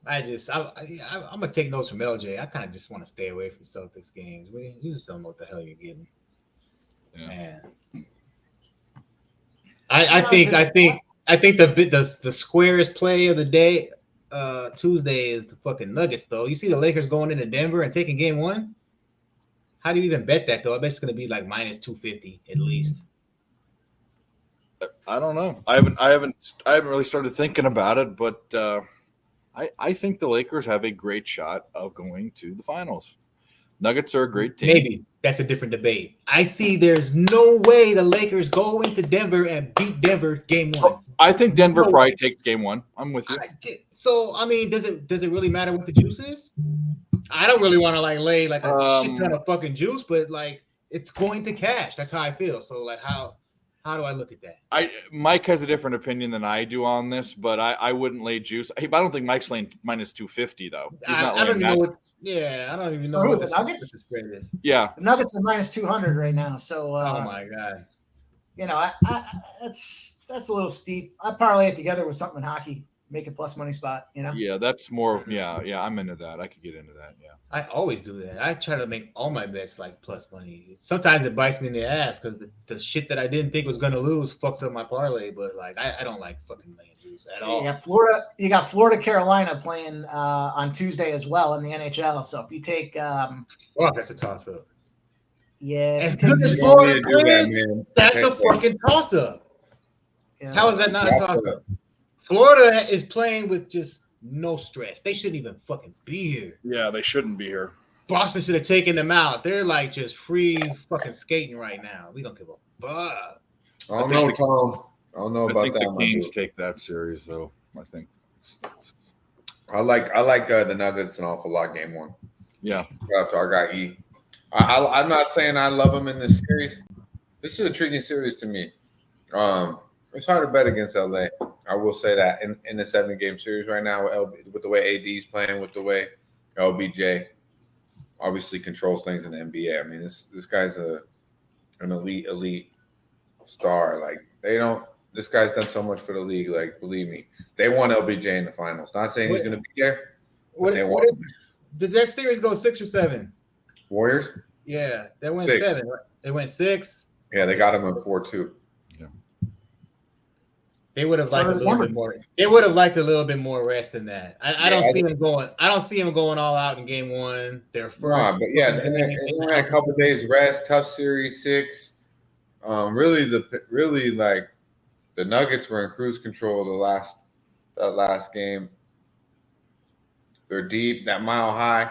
I'm gonna take notes from LJ. I kind of just want to stay away from Celtics games. You just don't know what the hell you're getting. Yeah. Man. I think the squarest play of the day Tuesday is the fucking Nuggets, though. You see the Lakers going into Denver and taking Game 1. How do you even bet that, though? I bet it's going to be like minus 250 at least. I don't know. I haven't really started thinking about it, but I think the Lakers have a great shot of going to the finals. Nuggets are a great team. Maybe that's a different debate. I see there's no way the Lakers go into Denver and beat Denver Game 1. I think Denver probably takes Game 1. I'm with you. So I mean, does it really matter what the juice is? I don't really want to lay a shit ton of fucking juice, but it's going to cash. That's how I feel. So how do I look at that? Mike has a different opinion than I do on this, but I wouldn't lay juice. I don't think Mike's laying minus 250 though. He's not I don't even know. I don't even know who the Nuggets. Yeah, the Nuggets are minus 200 right now. So oh my god, that's a little steep. I parlay it together with something in hockey, make a plus money spot. Yeah, that's more of I'm into that. I could get into that. Yeah, I always do that. I try to make all my bets like plus money. Sometimes it bites me in the ass because the shit that I didn't think was gonna lose fucks up my parlay. But I don't like fucking laying juice at all. Yeah, Florida. You got Florida, Carolina playing on Tuesday as well in the NHL. So if you take, that's a toss up. Yeah, as good as Florida plays, that's a fucking toss up. Yeah. How is that not a toss up? Florida is playing with just no stress. They shouldn't even fucking be here. Yeah, they shouldn't be here. Boston should have taken them out. They're just free fucking skating right now. We don't give a fuck. I don't know, Tom. I don't know about that. I think the Kings take that series, though. I think. I like the Nuggets an awful lot. Game 1. Yeah. Shout out to our guy E. I'm not saying I love him in this series. This is a tricky series to me. It's hard to bet against LA. I will say that in the 7-game series right now with the way AD's playing, with the way LBJ obviously controls things in the NBA. I mean, this guy's an elite star. This guy's done so much for the league. Believe me, they want LBJ in the finals. Not saying he's going to be there. Did that series go 6 or 7? Warriors? Yeah, they went 6. 7. They went 6. Yeah, they got him in 4-2. Yeah. They would have liked a little bit more. They would have liked a little bit more rest than that. I don't see him going. I don't see him going all out in Game 1. Their first. But yeah, and then a couple of days rest. Tough series 6. The Nuggets were in cruise control that last game. They're deep. That Mile High.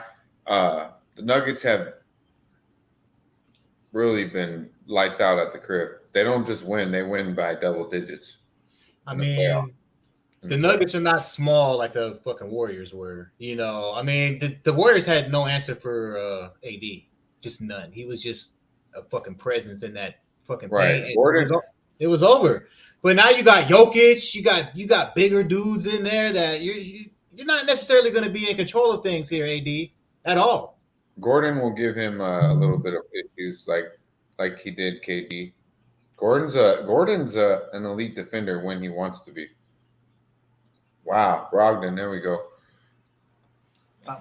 The Nuggets have really been lights out at the crib. They don't just win; they win by double digits. I mean, The Nuggets are not small like the fucking Warriors were. You know, I mean, the Warriors had no answer for AD, just none. He was just a fucking presence in that fucking Right. paint. Gordon. It was over. But now you got Jokic, you got bigger dudes in there that you're not necessarily going to be in control of things here, AD, at all. Gordon will give him a little bit of issues, like he did KD. Gordon's an elite defender when he wants to be. Wow, Brogdon, there we go.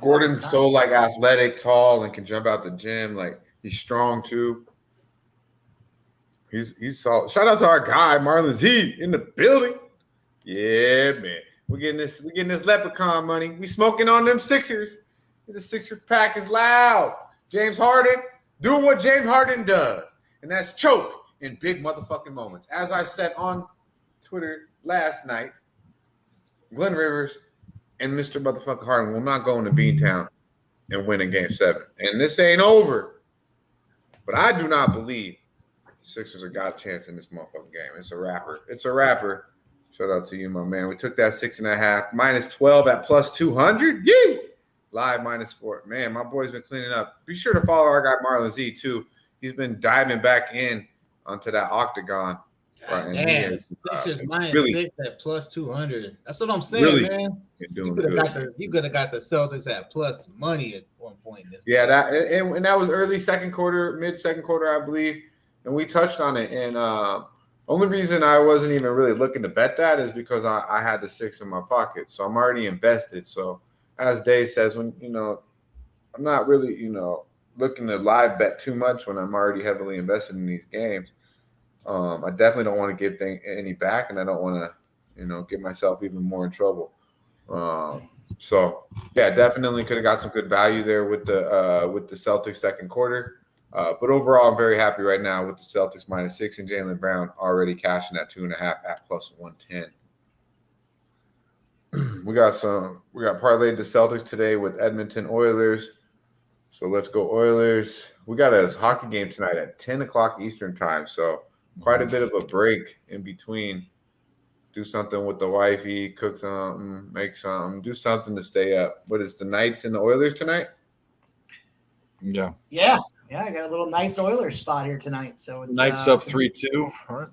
Gordon's so like athletic, tall, and can jump out the gym. Like he's strong too. He's solid. Shout out to our guy Marlon Z in the building. Yeah, man. We're getting this leprechaun money. We smoking on them Sixers. The Sixers pack is loud. James Harden doing what James Harden does, and that's choke in big motherfucking moments. As I said on Twitter last night, Glenn Rivers and Mr. Motherfucking Harden will not go into Beantown and win in Game 7. And this ain't over. But I do not believe the Sixers have got a chance in this motherfucking game. It's a wrapper. It's a wrapper. Shout out to you, my man. We took that 6.5, minus 12 at plus 200. Yee! Live -4. Man, my boy's been cleaning up. Be sure to follow our guy Marlon Z, too. He's been diving back in onto that octagon. Right, Man, Sixers -6 at plus 200. That's what I'm saying, man. You could have got the Celtics at plus money at one point in this game. And that was early second quarter, mid second quarter, I believe. And we touched on it. And only reason I wasn't even really looking to bet that is because I had the 6 in my pocket. So I'm already invested. So as Dave says, when I'm not really, looking to live bet too much when I'm already heavily invested in these games. I definitely don't want to give any back, and I don't want to, get myself even more in trouble. So yeah, definitely could have got some good value there with the Celtics second quarter. But overall, I'm very happy right now with the Celtics -6 and Jaylen Brown already cashing that 2.5 at plus 110. We got parlayed the Celtics today with Edmonton Oilers. So let's go Oilers. We got a hockey game tonight at 10 o'clock Eastern time. So quite a bit of a break in between. Do something with the wifey, cook something, make something, do something to stay up. What is the Knights and the Oilers tonight? Yeah. I got a little Knights Oilers spot here tonight. So it's Knights up 3-2. All right.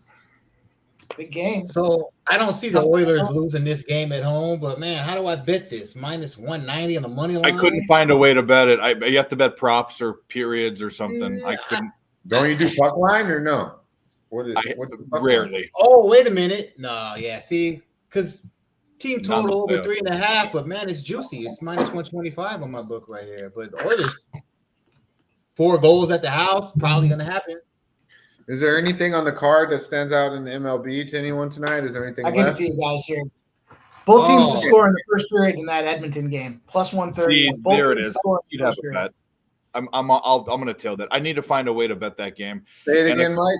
Big game. So I don't see the Oilers losing this game at home, but man, how do I bet this? -190 on the money line. I couldn't find a way to bet it. You have to bet props or periods or something. I couldn't. Don't you do puck line or no? What's the puck rarely. line? Oh, wait a minute. No, yeah. See, because team total over playoffs. 3.5, but man, it's juicy. It's -125 on my book right here. But the Oilers, 4 goals at the house, probably going to happen. Is there anything on the card that stands out in the MLB to anyone tonight? Is there anything I'll give it left? to you guys here. Both teams to score in the first period in that Edmonton game. Plus 130. See, Both there it teams is. to score in the You'd have first a period. bet. I'm going to tell that. I need to find a way to bet that game. Say it again, Mike.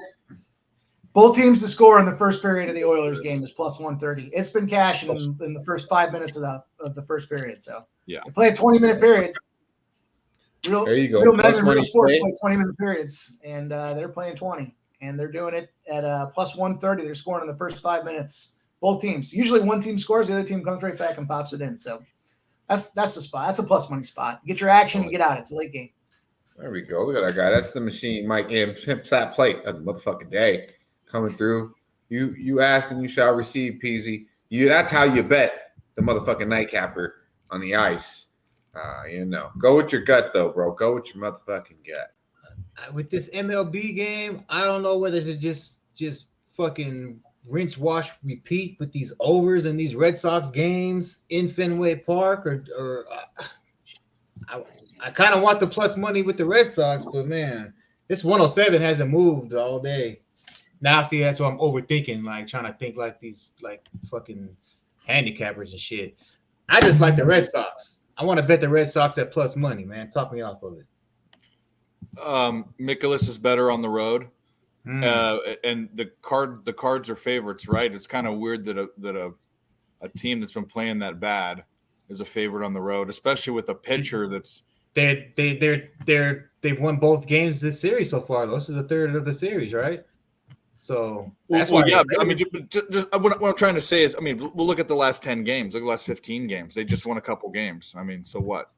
Both teams to score in the first period of the Oilers game is plus 130. It's been cashing in the first 5 minutes of the first period. So Yeah. they play a 20-minute period. There you go. Real Plus men in money real sports straight. play 20-minute periods, and they're playing 20. And they're doing it at plus 130. They're scoring in the first 5 minutes. Both teams. Usually one team scores, the other team comes right back and pops it in. So that's the spot. That's a plus money spot. Get your action and get out. It's a late game. There we go. Look at our guy. That's the machine, Mike M. Pimp Sat Plate of the motherfucking day coming through. You ask and you shall receive, Peasy. That's how you bet the motherfucking nightcapper on the ice. Go with your gut though, bro. Go with your motherfucking gut. With this MLB game, I don't know whether to just fucking rinse, wash, repeat with these overs and these Red Sox games in Fenway Park, or I kind of want the plus money with the Red Sox, but man, this 107 hasn't moved all day. Now, see, that's what I'm overthinking, like trying to think like these like fucking handicappers and shit. I just like the Red Sox. I want to bet the Red Sox at plus money, man. Talk me off of it. Mikolas is better on the road, and the cards are favorites, right? It's kind of weird that a team that's been playing that bad is a favorite on the road, especially with a pitcher that's they've won both games this series so far. This is the third of the series, right? So that's why. Yeah. I mean, just what I'm trying to say is, I mean, we'll look at the last 10 games, look at the last 15 games. They just won a couple games. I mean, so what?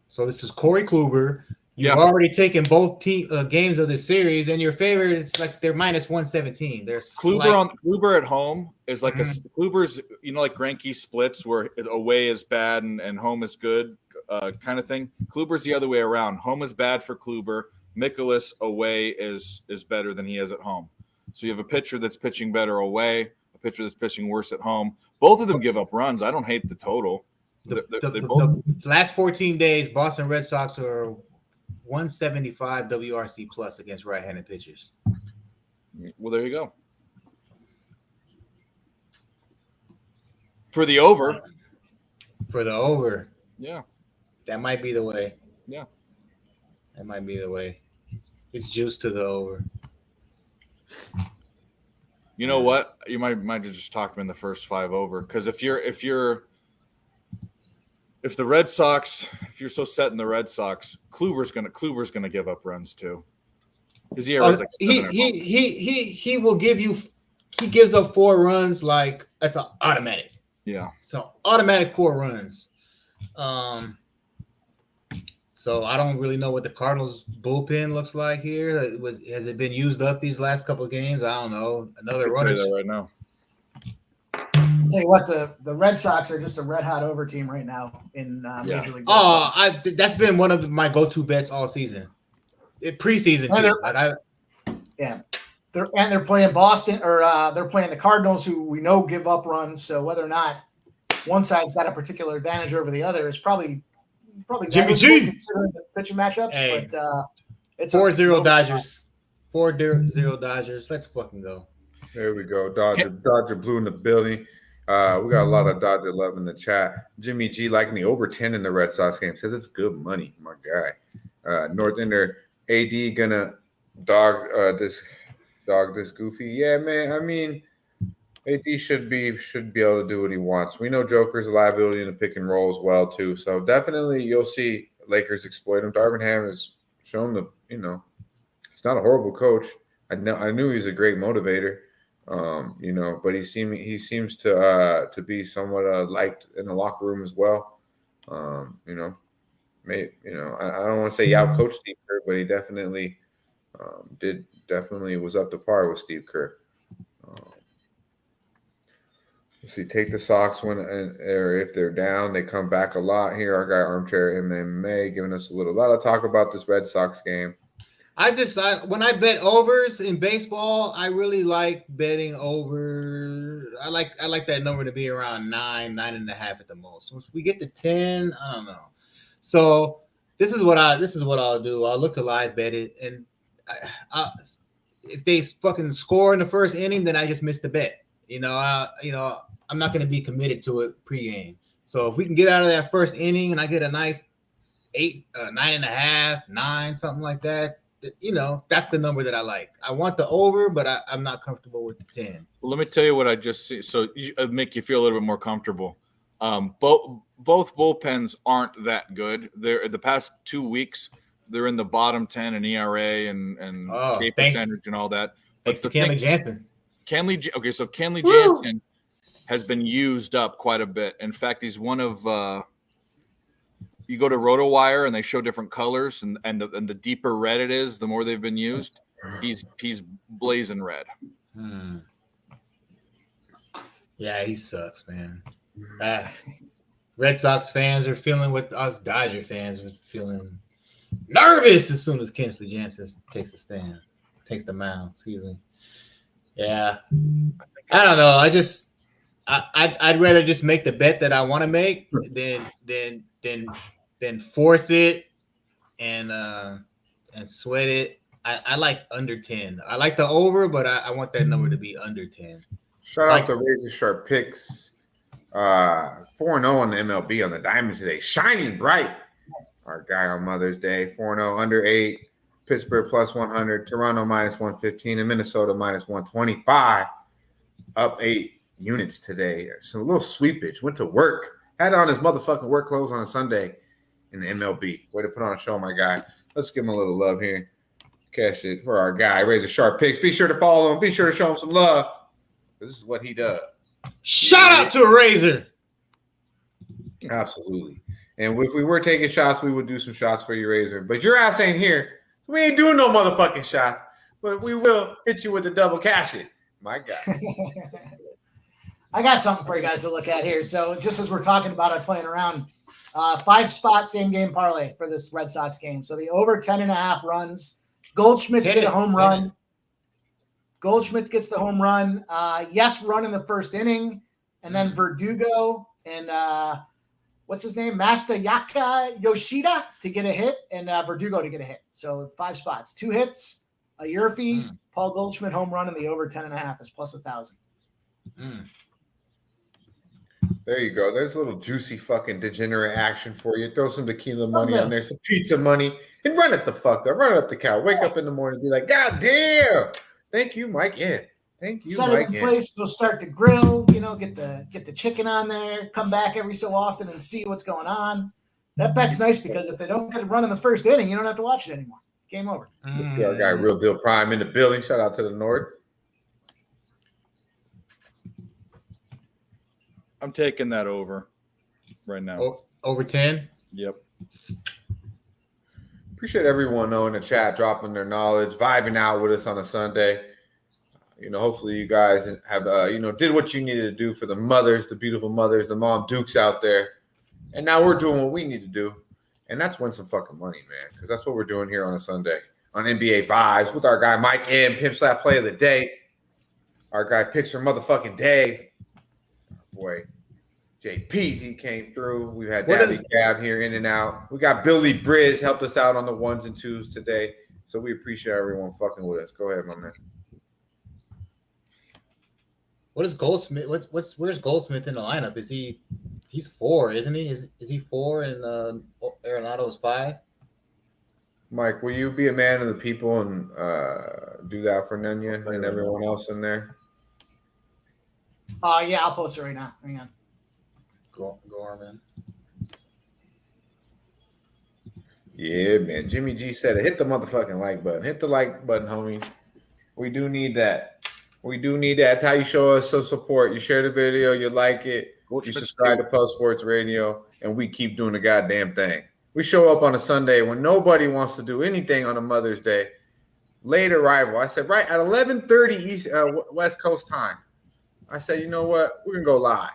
So this is Corey Kluber. You've already taken both games of the series, and your favorite is like they're minus 117. There's Kluber at home is like Kluber's, like Greinke splits where away is bad and home is good, kind of thing. Kluber's the other way around. Home is bad for Kluber. Mikolas away is better than he is at home. So you have a pitcher that's pitching better away, a pitcher that's pitching worse at home. Both of them give up runs. I don't hate the total. The last 14 days, Boston Red Sox are 175 WRC plus against right-handed pitchers. Well, there you go. For the over. Yeah. That might be the way. Yeah. That might be the way. It's juice to the over. You know what? You might have just talked him in the first 5 over, because if the Red Sox, if you're so set in the Red Sox, Kluber's gonna give up runs too. His ERA is like he will give you. He gives up 4 runs like that's an automatic. Yeah. So automatic 4 runs. So I don't really know what the Cardinals bullpen looks like here. Has it been used up these last couple of games? I don't know. Another runner right now. I'll tell you what, the Red Sox are just a red hot over team right now in Major League Baseball. That's been one of my go-to bets all season. Preseason too. They're playing Boston, or they're playing the Cardinals, who we know give up runs. So whether or not one side's got a particular advantage over the other is probably Jimmy G considering the pitching matchups. Hey, but it's 4-0 Dodgers. 4-0 Dodgers. Let's fucking go. There we go. Dodger Blue in the building. We got a lot of Dodger love in the chat. Jimmy G liking the over 10 in the Red Sox game. Says it's good money, my guy. North Ender AD gonna dog this Goofy. Yeah, man. I mean, AD should be able to do what he wants. We know Joker's a liability in the pick and roll as well too. So definitely you'll see Lakers exploit him. Darvin Ham has shown he's not a horrible coach. I knew he was a great motivator. But he seems to be somewhat liked in the locker room as well. I don't want to say he outcoached Steve Kerr, but he definitely was up to par with Steve Kerr. Let's see, take the Sox or if they're down, they come back a lot here. Our guy Armchair MMA giving us a lot of talk about this Red Sox game. When I bet overs in baseball, I really like betting over. I like that number to be around 9.5 at the most. Once we get to 10, I don't know. So this is what I'll do. I'll look to live bet it, and if they fucking score in the first inning, then I just missed the bet. I'm not going to be committed to it pregame. So if we can get out of that first inning and I get a nice 8, 9.5, 9, something like that. That's the number that I like. I want the over, but I'm not comfortable with the 10. Well, let me tell you what I just see. So make you feel a little bit more comfortable. Both bullpens aren't that good. They're the past 2 weeks. They're in the bottom 10 in ERA and K percentage and all that. Thanks to Kenley Jansen. So Kenley Jansen has been used up quite a bit. In fact, he's one of you go to RotoWire and they show different colors, and the deeper red it is, the more they've been used. He's blazing red. Yeah, he sucks, man. Red Sox fans are feeling what us Dodger fans are feeling nervous as soon as Kenley Jansen takes the mound. Excuse me. Yeah, I don't know. I'd rather just make the bet that I want to make than force it and sweat it. I like under 10. I like the over, but I want that number to be under 10. Shout out to Razor Sharp Picks. 4-0 on the MLB on the Diamonds today. Shining bright. Our guy on Mother's Day. 4-0 under 8. Pittsburgh plus 100. Toronto minus 115. And Minnesota minus 125. Up 8 units today. So a little sweepage. Went to work. Had on his motherfucking work clothes on a Sunday in the MLB. Way to put on a show, my guy. Let's give him a little love here. Cash it for our guy, Razor Sharp Picks. Be sure to follow him. Be sure to show him some love. This is what he does. Shout out to Razor. Absolutely. And if we were taking shots, we would do some shots for you, Razor. But your ass ain't here. So we ain't doing no motherfucking shots. But we will hit you with the double cash it. My God. I got something for you guys to look at here. So just as we're talking about it, playing around, 5-spot same game parlay for this Red Sox game. So the over 10.5 runs. Goldschmidt get a home run. Goldschmidt gets the home run. Yes, run in the first inning. And then Verdugo and what's his name? Masayaka Yoshida to get a hit and Verdugo to get a hit. So 5 spots, 2 hits, a Yurfee, Paul Goldschmidt home run, and the over 10.5 is plus 1,000. There you go. There's a little juicy fucking degenerate action for you. Throw some tequila money on there, some pizza money, and run it the fuck up. Run it up the cow. Wake up in the morning and be like, God damn. Thank you, Mike. Yeah. Thank you, Set Mike. it in place. Go start the grill. Get the chicken on there. Come back every so often and see what's going on. That bet's nice because if they don't get a run in the first inning, you don't have to watch it anymore. Game over. See our guy, Real Deal Prime, in the building. Shout out to the North. I'm taking that over right now. Over 10? Yep. Appreciate everyone in the chat dropping their knowledge, vibing out with us on a Sunday. Hopefully you guys have did what you needed to do for the mothers, the beautiful mothers, the mom dukes out there. And now we're doing what we need to do. And that's win some fucking money, man. Because that's what we're doing here on a Sunday on NBA Vibes with our guy Mike M, Pimp Slap Play of the Day. Our guy Picture Motherfucking Dave. Boy, Jay Peasy came through. We had Daddy Gab here in and out. We got Billy Briz helped us out on the 1s and 2s today. So we appreciate everyone fucking with us. Go ahead, my man. What is Goldsmith? Where's Goldsmith in the lineup? He's 4, isn't he? Is he 4 and Arenado's 5? Mike, will you be a man of the people and do that for Nenya and everyone else in there? Yeah, I'll post it right now. Hang on. Gorman. Yeah, man. Jimmy G said it. Hit the motherfucking like button. Hit the like button, homies. We do need that. We do need that. That's how you show us some support. You share the video, you like it, you subscribe to Post Sports Radio, and we keep doing the goddamn thing. We show up on a Sunday when nobody wants to do anything on a Mother's Day. Late arrival. I said, right at 11:30 East West Coast time. I said, you know what? We're going to go live.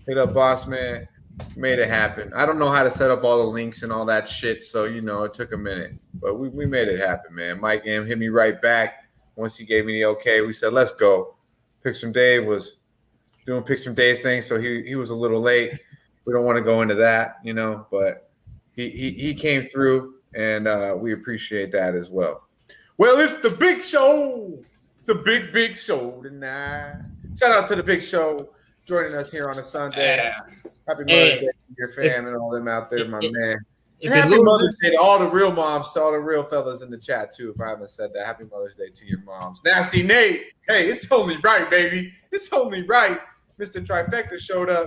Hit up Boss Man. Made it happen. I don't know how to set up all the links and all that shit, so, it took a minute. But we made it happen, man. Mike M hit me right back. Once he gave me the okay, we said, let's go. Picks Dave was doing Picks Dave's thing, so he was a little late. We don't want to go into that, but he came through, and we appreciate that as well. Well, it's the big show. The big show tonight. Shout out to the big show joining us here on a Sunday. Happy Mother's Day to your fam and all them out there, my man. And happy Mother's Day to all the real moms, to all the real fellas in the chat, too, if I haven't said that. Happy Mother's Day to your moms. Nasty Nate. Hey, it's only right, baby. It's only right. Mr. Trifecta showed up.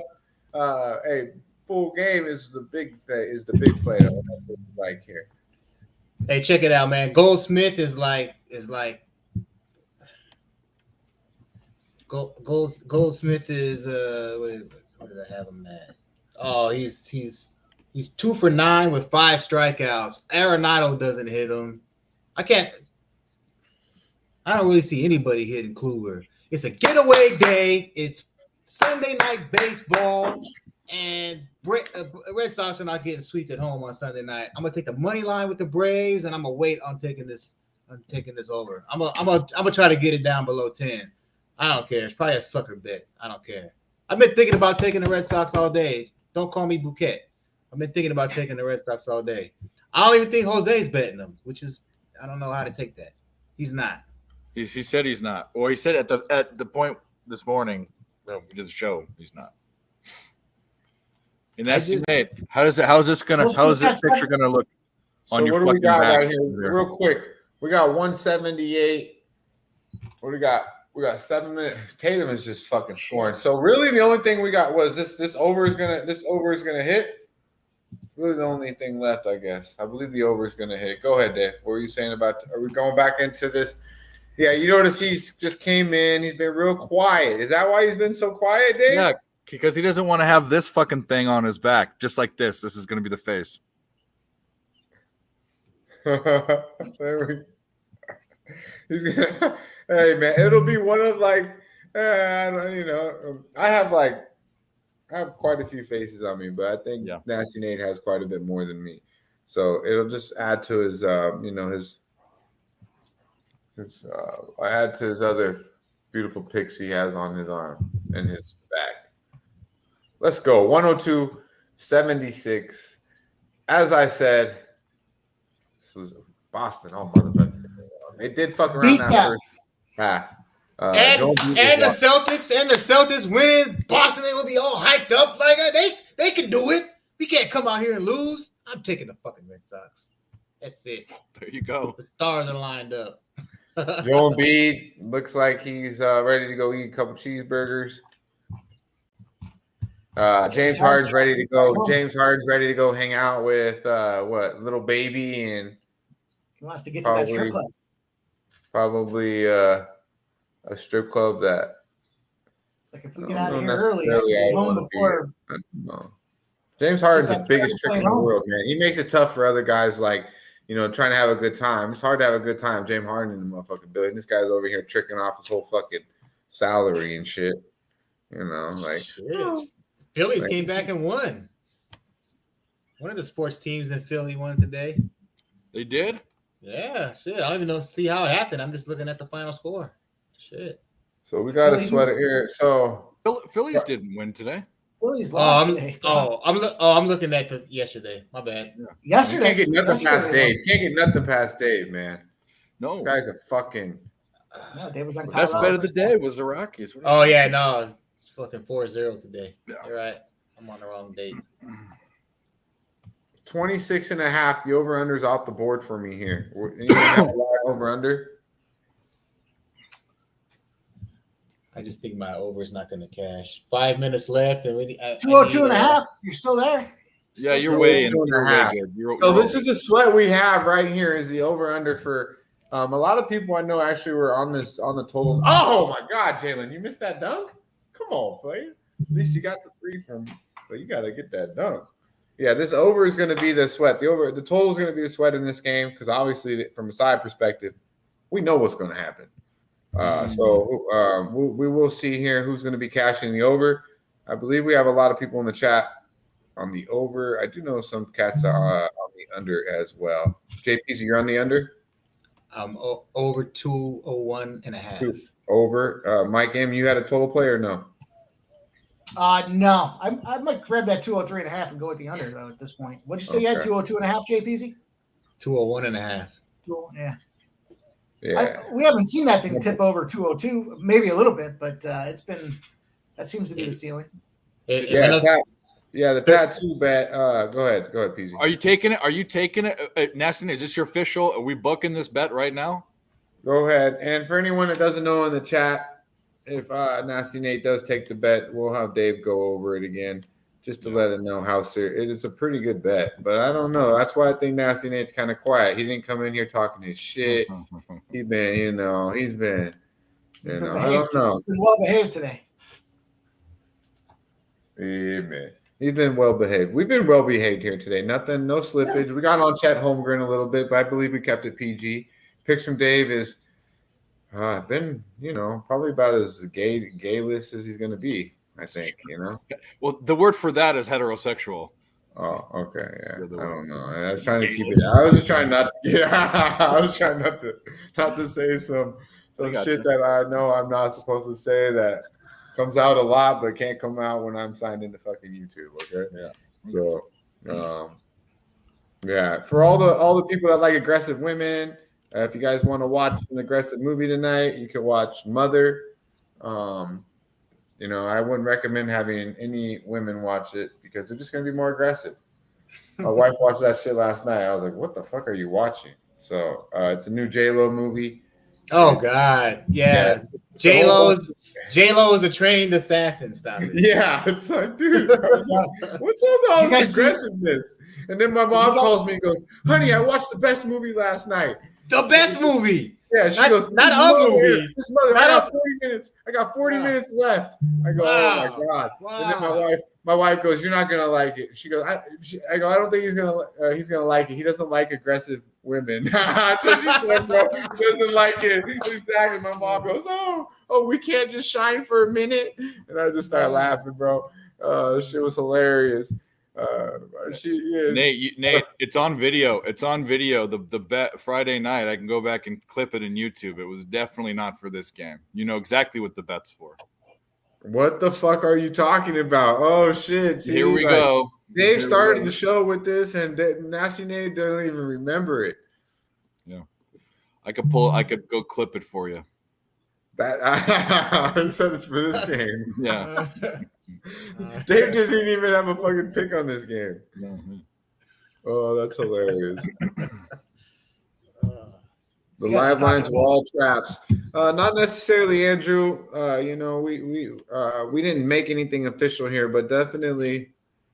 Hey, full game is the big play, though. That's what we like here. Hey, check it out, man. Goldsmith is like Goldsmith is what did I have him at? Oh, he's 2 for 9 with 5 strikeouts. Arenado doesn't hit him. I don't really see anybody hitting Kluber. It's a getaway day. It's Sunday night baseball, and Red Sox are not getting swept at home on Sunday night. I'm gonna take the money line with the Braves, and I'm gonna wait on taking this. I'm taking this over. I'm gonna try to get it down below 10. I don't care. It's probably a sucker bet. I don't care. I've been thinking about taking the Red Sox all day. Don't call me Bouquet. I've been thinking about taking the Red Sox all day. I don't even think Jose's betting them, which is I don't know how to take that. He's not. He said he's not. Or he said at the point this morning we did the show, he's not. And that's Nate. How is this picture gonna look on your fucking back? Right here? Real quick. We got 178. What do we got? We got 7 minutes. Tatum is just fucking scoring. So really the only thing we got was this over is gonna hit. really the only thing left, I guess. I believe the over is going to hit. Go ahead, Dave. What were you saying about? Are we going back into this? Yeah, you notice he's just came in. He's been real quiet. Is that why he's been so quiet, Dave? Yeah, because he doesn't want to have this fucking thing on his back, just like this. This is going to be the face. He's gonna, hey man, it'll be one of like, I have quite a few faces on me, but I think Nasty Nate has quite a bit more than me, so it'll just add to his, add to his other beautiful pics he has on his arm and his back. Let's go 102-76. As I said, this was Boston. Oh motherfucker! They did fuck around that first half. And the Celtics winning. Boston, they will be all hyped up like they can do it. We can't come out here and lose. I'm taking the fucking Red Sox. That's it. There you go. The stars are lined up. Joel Embiid looks like he's ready to go eat a couple cheeseburgers. James Harden's ready to go. James Harden's ready to go hang out with little baby, and he wants to get to that strip club. Probably a strip club that. It's like if we get out of here early, before. James Harden's the biggest trick in the world, man. He makes it tough for other guys like, trying to have a good time. It's hard to have a good time. James Harden in the motherfucking building. This guy's over here tricking off his whole fucking salary and shit. Shit. Phillies came back and won. One of the sports teams in Philly won today. They did? Yeah, shit. I don't even see how it happened. I'm just looking at the final score. Shit. So we got a sweater here. So Phillies didn't win today. Phillies lost today. I'm looking at yesterday. My bad. Yeah. Yesterday. You can't get nothing past Dave. Can't get nothing past Dave, man. No. This guy's a fucking. No, Dave was on. Best bet of the day was the Rockies. Oh yeah, no, it's fucking 4-0 today. Yeah. You're right. I'm on the wrong date. 26.5. The over-under's off the board for me here. Anyone have a lot over-under? I just think my over is not going to cash. 5 minutes left, and 202.5. You're still there. Yeah, you're way in. So this is the sweat we have right here. Is the over/under for a lot of people I know actually were on the total. Oh my God, Jalen, you missed that dunk? Come on, player. At least you got the 3 from, but you got to get that dunk. Yeah, this over is going to be the sweat. The total is going to be the sweat in this game because obviously, from a side perspective, we know what's going to happen. So we will see here who's going to be cashing the over. I believe we have a lot of people in the chat on the over. I do know some cats are on the under as well. JP, so you're on the under? Over 201.5. Over. Mike M, you had a total play or no? No, I might grab that 203.5 and go with the under though at this point. What'd you say you had 202.5, JPZ? 201.5. Yeah. Yeah. We haven't seen that thing tip over 202, maybe a little bit, but that seems to be the ceiling. The tattoo bet. Go ahead, PZ. Are you taking it? Nasty, is this your official? Are we booking this bet right now? Go ahead. And for anyone that doesn't know in the chat, if Nasty Nate does take the bet, we'll have Dave go over it again just to let him know how serious. It is a pretty good bet, but I don't know. That's why I think Nasty Nate's kind of quiet. He didn't come in here talking his shit. He's been, I don't know. He's been well behaved today. Yeah, man. He's been well behaved. We've been well behaved here today. Nothing, no slippage. We got on Chet Holmgren a little bit, but I believe we kept it PG. Picks from Dave is been, probably about as gayless as he's going to be, I think, Well, the word for that is heterosexual. Oh, okay. Yeah. I don't know. I was trying to keep it. I was just trying not to say some shit that I know I'm not supposed to say that comes out a lot, but can't come out when I'm signed into fucking YouTube. Okay. Yeah. So, for all the people that like aggressive women, if you guys want to watch an aggressive movie tonight, you can watch Mother. I wouldn't recommend having any women watch it because they're just going to be more aggressive. My wife watched that shit last night. I was like, what the fuck are you watching? So it's a new J-Lo movie. Oh God, yeah. J Lo is a trained assassin. Stop it. Yeah, it's like, dude, what's all this aggressiveness? And then my mom calls me and goes, "Honey, I watched the best movie last night." The best movie. Yeah, she goes, not a movie. This mother, I got 40 minutes. I got 40 minutes left. I go, oh my God. Wow. And then my wife goes, "You're not gonna like it." She goes, I go, "I don't think he's gonna like it. He doesn't like aggressive women." So she said, "Bro, he doesn't like it." Exactly. My mom goes, "Oh, we can't just shine for a minute," and I just started laughing, bro. Shit was hilarious. Nate, it's on video. It's on video. The bet Friday night. I can go back and clip it in YouTube. It was definitely not for this game. You know exactly what the bet's for. What the fuck are you talking about? Oh shit! See, here we go. Dave started the show with this, and Nasty Nate doesn't even remember it. Yeah, I could go clip it for you. That I said it's for this game. Yeah. Dave didn't even have a fucking pick on this game. Oh, that's hilarious. The live lines were all traps. Not necessarily, Andrew. We didn't make anything official here, but definitely,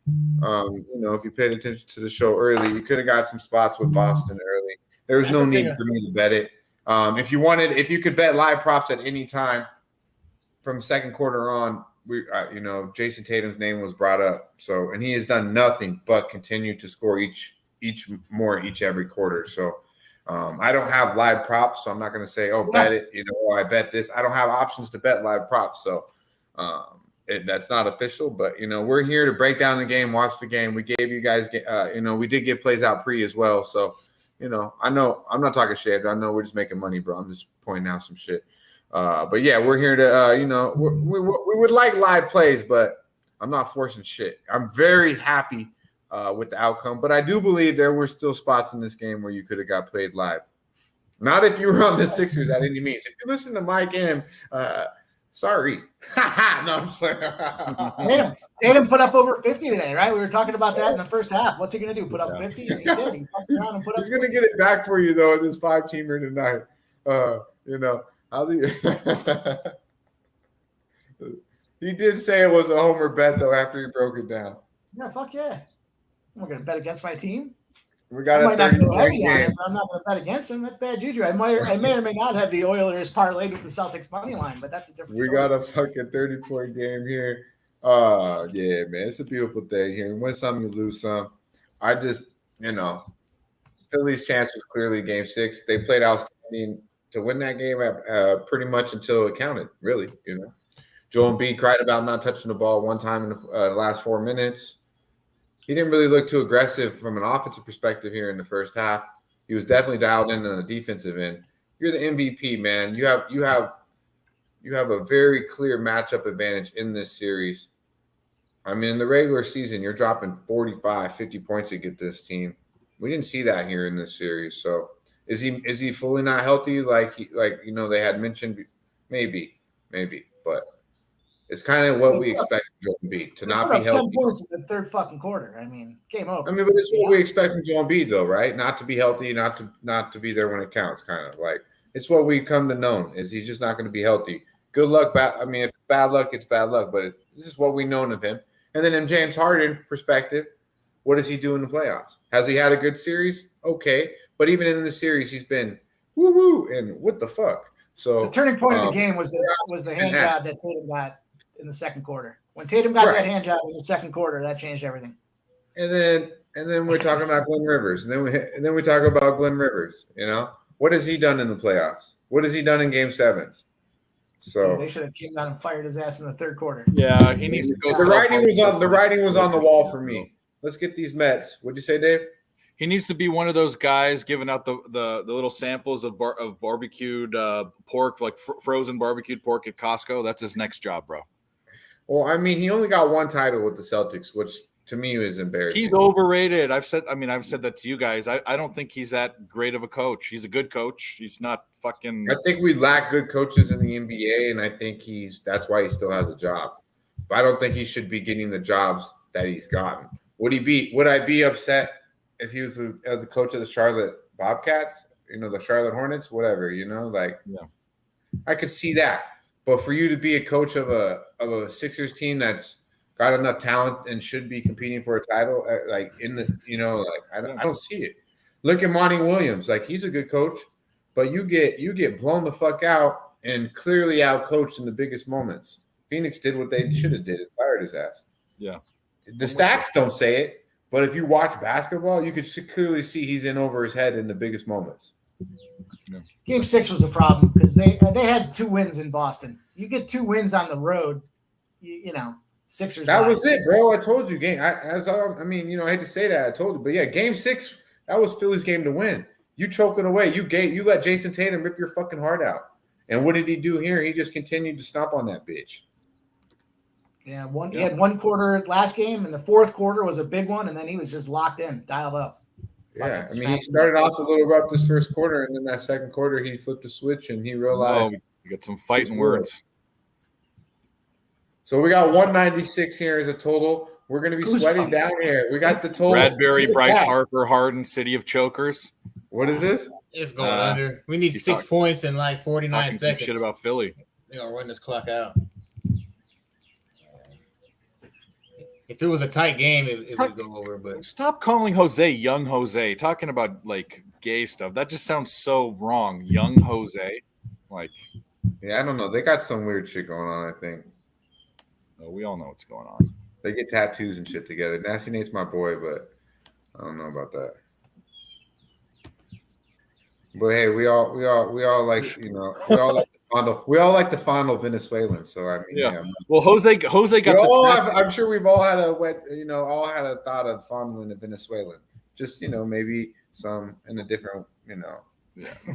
if you paid attention to the show early, you could have got some spots with Boston early. There was no need for me to bet it. If you could bet live props at any time from second quarter on, Jason Tatum's name was brought up. So, and he has done nothing but continue to score each every quarter. So, I don't have live props, so I'm not going to say, bet it, or I bet this. I don't have options to bet live props. So, that's not official, but we're here to break down the game, watch the game. We gave you guys, we did get plays out pre as well. So, I know I'm not talking shit. I know we're just making money, bro. I'm just pointing out some shit. But yeah, we're here to, we would like live plays, but I'm not forcing shit. I'm very happy with the outcome, but I do believe there were still spots in this game where you could have got played live. Not if you were on the Sixers at any means. If you listen to Mike M, sorry. No, I'm saying. Tatum put up over 50 today, right? We were talking about that in the first half. What's he going to do? Put up 50? He did. He fucked around and put up 50. He's going to get it back for you, though, in this 5-teamer tonight. He did say it was a homer bet, though, after he broke it down. Yeah, fuck yeah. I'm going to bet against my team. We got I might not go heavy on it, but I'm not going to bet against him. That's bad juju. I may or may not have the Oilers parlayed with the Celtics money line, but that's a different story. We got a fucking 30-point game here. Yeah, man, it's a beautiful thing here. You win some, you lose some. I just, Philly's chance was clearly Game 6. They played outstanding to win that game pretty much until it counted, really, Joel Embiid cried about not touching the ball one time in the last 4 minutes. He didn't really look too aggressive from an offensive perspective here in the first half. He was definitely dialed in on the defensive end. You're the MVP, man. You have a very clear matchup advantage in this series. I mean, in the regular season, you're dropping 45, 50 points to get this team. We didn't see that here in this series. So is he fully not healthy like they had mentioned? Maybe. But it's kind of what we expect from Joel Embiid to not be healthy. 10 points in the third fucking quarter. I mean, game over. I mean, but it's what we expect from Joel Embiid, though, right? Not to be healthy, not to be there when it counts. Kind of like it's what we come to know is he's just not going to be healthy. Good luck, if it's bad luck, it's bad luck. But this is what we known of him. And then in James Harden perspective, what does he do in the playoffs? Has he had a good series? Okay, but even in the series, he's been woo-woo and what the fuck. So the turning point of the game was the hand job that Tatum got in the second quarter. When Tatum got that hand job in the second quarter, that changed everything. And then we're talking about Glenn Rivers, and then we talk about Glenn Rivers. What has he done in the playoffs? What has he done in Game 7s? So they should have came down and fired his ass in the third quarter. Yeah, he needs to go. The writing was on the wall for me. Let's get these Mets. What'd you say, Dave? He needs to be one of those guys giving out the little samples of barbecued pork, like frozen barbecued pork at Costco. That's his next job, bro. Well, I mean, he only got one title with the Celtics, which to me is embarrassing. He's overrated. I've said that to you guys. I don't think he's that great of a coach. He's a good coach. He's not fucking. I think we lack good coaches in the NBA, and I think that's why he still has a job. But I don't think he should be getting the jobs that he's gotten. Would I be upset if he was as the coach of the Charlotte Bobcats? the Charlotte Hornets, whatever, like Yeah. I could see that. But for you to be a coach of a Sixers team that's got enough talent and should be competing for a title, like I don't see it. Look at Monty Williams, like he's a good coach, but you get blown the fuck out and clearly out coached in the biggest moments. Phoenix did what they should have did and fired his ass. Yeah. The stats don't say it, but if you watch basketball, you could clearly see he's in over his head in the biggest moments. Game 6 was a problem because they had 2 wins in Boston. You get 2 wins on the road, Sixers. That was it, bro. I told you, I hate to say that. I told you, but yeah, game 6, that was Philly's game to win. You choke it away. You let Jason Tatum rip your fucking heart out. And what did he do here? He just continued to stomp on that bitch. Yeah, he had 1 quarter last game, and the 4th quarter was a big one, and then he was just locked in, dialed up. Yeah, I mean, he started off a little rough this first quarter, and then that second quarter, he flipped a switch, and he realized. We got some fighting words. So we got 196 here as a total. We're going to be sweating down here. We got the total. Bradbury, Bryce Harper, Harden, City of Chokers. What is this? It's going under. We need 6 points in like 49 seconds. Some shit about Philly. They're going to run this clock out. If it was a tight game, it would go over. But stop calling Jose Young Jose. Talking about like gay stuff. That just sounds so wrong. Young Jose. Like, yeah, I don't know. They got some weird shit going on, I think. We all know what's going on. They get tattoos and shit together. Nasty Nate's my boy, but I don't know about that. But hey, we all like, we all like the fondle Venezuelans. So I mean, yeah. Well, Jose got I'm sure we've all had a thought of fondling the Venezuelan. Just maybe some in a different,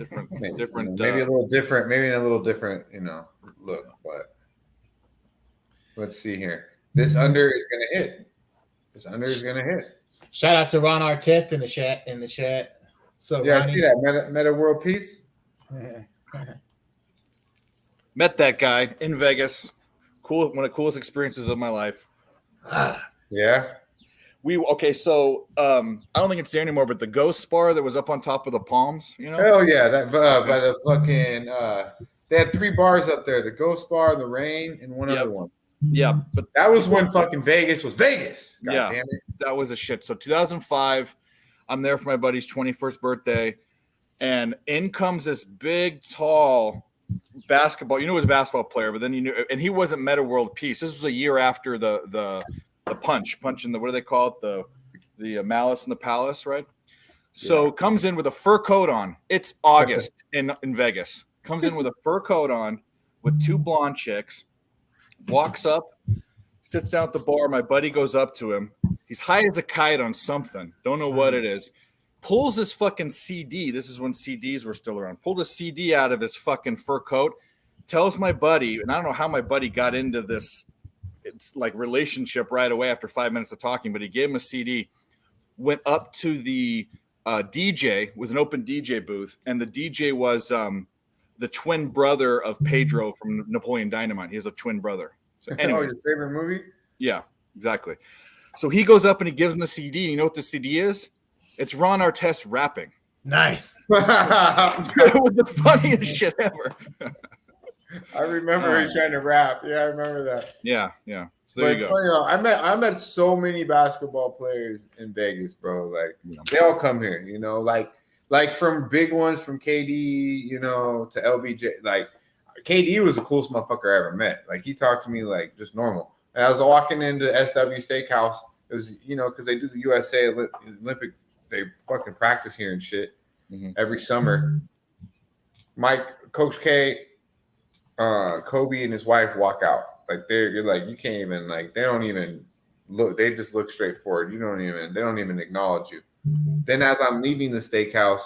different, maybe a little different, maybe in a little different, look. But let's see here. This under is gonna hit. Shout out to Ron Artest in the chat. So yeah, Ronnie. I see that. Meta World Peace. Met that guy in Vegas. Cool, one of the coolest experiences of my life. Yeah. So I don't think it's there anymore, but the ghost bar that was up on top of the palms, Hell yeah, that by the fucking they had 3 bars up there: the ghost bar, the rain, and one other one. Yeah, but that was when fucking Vegas was Vegas. God damn it. That was a shit. So 2005, I'm there for my buddy's 21st birthday, and in comes this big, tall basketball. He was a basketball player, but then and he wasn't Meta World Peace. This was a year after the punch in the, what do they call it? The Malice in the Palace, right? So comes in with a fur coat on. It's August in Vegas. Comes in with a fur coat on with 2 blonde chicks. Walks up, sits down at the bar. My buddy goes up to him. He's high as a kite on something. Don't know what it is. Pulls his fucking CD. This is when CDs were still around. Pulled a CD out of his fucking fur coat. Tells my buddy, and I don't know how my buddy got into this relationship right away after 5 minutes of talking, but he gave him a CD. Went up to the DJ, was an open DJ booth, and the DJ was the twin brother of Pedro from Napoleon Dynamite. He has a twin brother. So anyways, your favorite movie? Yeah, exactly. So he goes up and he gives him the CD. You know what the CD is? It's Ron Artest rapping. Nice. It was the funniest shit ever. I remember he's trying to rap. Yeah, I remember that. Yeah. So there you go. Funny, I met so many basketball players in Vegas, bro. Like they all come here, like from big ones from KD, to LBJ. Like KD was the coolest motherfucker I ever met. Like he talked to me like just normal. And I was walking into SW Steakhouse. It was, because they do the USA Olympic, they fucking practice here and shit every summer. Coach K, Kobe and his wife walk out. Like you're like, you can't even, like, they don't even look, they just look straight forward. They don't even acknowledge you. Then as I'm leaving the steakhouse,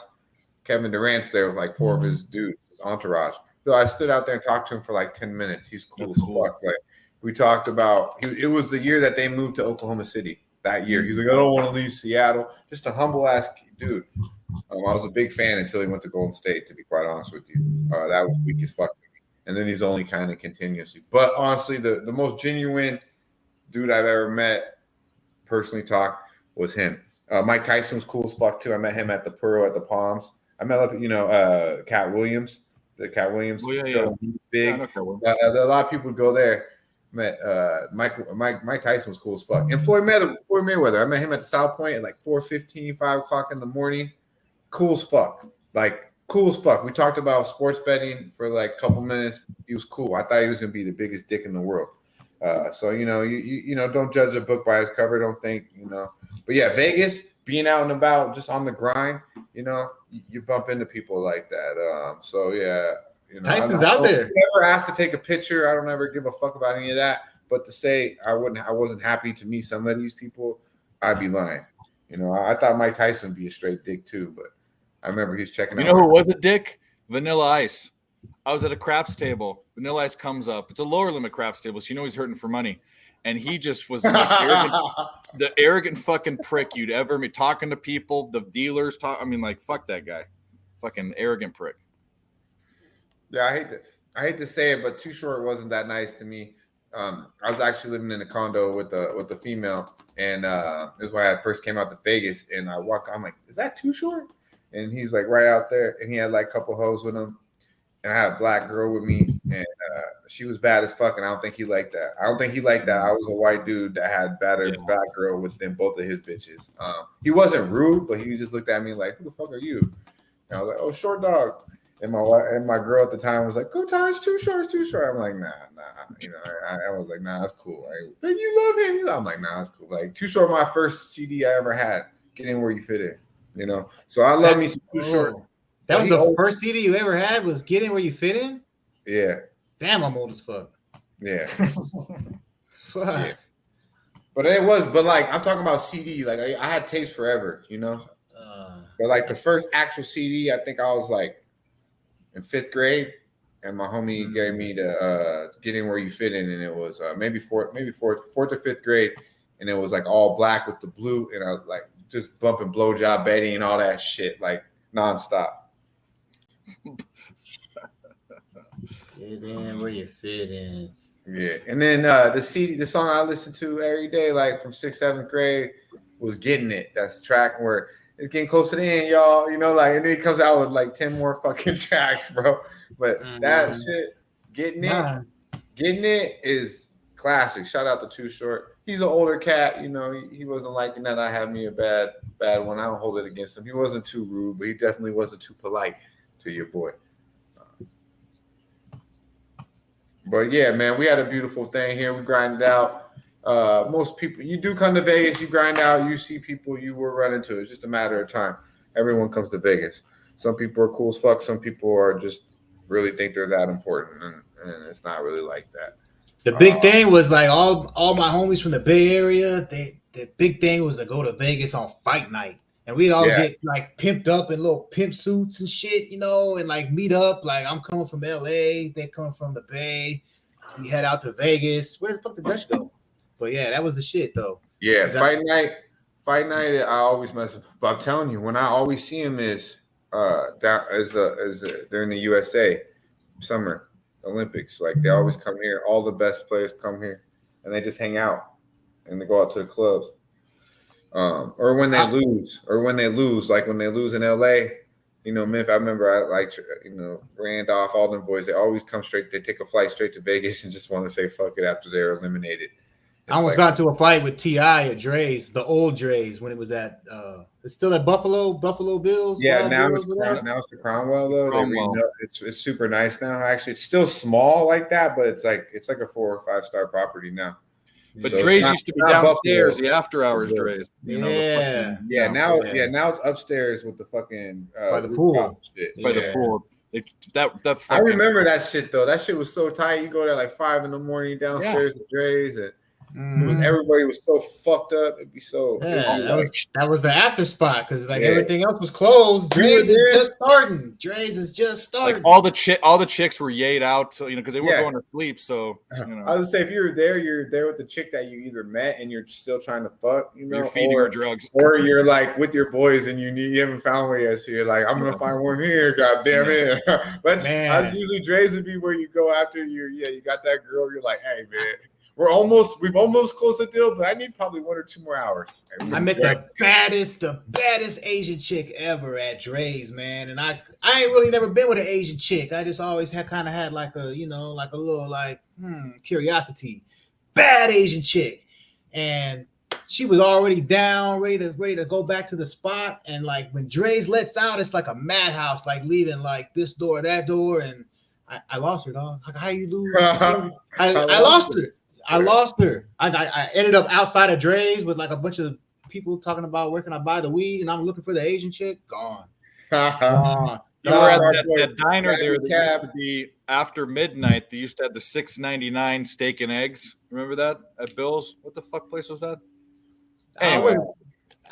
Kevin Durant's there with like 4 of his dudes, his entourage. So I stood out there and talked to him for like 10 minutes. He's cool as fuck. Like we talked about, it was the year that they moved to Oklahoma City that year. He's like, I don't want to leave Seattle. Just a humble ass dude. I was a big fan until he went to Golden State, to be quite honest with you. That was weak as fuck. And then he's only kind of continuously. But honestly, the most genuine dude I've ever met, personally was him. Mike Tyson was cool as fuck too. I met him at the Pearl at the Palms. I met up, Cat Williams, the Cat Williams show. Yeah. Big. Yeah, A lot of people go there. Met Mike Tyson was cool as fuck. And Floyd Mayweather. I met him at the South Point at like 4:15, 5 o'clock in the morning. Cool as fuck. Like cool as fuck. We talked about sports betting for like a couple minutes. He was cool. I thought he was gonna be the biggest dick in the world. So you don't judge a book by its cover. Don't think, But yeah, Vegas, being out and about, just on the grind, you bump into people like that. So yeah. Tyson's out there. Never asked to take a picture. I don't ever give a fuck about any of that. But to say I wasn't happy to meet some of these people, I'd be lying. I thought Mike Tyson would be a straight dick too, but I remember he's checking out. You know who was a dick? Vanilla Ice. I was at a craps table. Vanilla Ice comes up. It's a lower limit craps table, so he's hurting for money. And he just was the most arrogant fucking prick you'd ever meet. Talking to people, the dealers fuck that guy. Fucking arrogant prick. Yeah, I hate to say it, but Too Short wasn't that nice to me. I was actually living in a condo with a female, and this is why I first came out to Vegas. And I'm like, is that Too Short? And he's like right out there, and he had like a couple hoes with him. And I had a black girl with me, and she was bad as fuck. And I don't think he liked that. I was a white dude that had black girl than both of his bitches. He wasn't rude, but he just looked at me like, "Who the fuck are you?" And I was like, "Oh, short dog." And my girl at the time was like, "Go Ty, Too Short, Too Short." I'm like, nah. I was like, nah, that's cool. But you love him. I'm like, nah, that's cool. Like Too Short, my first CD I ever had. Get in where you fit in. So I love me some Too Short. That was the first CD you ever had, was Get In Where You Fit In? Yeah. Damn, I'm old as fuck. Yeah. Fuck. Yeah. But I'm talking about CD. Like I had tapes forever, But like the first actual CD, I think I was like in 5th grade, and my homie gave me the Get In Where You Fit In, and it was maybe fourth or 5th grade, and it was like all black with the blue, and I was like just bumping Blowjob Betty and all that shit like nonstop. Get in where you fit in. Yeah, and then the song I listened to every day, like from 6th, 7th grade, was Getting It. That's the track where it's getting close to the end, y'all. And then he comes out with like 10 more fucking tracks, bro. But that shit, Getting It is classic. Shout out to Too Short. He's an older cat, he wasn't liking that I had me a bad one. I don't hold it against him. He wasn't too rude, but he definitely wasn't too polite to your boy. But yeah, man, we had a beautiful thing here. We grinded out. Most people, you do come to Vegas, you grind out, you see people you will run into. It's just a matter of time. Everyone comes to Vegas. Some people are cool as fuck. Some people are just really think they're that important, and it's not really like that. The big thing was like all my homies from the Bay Area. The big thing was to go to Vegas on fight night, and we'd all get like pimped up in little pimp suits and shit, and like meet up. Like I'm coming from LA, they're coming from the Bay. We head out to Vegas. Where the fuck did Dutch go? But yeah, that was the shit though. Yeah, fight night. I always mess up. But I'm telling you, when I always see him is down as they're in the USA summer Olympics. Like they always come here. All the best players come here, and they just hang out and they go out to the clubs. Or when they lose, like when they lose in LA, Memphis. I remember Randolph, all them boys. They always come straight. They take a flight straight to Vegas and just want to say fuck it after they're eliminated. I almost got to a fight with T.I. at Dre's, the old Dre's, when it was at it's still at Buffalo Bills. Yeah, now it's the Cromwell though. Cromwell. It's super nice now. Actually, it's still small like that, but it's like a 4 or 5 star property now. But so Dre's used to be downstairs, the after hours Dre's. Now it's upstairs with the fucking by the pool. Shit. By the pool. I remember that shit though. That shit was so tight. You go there like 5 a.m. downstairs at Dre's, and everybody was so fucked up. It'd be so. Yeah, that was the after spot because everything else was closed. Dre's is just starting. Like all the chicks were yayed out, so because they were going to sleep. So I was gonna say if you're there with the chick that you either met and you're still trying to fuck, you're feeding her drugs, or you're like with your boys and you haven't found one yet. So you're like, I'm gonna find one here. God damn it! But that's usually Dre's would be where you go after you got that girl. You're like, hey man. we've almost closed the deal, but I need probably 1 or 2 more hours. I met the baddest Asian chick ever at Dre's, man. And I ain't really never been with an Asian chick. I just always had like a little curiosity. Bad Asian chick. And she was already down, ready to go back to the spot. And like when Dre's lets out, it's like a madhouse, like leaving like this door, that door. And I lost her, dog. Like, how you lose? I lost her. I lost her. I ended up outside of Dre's with like a bunch of people talking about where can I buy the weed, and I'm looking for the Asian chick. Gone. Gone. You were at that diner there that used to be after midnight. They used to have the $6.99 steak and eggs. Remember that at Bill's? What the fuck place was that? Anyway.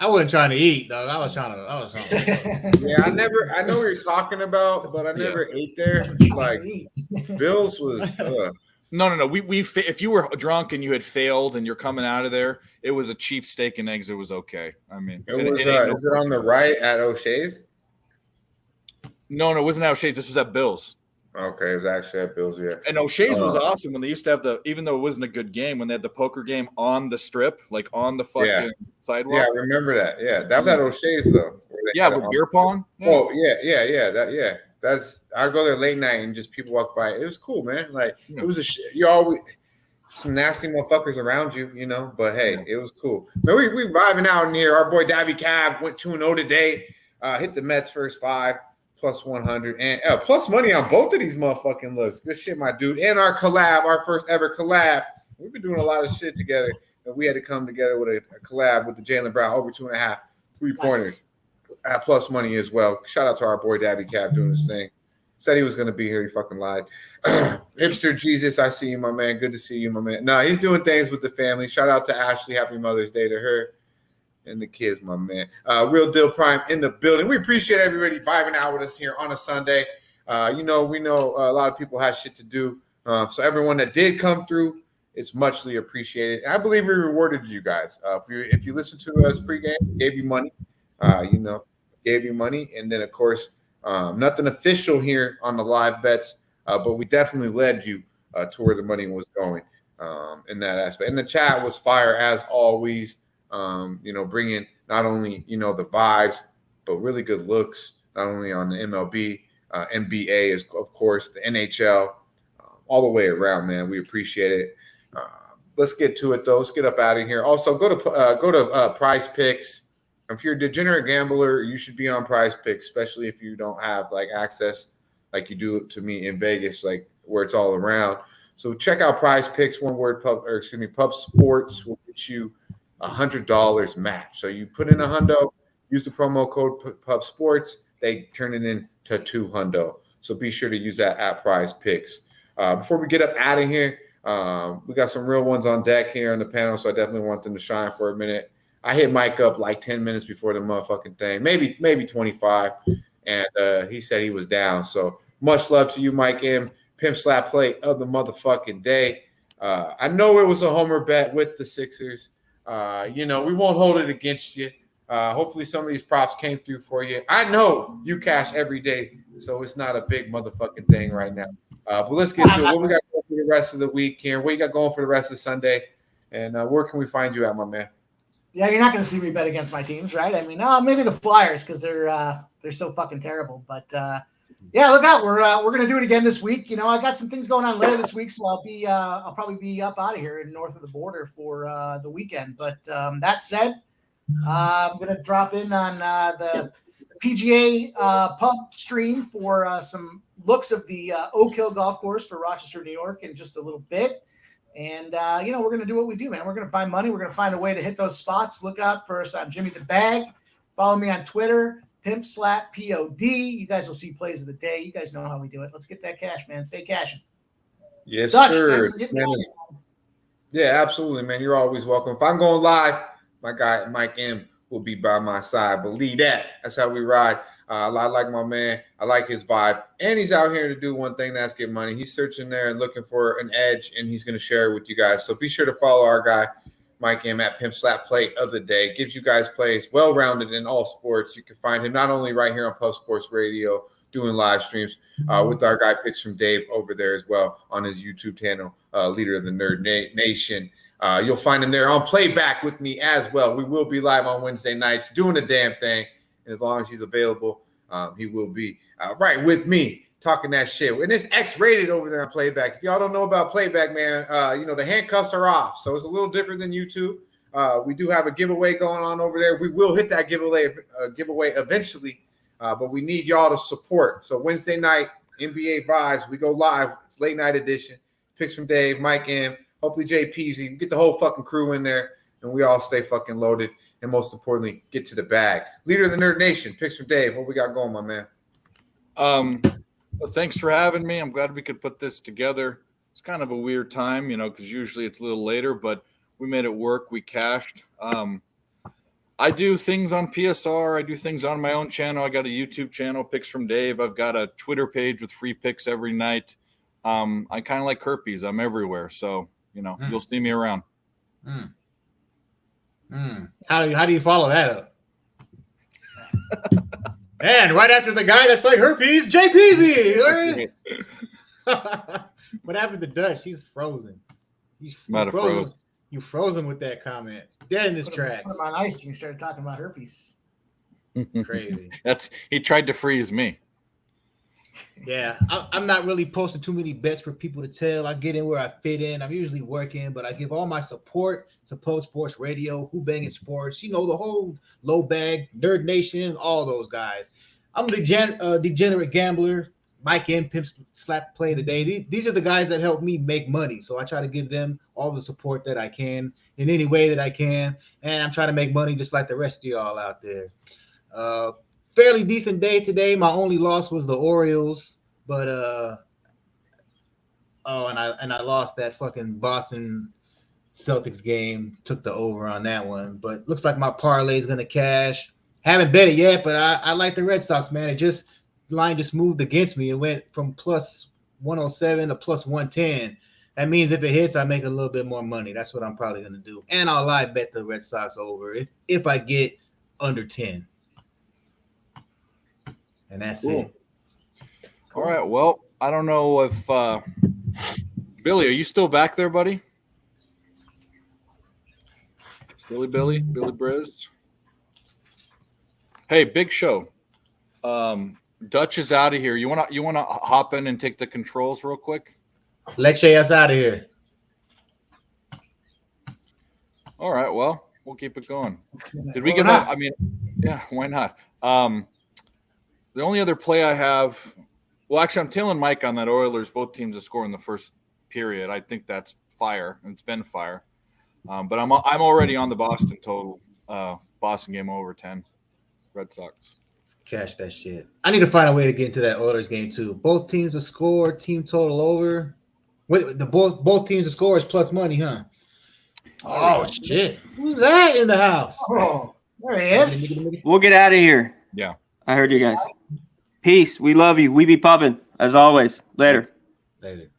I wasn't trying to eat, though. I was trying to. Yeah, I know what you're talking about, but I never ate there. Like Bill's was. No. We if you were drunk and you had failed and you're coming out of there, it was a cheap steak and eggs. It was okay. I mean, is it on the right at O'Shea's? No, it wasn't at O'Shea's. This was at Bill's. Okay, it was actually at Bill's, yeah. And O'Shea's was awesome when they used to have even though it wasn't a good game, when they had the poker game on the strip, like on the fucking sidewalk. Yeah, I remember that. Yeah, that was at O'Shea's though. Yeah, with beer pong. Yeah. Oh yeah. That's I go there late night and just people walk by. It was cool, man. Like it was you always some nasty motherfuckers around you, you know. But hey, it was cool. Man, we vibing out in here. Our boy Dabby Cab went 2-0 today. Hit the Mets first 5. Plus 100 and plus money on both of these motherfucking looks. Good shit, my dude. And our collab, our first ever collab. We've been doing a lot of shit together. And we had to come together with a collab with the Jaylen Brown over 2.5 3-pointers at plus money as well. Shout out to our boy Dabby Cab doing this thing. Said he was going to be here. He fucking lied. Hipster Jesus, I see you, my man. Good to see you, my man. No, he's doing things with the family. Shout out to Ashley. Happy Mother's Day to her. And the kids, my man. Real Deal Prime in the building. We appreciate everybody vibing out with us here on a Sunday. We know a lot of people have shit to do. So everyone that did come through, it's muchly appreciated. And I believe we rewarded you guys. If you listened to us pregame, gave you money. Gave you money. And then, of course, nothing official here on the live bets, but we definitely led you to where the money was going in that aspect. And the chat was fire as always. Bringing not only, the vibes, but really good looks, not only on the MLB, NBA, is of course, the NHL, all the way around, man. We appreciate it. Let's get to it, though. Let's get up out of here. Also, go to Prize Picks. If you're a degenerate gambler, you should be on Prize Picks, especially if you don't have like access like you do to me in Vegas, like where it's all around. So check out Prize Picks. One word, Pub Sports will get you $100 match. So you put in $100, use the promo code Pub Sports, they turn it into $200. So be sure to use that at Prize Picks. Before we get up out of here, we got some real ones on deck here on the panel, so I definitely want them to shine for a minute. I hit Mike up like 10 minutes before the motherfucking thing, maybe 25, and he said he was down. So much love to you, Mike M. Pimp Slap Play of the motherfucking day. I know it was a homer bet with the Sixers. We won't hold it against you. Hopefully some of these props came through for you. I know you cash every day, so it's not a big motherfucking thing right now. But let's get to it. What we got going for the rest of the week here? What you got going for the rest of Sunday? And where can we find you at, my man? Yeah, you're not going to see me bet against my teams, right? I mean, maybe the Flyers because they're so fucking terrible. But yeah, look out. We're going to do it again this week. I got some things going on later this week, so I'll probably be up out of here north of the border for the weekend. But that said, I'm going to drop in on the PGA pub stream for some looks of the Oak Hill Golf Course for Rochester, New York in just a little bit. And, we're going to do what we do, man. We're going to find money. We're going to find a way to hit those spots. Look out for us on Jimmy the Bag. Follow me on Twitter, Pimp Slap POD. You guys will see plays of the day. You guys know how we do it. Let's get that cash, man. Stay cashing. Yes, Dutch, sir. thanks for getting me on. Yeah, absolutely, man. You're always welcome. If I'm going live, my guy Mike M will be by my side. Believe that. That's how we ride. I like my man. I like his vibe. And he's out here to do one thing, that's get money. He's searching there and looking for an edge, and he's going to share it with you guys. So be sure to follow our guy, Mike M, at Pimp Slap Play of the Day. Gives you guys plays well-rounded in all sports. You can find him not only right here on Pub Sports Radio, doing live streams with our guy Picks from Dave over there as well on his YouTube channel, Leader of the Nerd Nation. You'll find him there on playback with me as well. We will be live on Wednesday nights doing the damn thing. And as long as he's available, he will be right with me talking that shit. And it's X-rated over there on playback. If y'all don't know about playback, man, the handcuffs are off. So it's a little different than YouTube. We do have a giveaway going on over there. We will hit that giveaway eventually, but we need y'all to support. So Wednesday night, NBA Vibes, we go live. It's late night edition. Picks from Dave, Mike M, hopefully Jay Peasy. Get the whole fucking crew in there, and we all stay fucking loaded. And most importantly, get to the bag. Leader of the Nerd Nation, Picks from Dave. What we got going, my man? Well, thanks for having me. I'm glad we could put this together. It's kind of a weird time, because usually it's a little later, but we made it work. We cashed. I do things on PSR. I do things on my own channel. I got a YouTube channel, Picks from Dave. I've got a Twitter page with free picks every night. I kind of like herpes. I'm everywhere. So, you'll see me around. How do you follow that up? And right after the guy that's like herpes, JPZ. What happened to Dutch? He's frozen. He's frozen. You frozen with that comment. Dead in his tracks. Put him on ice. You started talking about herpes. Crazy. He tried to freeze me. Yeah, I'm not really posting too many bets for people to tell. I get in where I fit in. I'm usually working, but I give all my support to Post Sports Radio, Who Bangin' Sports, the whole low bag, Nerd Nation, all those guys. I'm a degenerate gambler. Mike M, Pimp Slap Play of the Day. These are the guys that help me make money. So I try to give them all the support that I can in any way that I can. And I'm trying to make money just like the rest of y'all out there. Fairly decent day today. My only loss was the Orioles, but and I lost that fucking Boston Celtics game. Took the over on that one, but looks like my parlay is gonna cash. Haven't bet it yet, but I like the Red Sox, man. Line just moved against me. It went from plus 107 to plus 110. That means if it hits, I make a little bit more money. That's what I'm probably gonna do, and I'll live bet the Red Sox over if I get under 10. And that's it. All right. Well, I don't know if Billy, are you still back there, buddy? Billy Briz. Hey, big show. Dutch is out of here. You wanna hop in and take the controls real quick? Let's say us out of here. All right. Well, we'll keep it going. Did we get? Yeah. Why not? The only other play I have, well, actually, I'm tailing Mike on that Oilers. Both teams to score in the first period. I think that's fire, and it's been fire. But I'm already on the Boston total. Boston game over 10. Red Sox. Cash that shit. I need to find a way to get into that Oilers game too. Both teams to score, team total over. Wait, both teams to score is plus money, huh? Oh shit! Who's that in the house? Oh, there he is. We'll get out of here. Yeah, I heard you guys. Peace. We love you. We be popping as always. Later. Later.